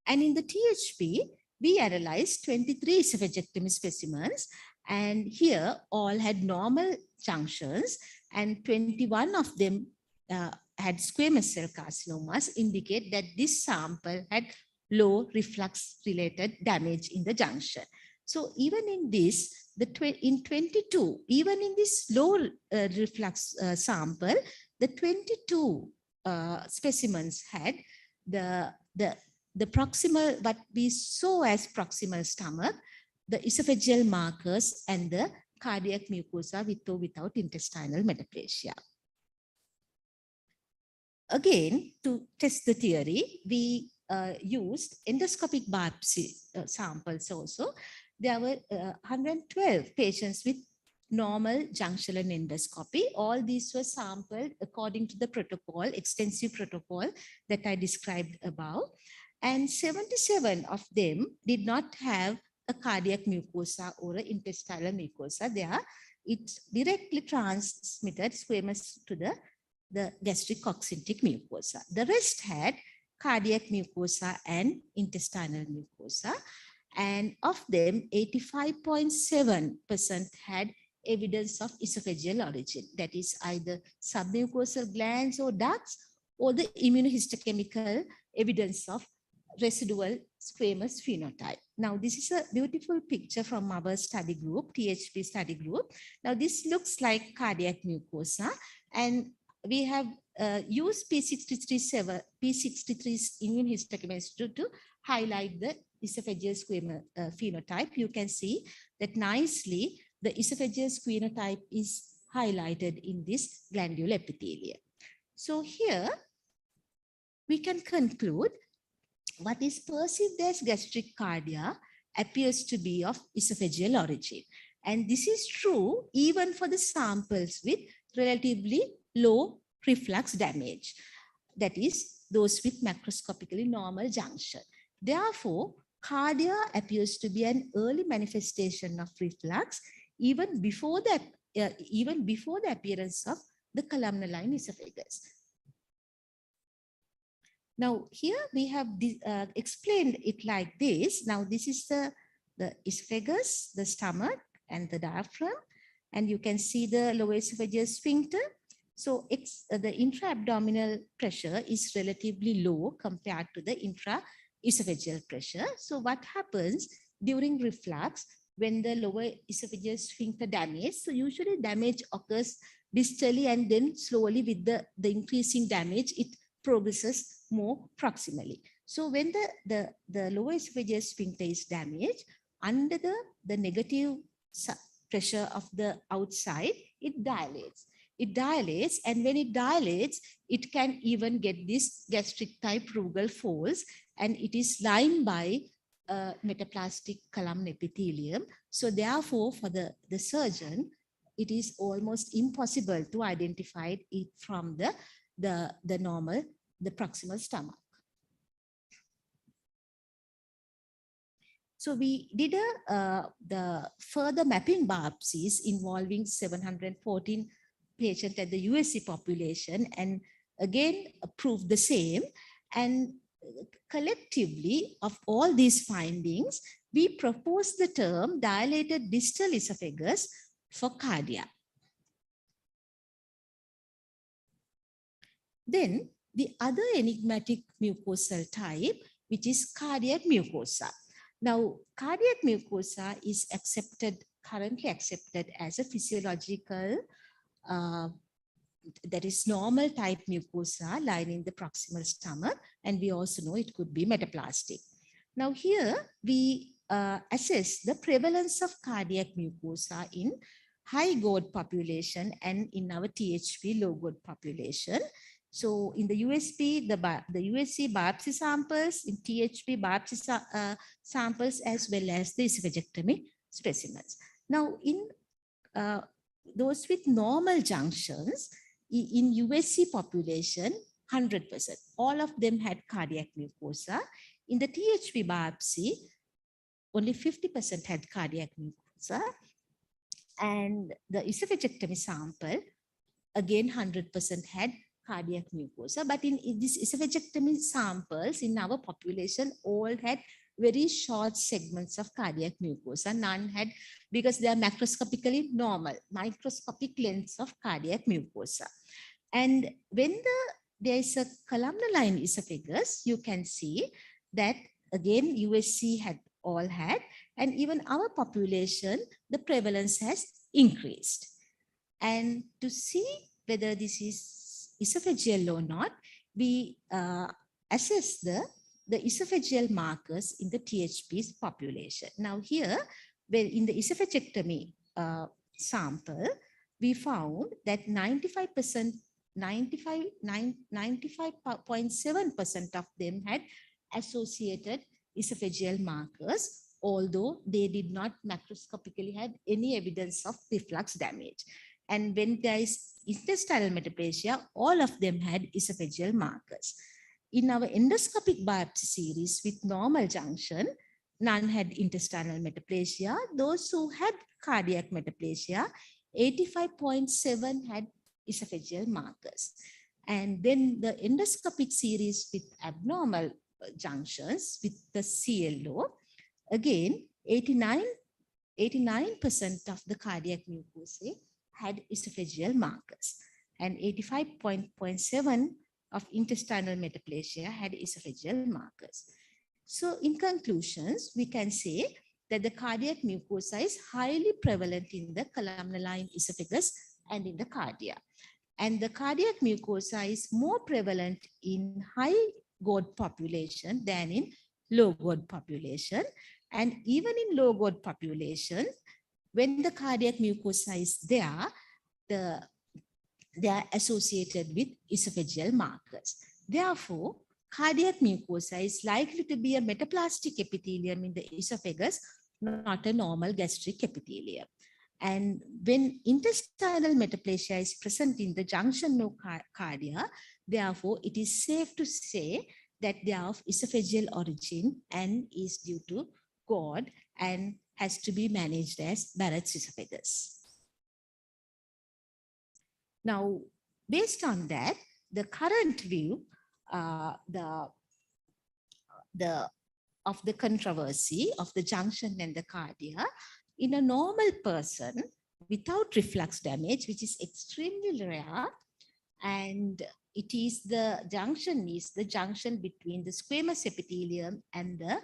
And in the THP, we analyzed 23 esophagectomy specimens, and here all had normal junctions, and 21 of them had squamous cell carcinomas, indicate that this sample had low reflux related damage in the junction. So even in this, in 22, even in this low reflux sample, the 22 specimens had the proximal, what we saw as proximal stomach, the esophageal markers, and the cardiac mucosa with or without intestinal metaplasia. Again, to test the theory, we used endoscopic biopsy samples also. There were 112 patients with normal junctional endoscopy. All these were sampled according to the protocol, extensive protocol that I described above. And 77 of them did not have a cardiac mucosa or an intestinal mucosa there. It directly transmitted squamous to the gastric coccytic mucosa. The rest had cardiac mucosa and intestinal mucosa. And of them, 85.7% had evidence of esophageal origin. That is either submucosal glands or ducts, or the immunohistochemical evidence of residual squamous phenotype. Now, this is a beautiful picture from our study group, THP study group. Now, this looks like cardiac mucosa, and we have used P63 immunohistochemistry to highlight the esophageal squamous phenotype. You can see that nicely the esophageal phenotype is highlighted in this glandular epithelium. So here we can conclude what is perceived as gastric cardia appears to be of esophageal origin. And this is true even for the samples with relatively low reflux damage, that is, those with macroscopically normal junction. Therefore, cardia appears to be an early manifestation of reflux even before the appearance of the columnar-line esophagus. Now, here we have explained it like this. Now, this is the esophagus, the stomach, and the diaphragm, and you can see the lower esophageal sphincter. So the intra-abdominal pressure is relatively low compared to the intra-esophageal pressure. So what happens during reflux when the lower esophageal sphincter damage? So usually damage occurs distally, and then slowly with the increasing damage, it progresses more proximally. So when the lower esophageal sphincter is damaged, under the negative pressure of the outside, it dilates. It dilates, and when it dilates, it can even get this gastric type rugal folds, and it is lined by metaplastic column epithelium. So therefore, for the surgeon, it is almost impossible to identify it from the normal, the proximal stomach. So we did the further mapping biopsies involving 714 patients at the USC population, and again proved the same. And collectively, of all these findings, we proposed the term dilated distal esophagus for cardia. Then the other enigmatic mucosal type, which is cardiac mucosa. Now, cardiac mucosa is currently accepted as a physiological, that is normal type mucosa lining the proximal stomach, and we also know it could be metaplastic. Now here we assess the prevalence of cardiac mucosa in high GORD population and in our THP low GORD population. So in the USP, the USC biopsy samples, in THP biopsy samples, as well as the esophagectomy specimens. Now in those with normal junctions, in USC population, 100%, all of them had cardiac mucosa. In the THP biopsy, only 50% had cardiac mucosa. And the esophagectomy sample, again, 100% had cardiac mucosa. But in these esophagectomy samples in our population, all had very short segments of cardiac mucosa. None had, because they are macroscopically normal, microscopic lengths of cardiac mucosa. And when there is a columnar-line esophagus, you can see that again USC had all had, and even our population, the prevalence has increased. And to see whether this is esophageal or not, we assess the esophageal markers in the THP's population. Now here, where in the esophagectomy sample, we found that 95.7% of them had associated esophageal markers, although they did not macroscopically have any evidence of reflux damage. And when there is intestinal metaplasia, all of them had esophageal markers. In our endoscopic biopsy series with normal junction, none had intestinal metaplasia. Those who had cardiac metaplasia, 85.7 had esophageal markers. And then the endoscopic series with abnormal junctions with the CLO, again, 89% of the cardiac mucosae had esophageal markers, and 85.7 of intestinal metaplasia had esophageal markers. So in conclusions, we can say that the cardiac mucosa is highly prevalent in the columnar-line esophagus and in the cardia. And the cardiac mucosa is more prevalent in high GORD population than in low GORD population. And even in low GORD population, when the cardiac mucosa is there, they are associated with esophageal markers. Therefore, cardiac mucosa is likely to be a metaplastic epithelium in the esophagus, not a normal gastric epithelium. And when intestinal metaplasia is present in the junctional cardia, therefore, it is safe to say that they are of esophageal origin and is due to GORD and has to be managed as Barrett's esophagus. Now, based on that, the current view of the controversy of the junction and the cardia, in a normal person without reflux damage, which is extremely rare, and it is the junction between the squamous epithelium and the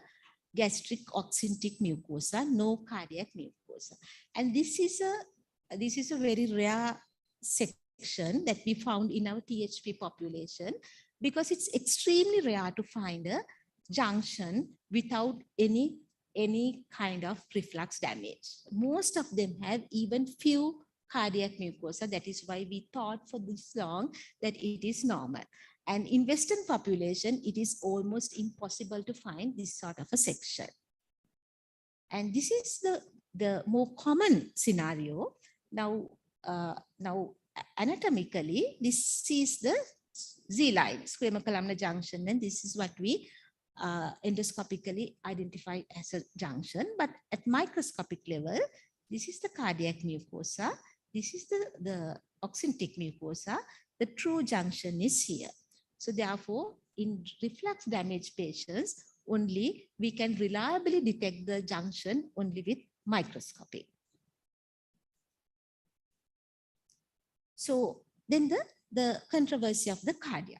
gastric oxyntic mucosa, no cardiac mucosa. And this is a very rare section that we found in our THP population, because it's extremely rare to find a junction without any any kind of reflux damage. Most of them have even few cardiac mucosa. That is why we thought for this long that it is normal. And in Western population, it is almost impossible to find this sort of a section. And this is the more common scenario. Now anatomically, this is the Z-line, squamous columnar junction, and this is what we endoscopically identify as a junction. But at microscopic level, this is the cardiac mucosa. This is the oxyntic mucosa. The true junction is here. So therefore, in reflux damage patients, only we can reliably detect the junction only with microscopy. So then the controversy of the cardia.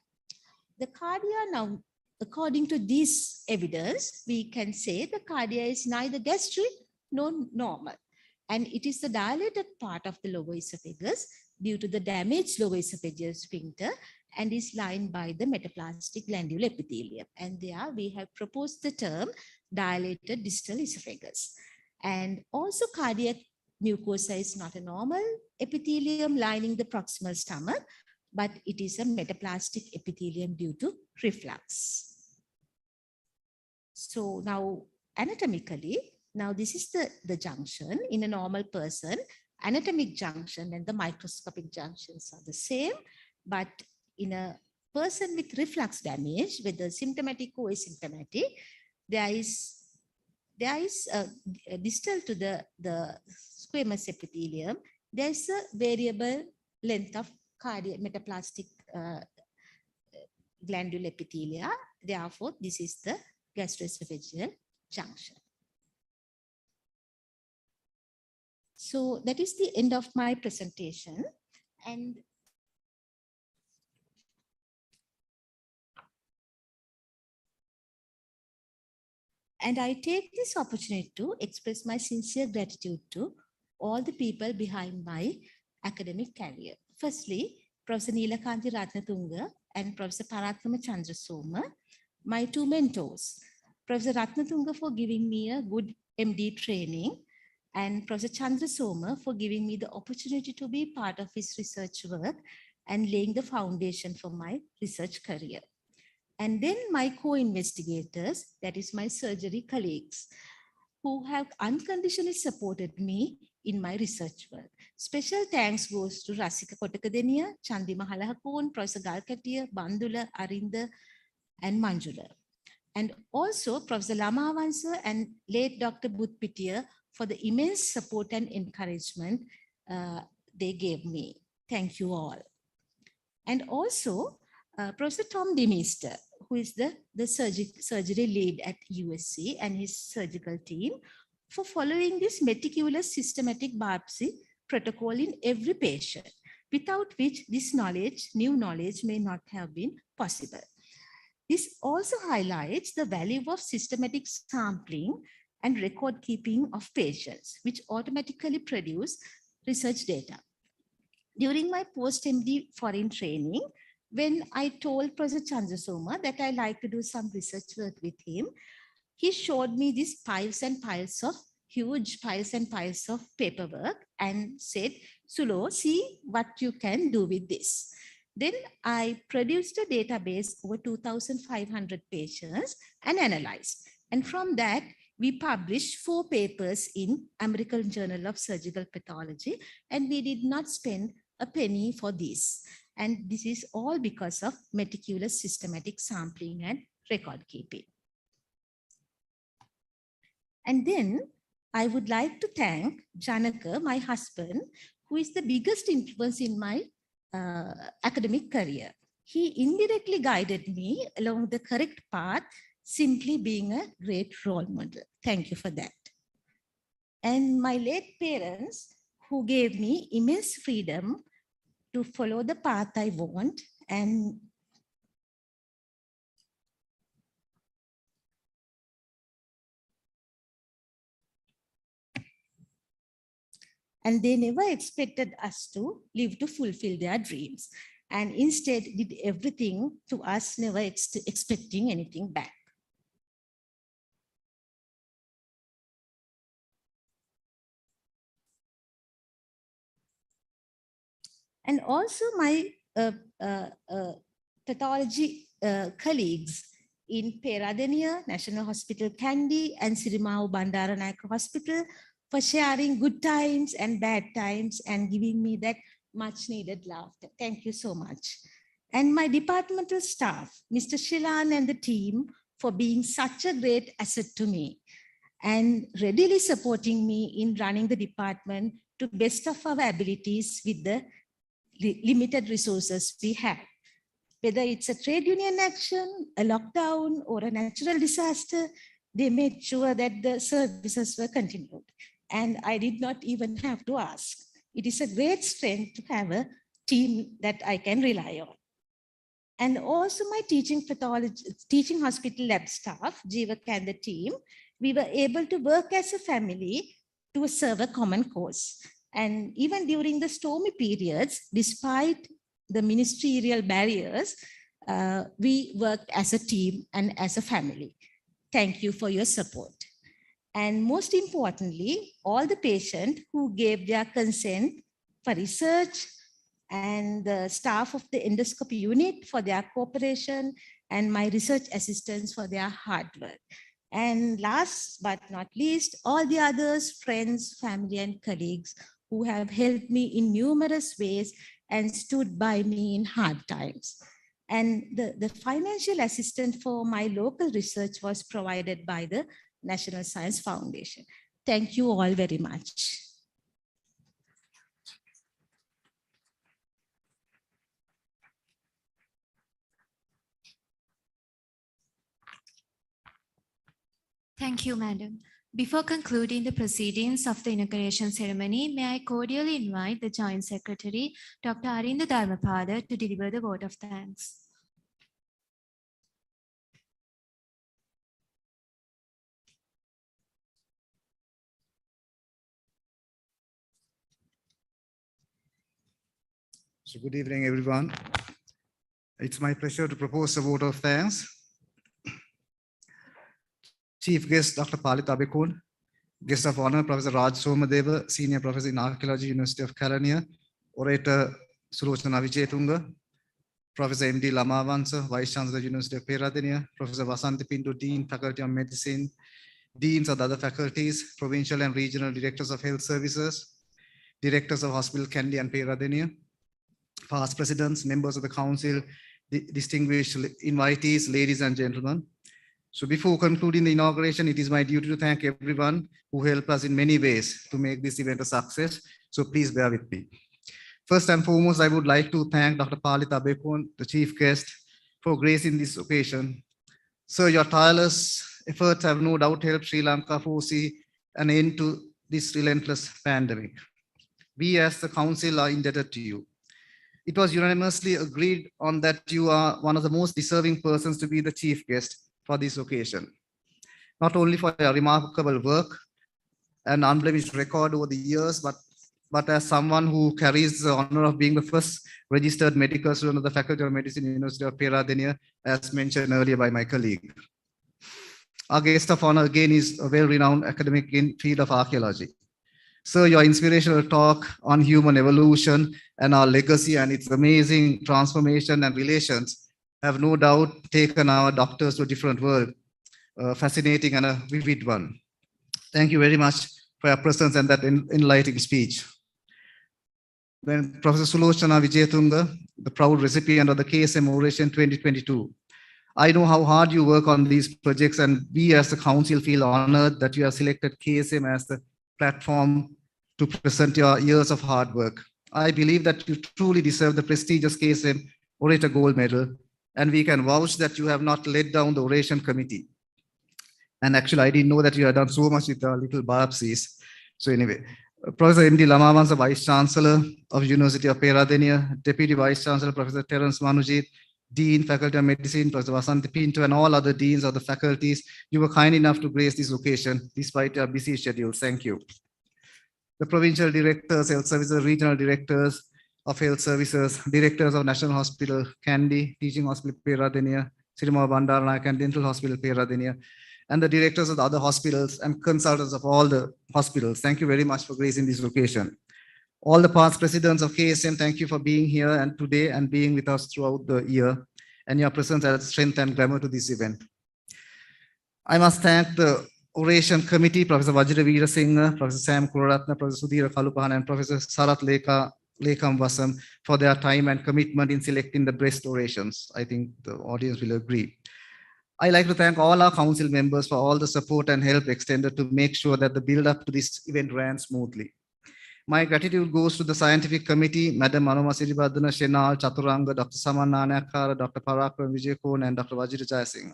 The cardia now, according to this evidence, we can say the cardia is neither gastric nor normal. And it is the dilated part of the lower esophagus due to the damaged lower esophageal sphincter and is lined by the metaplastic glandular epithelium. And there we have proposed the term dilated distal esophagus. And also cardiac mucosa is not a normal epithelium lining the proximal stomach, but it is a metaplastic epithelium due to reflux. So now anatomically, now this is the junction in a normal person. Anatomic junction and the microscopic junctions are the same, but in a person with reflux damage, whether symptomatic or asymptomatic, there is distal to the squamous epithelium, there is a variable length of cardiac metaplastic glandular epithelia. Therefore, this is the gastroesophageal junction. So that is the end of my presentation. And I take this opportunity to express my sincere gratitude to all the people behind my academic career. Firstly, Professor Kandy Ratnatunga and Professor Parakrama Chandrasoma, my two mentors. Professor Ratnatunga for giving me a good MD training, and Professor Chandrasoma for giving me the opportunity to be part of his research work and laying the foundation for my research career. And then my co-investigators, that is my surgery colleagues, who have unconditionally supported me in my research work. Special thanks goes to Rasika Kotakadeniya, Chandima Halahakon, Professor Galkatia, Bandula, Arinda, and Manjula. And also Professor Lamavansa and late Dr. Budpitia for the immense support and encouragement they gave me. Thank you all. And also Professor Tom Demister, who is the surgery lead at USC, and his surgical team, for following this meticulous systematic biopsy protocol in every patient, without which this knowledge, new knowledge, may not have been possible. This also highlights the value of systematic sampling and record keeping of patients, which automatically produce research data. During my post-MD foreign training, when I told Professor Chandrasoma that I like to do some research work with him, he showed me these piles and piles of huge piles and piles of paperwork and said, Sulo, see what you can do with this. Then I produced a database over 2,500 patients and analyzed. And from that, we published 4 papers in American Journal of Surgical Pathology, and we did not spend a penny for this. And this is all because of meticulous systematic sampling and record keeping. And then I would like to thank Janaka, my husband, who is the biggest influence in my academic career. He indirectly guided me along the correct path, simply being a great role model. Thank you for that. And my late parents, who gave me immense freedom to follow the path I want, and they never expected us to live to fulfill their dreams, and instead did everything to us, never expecting anything back. and also my pathology colleagues in Peradeniya, National Hospital Kandy, and Sirimau Bandaranayake Hospital for sharing good times and bad times and giving me that much needed laughter. Thank you so much. And my departmental staff, Mr. Shilan and the team, for being such a great asset to me and readily supporting me in running the department to best of our abilities with the limited resources we have. Whether it's a trade union action, a lockdown, or a natural disaster, they made sure that the services were continued. And I did not even have to ask. It is a great strength to have a team that I can rely on. And also my teaching hospital lab staff, Jeevak and the team, we were able to work as a family to serve a common cause. And even during the stormy periods, despite the ministerial barriers, we worked as a team and as a family. Thank you for your support. And most importantly, all the patients who gave their consent for research, and the staff of the endoscopy unit for their cooperation, and my research assistants for their hard work. And last but not least, all the others, friends, family, and colleagues who have helped me in numerous ways and stood by me in hard times. And the financial assistance for my local research was provided by the National Science Foundation. Thank you all very much. Thank you, Madam. Before concluding the proceedings of the inauguration ceremony, may I cordially invite the Joint Secretary, Dr. Arinda Dharmapada, to deliver the vote of thanks. So good evening, everyone. It's my pleasure to propose a vote of thanks. Chief guest, Dr. Palita Abekon, guest of honor, Professor Raj Samadeva, Senior Professor in Archaeology, University of Kelaniya, orator Sulochana Vijayatunga, Professor M.D. Lamavansa, Vice Chancellor, University of Peradeniya, Professor Vasanthi Pinto, Dean, Faculty of Medicine, Deans of the other faculties, Provincial and Regional Directors of Health Services, Directors of Hospital Kandy and Peradeniya, past presidents, members of the council, distinguished invitees, ladies and gentlemen. So before concluding the inauguration, it is my duty to thank everyone who helped us in many ways to make this event a success. So please bear with me. First and foremost, I would like to thank Dr. Palita Abekon, the chief guest, for gracing this occasion. Sir, your tireless efforts have no doubt helped Sri Lanka foresee an end to this relentless pandemic. We as the council are indebted to you. It was unanimously agreed on that you are one of the most deserving persons to be the chief guest for this occasion, not only for your remarkable work and unblemished record over the years, but as someone who carries the honor of being the first registered medical student of the Faculty of Medicine, University of Peradeniya, as mentioned earlier by my colleague. Our guest of honor again is a well-renowned academic in field of archaeology. Sir, your inspirational talk on human evolution and our legacy and its amazing transformation and relations have no doubt taken our doctors to a different world, fascinating and a vivid one. Thank you very much for your presence and that enlightening speech. Then Professor Sulochana Vijayatunga, the proud recipient of the KSM Oration 2022. I know how hard you work on these projects, and we as the council feel honored that you have selected KSM as the platform to present your years of hard work. I believe that you truly deserve the prestigious KSM Orator Gold Medal, and we can vouch that you have not let down the oration committee. And actually, I didn't know that you had done so much with the little biopsies. So anyway, Professor M.D. Lamavansa, Vice Chancellor of University of Peradeniya, Deputy Vice Chancellor, Professor Terence Manujit, Dean, Faculty of Medicine, Professor Vasanthi Pinto, and all other deans of the faculties, you were kind enough to grace this occasion despite your busy schedules. Thank you. The provincial directors, health services, regional directors of health services, directors of National Hospital Kandy, Teaching Hospital Peradeniya, Sirimau Bandaranayake and Dental Hospital Peradeniya, and the directors of the other hospitals and consultants of all the hospitals. Thank you very much for gracing this occasion. All the past presidents of KSM, thank you for being here and today and being with us throughout the year, and your presence adds strength and glamour to this event. I must thank the Oration Committee, Professor Vajra Veerasinghe, Professor Sam Kuraratna, Professor Sudhira Kalupahan, and Professor Sarath Lekam Vasam for their time and commitment in selecting the best orations. I think the audience will agree. I like to thank all our council members for all the support and help extended to make sure that the build-up to this event ran smoothly. My gratitude goes to the scientific committee, Madam Anuma Siribadana, Shenal, Chaturanga, Dr. Saman Nanakara, Dr. Parakram Vijayakon, and Dr. Vajra Jayasinghe.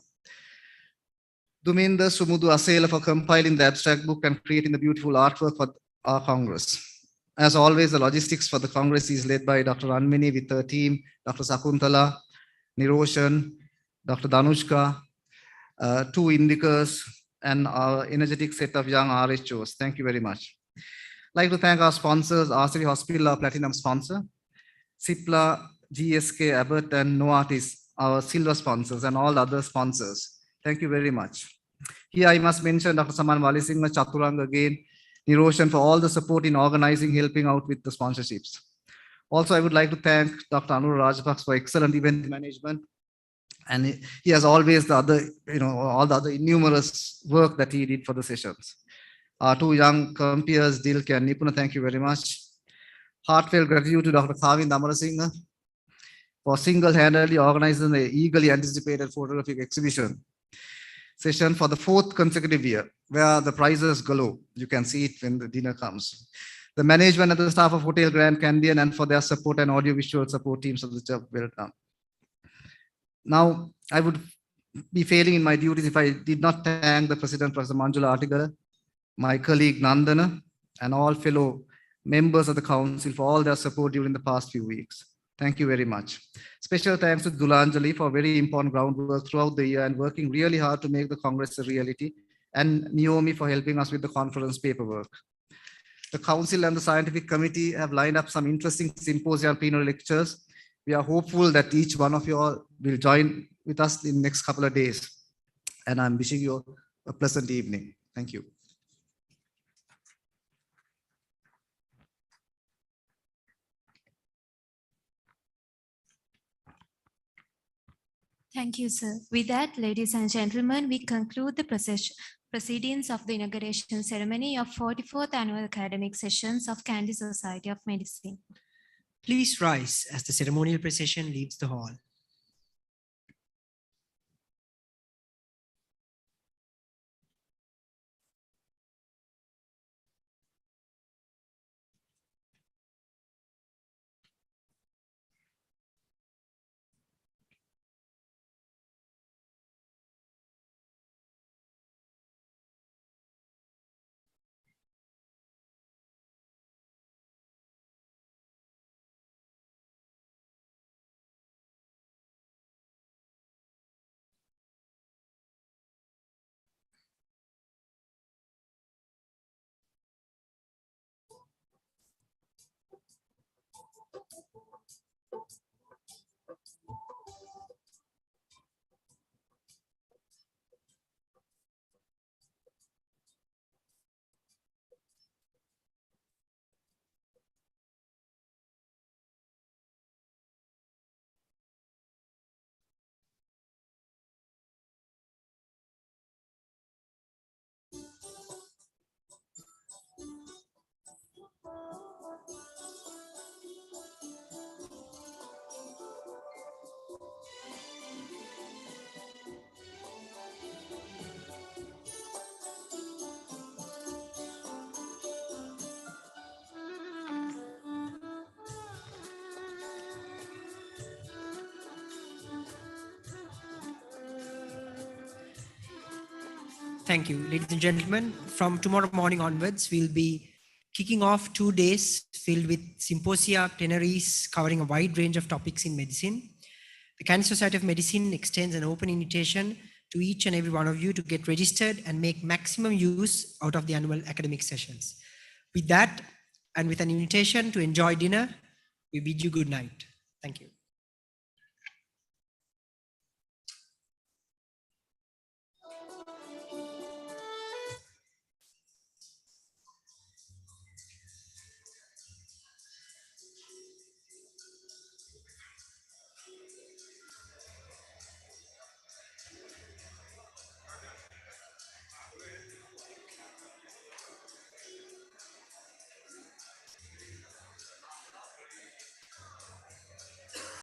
Duminda Sumudu Asela for compiling the abstract book and creating the beautiful artwork for our Congress. As always, the logistics for the Congress is led by Dr. Ranmini with her team, Dr. Sakuntala, Niroshan, Dr. Danushka, two indicators, and our energetic set of young RHOs. Thank you very much. I'd like to thank our sponsors, RCV Hospital, our platinum sponsor, Cipla, GSK, Abbott, and Novartis, our silver sponsors, and all other sponsors. Thank you very much. Here I must mention Dr. Saman Walisinghe, Chaturanga again, Niroshan for all the support in organizing, helping out with the sponsorships. Also, I would like to thank Dr. Anur Rajbaks for excellent event management. And he has always the other, all the other innumerous work that he did for the sessions. Our two young compeers, Dilke and Nipuna, thank you very much. Heartfelt gratitude to Dr. Kavind Amarasinghe for single-handedly organizing the eagerly anticipated photographic exhibition session for the 4th consecutive year, where the prizes galore. You can see it when the dinner comes. The management and the staff of Hotel Grand Candian and for their support and audiovisual support teams of the job well done. Now, I would be failing in my duties if I did not thank the President, Professor Manjula Atigala, my colleague Nandana, and all fellow members of the Council for all their support during the past few weeks. Thank you very much. Special thanks to Dulanjali for very important groundwork throughout the year and working really hard to make the Congress a reality, and Naomi for helping us with the conference paperwork. The Council and the Scientific Committee have lined up some interesting symposia and plenary lectures. We are hopeful that each one of you all will join with us in the next couple of days. And I'm wishing you a pleasant evening. Thank you. Thank you, sir. With that, ladies and gentlemen, we conclude the proceedings of the inauguration ceremony of 44th Annual Academic Sessions of Kandy Society of Medicine. Please rise as the ceremonial procession leaves the hall. Thank you, ladies and gentlemen. From tomorrow morning onwards, we'll be kicking off 2 days filled with symposia, plenaries covering a wide range of topics in medicine. The Kandy Society of Medicine extends an open invitation to each and every one of you to get registered and make maximum use out of the annual academic sessions. With that, and with an invitation to enjoy dinner, we bid you good night. Thank you.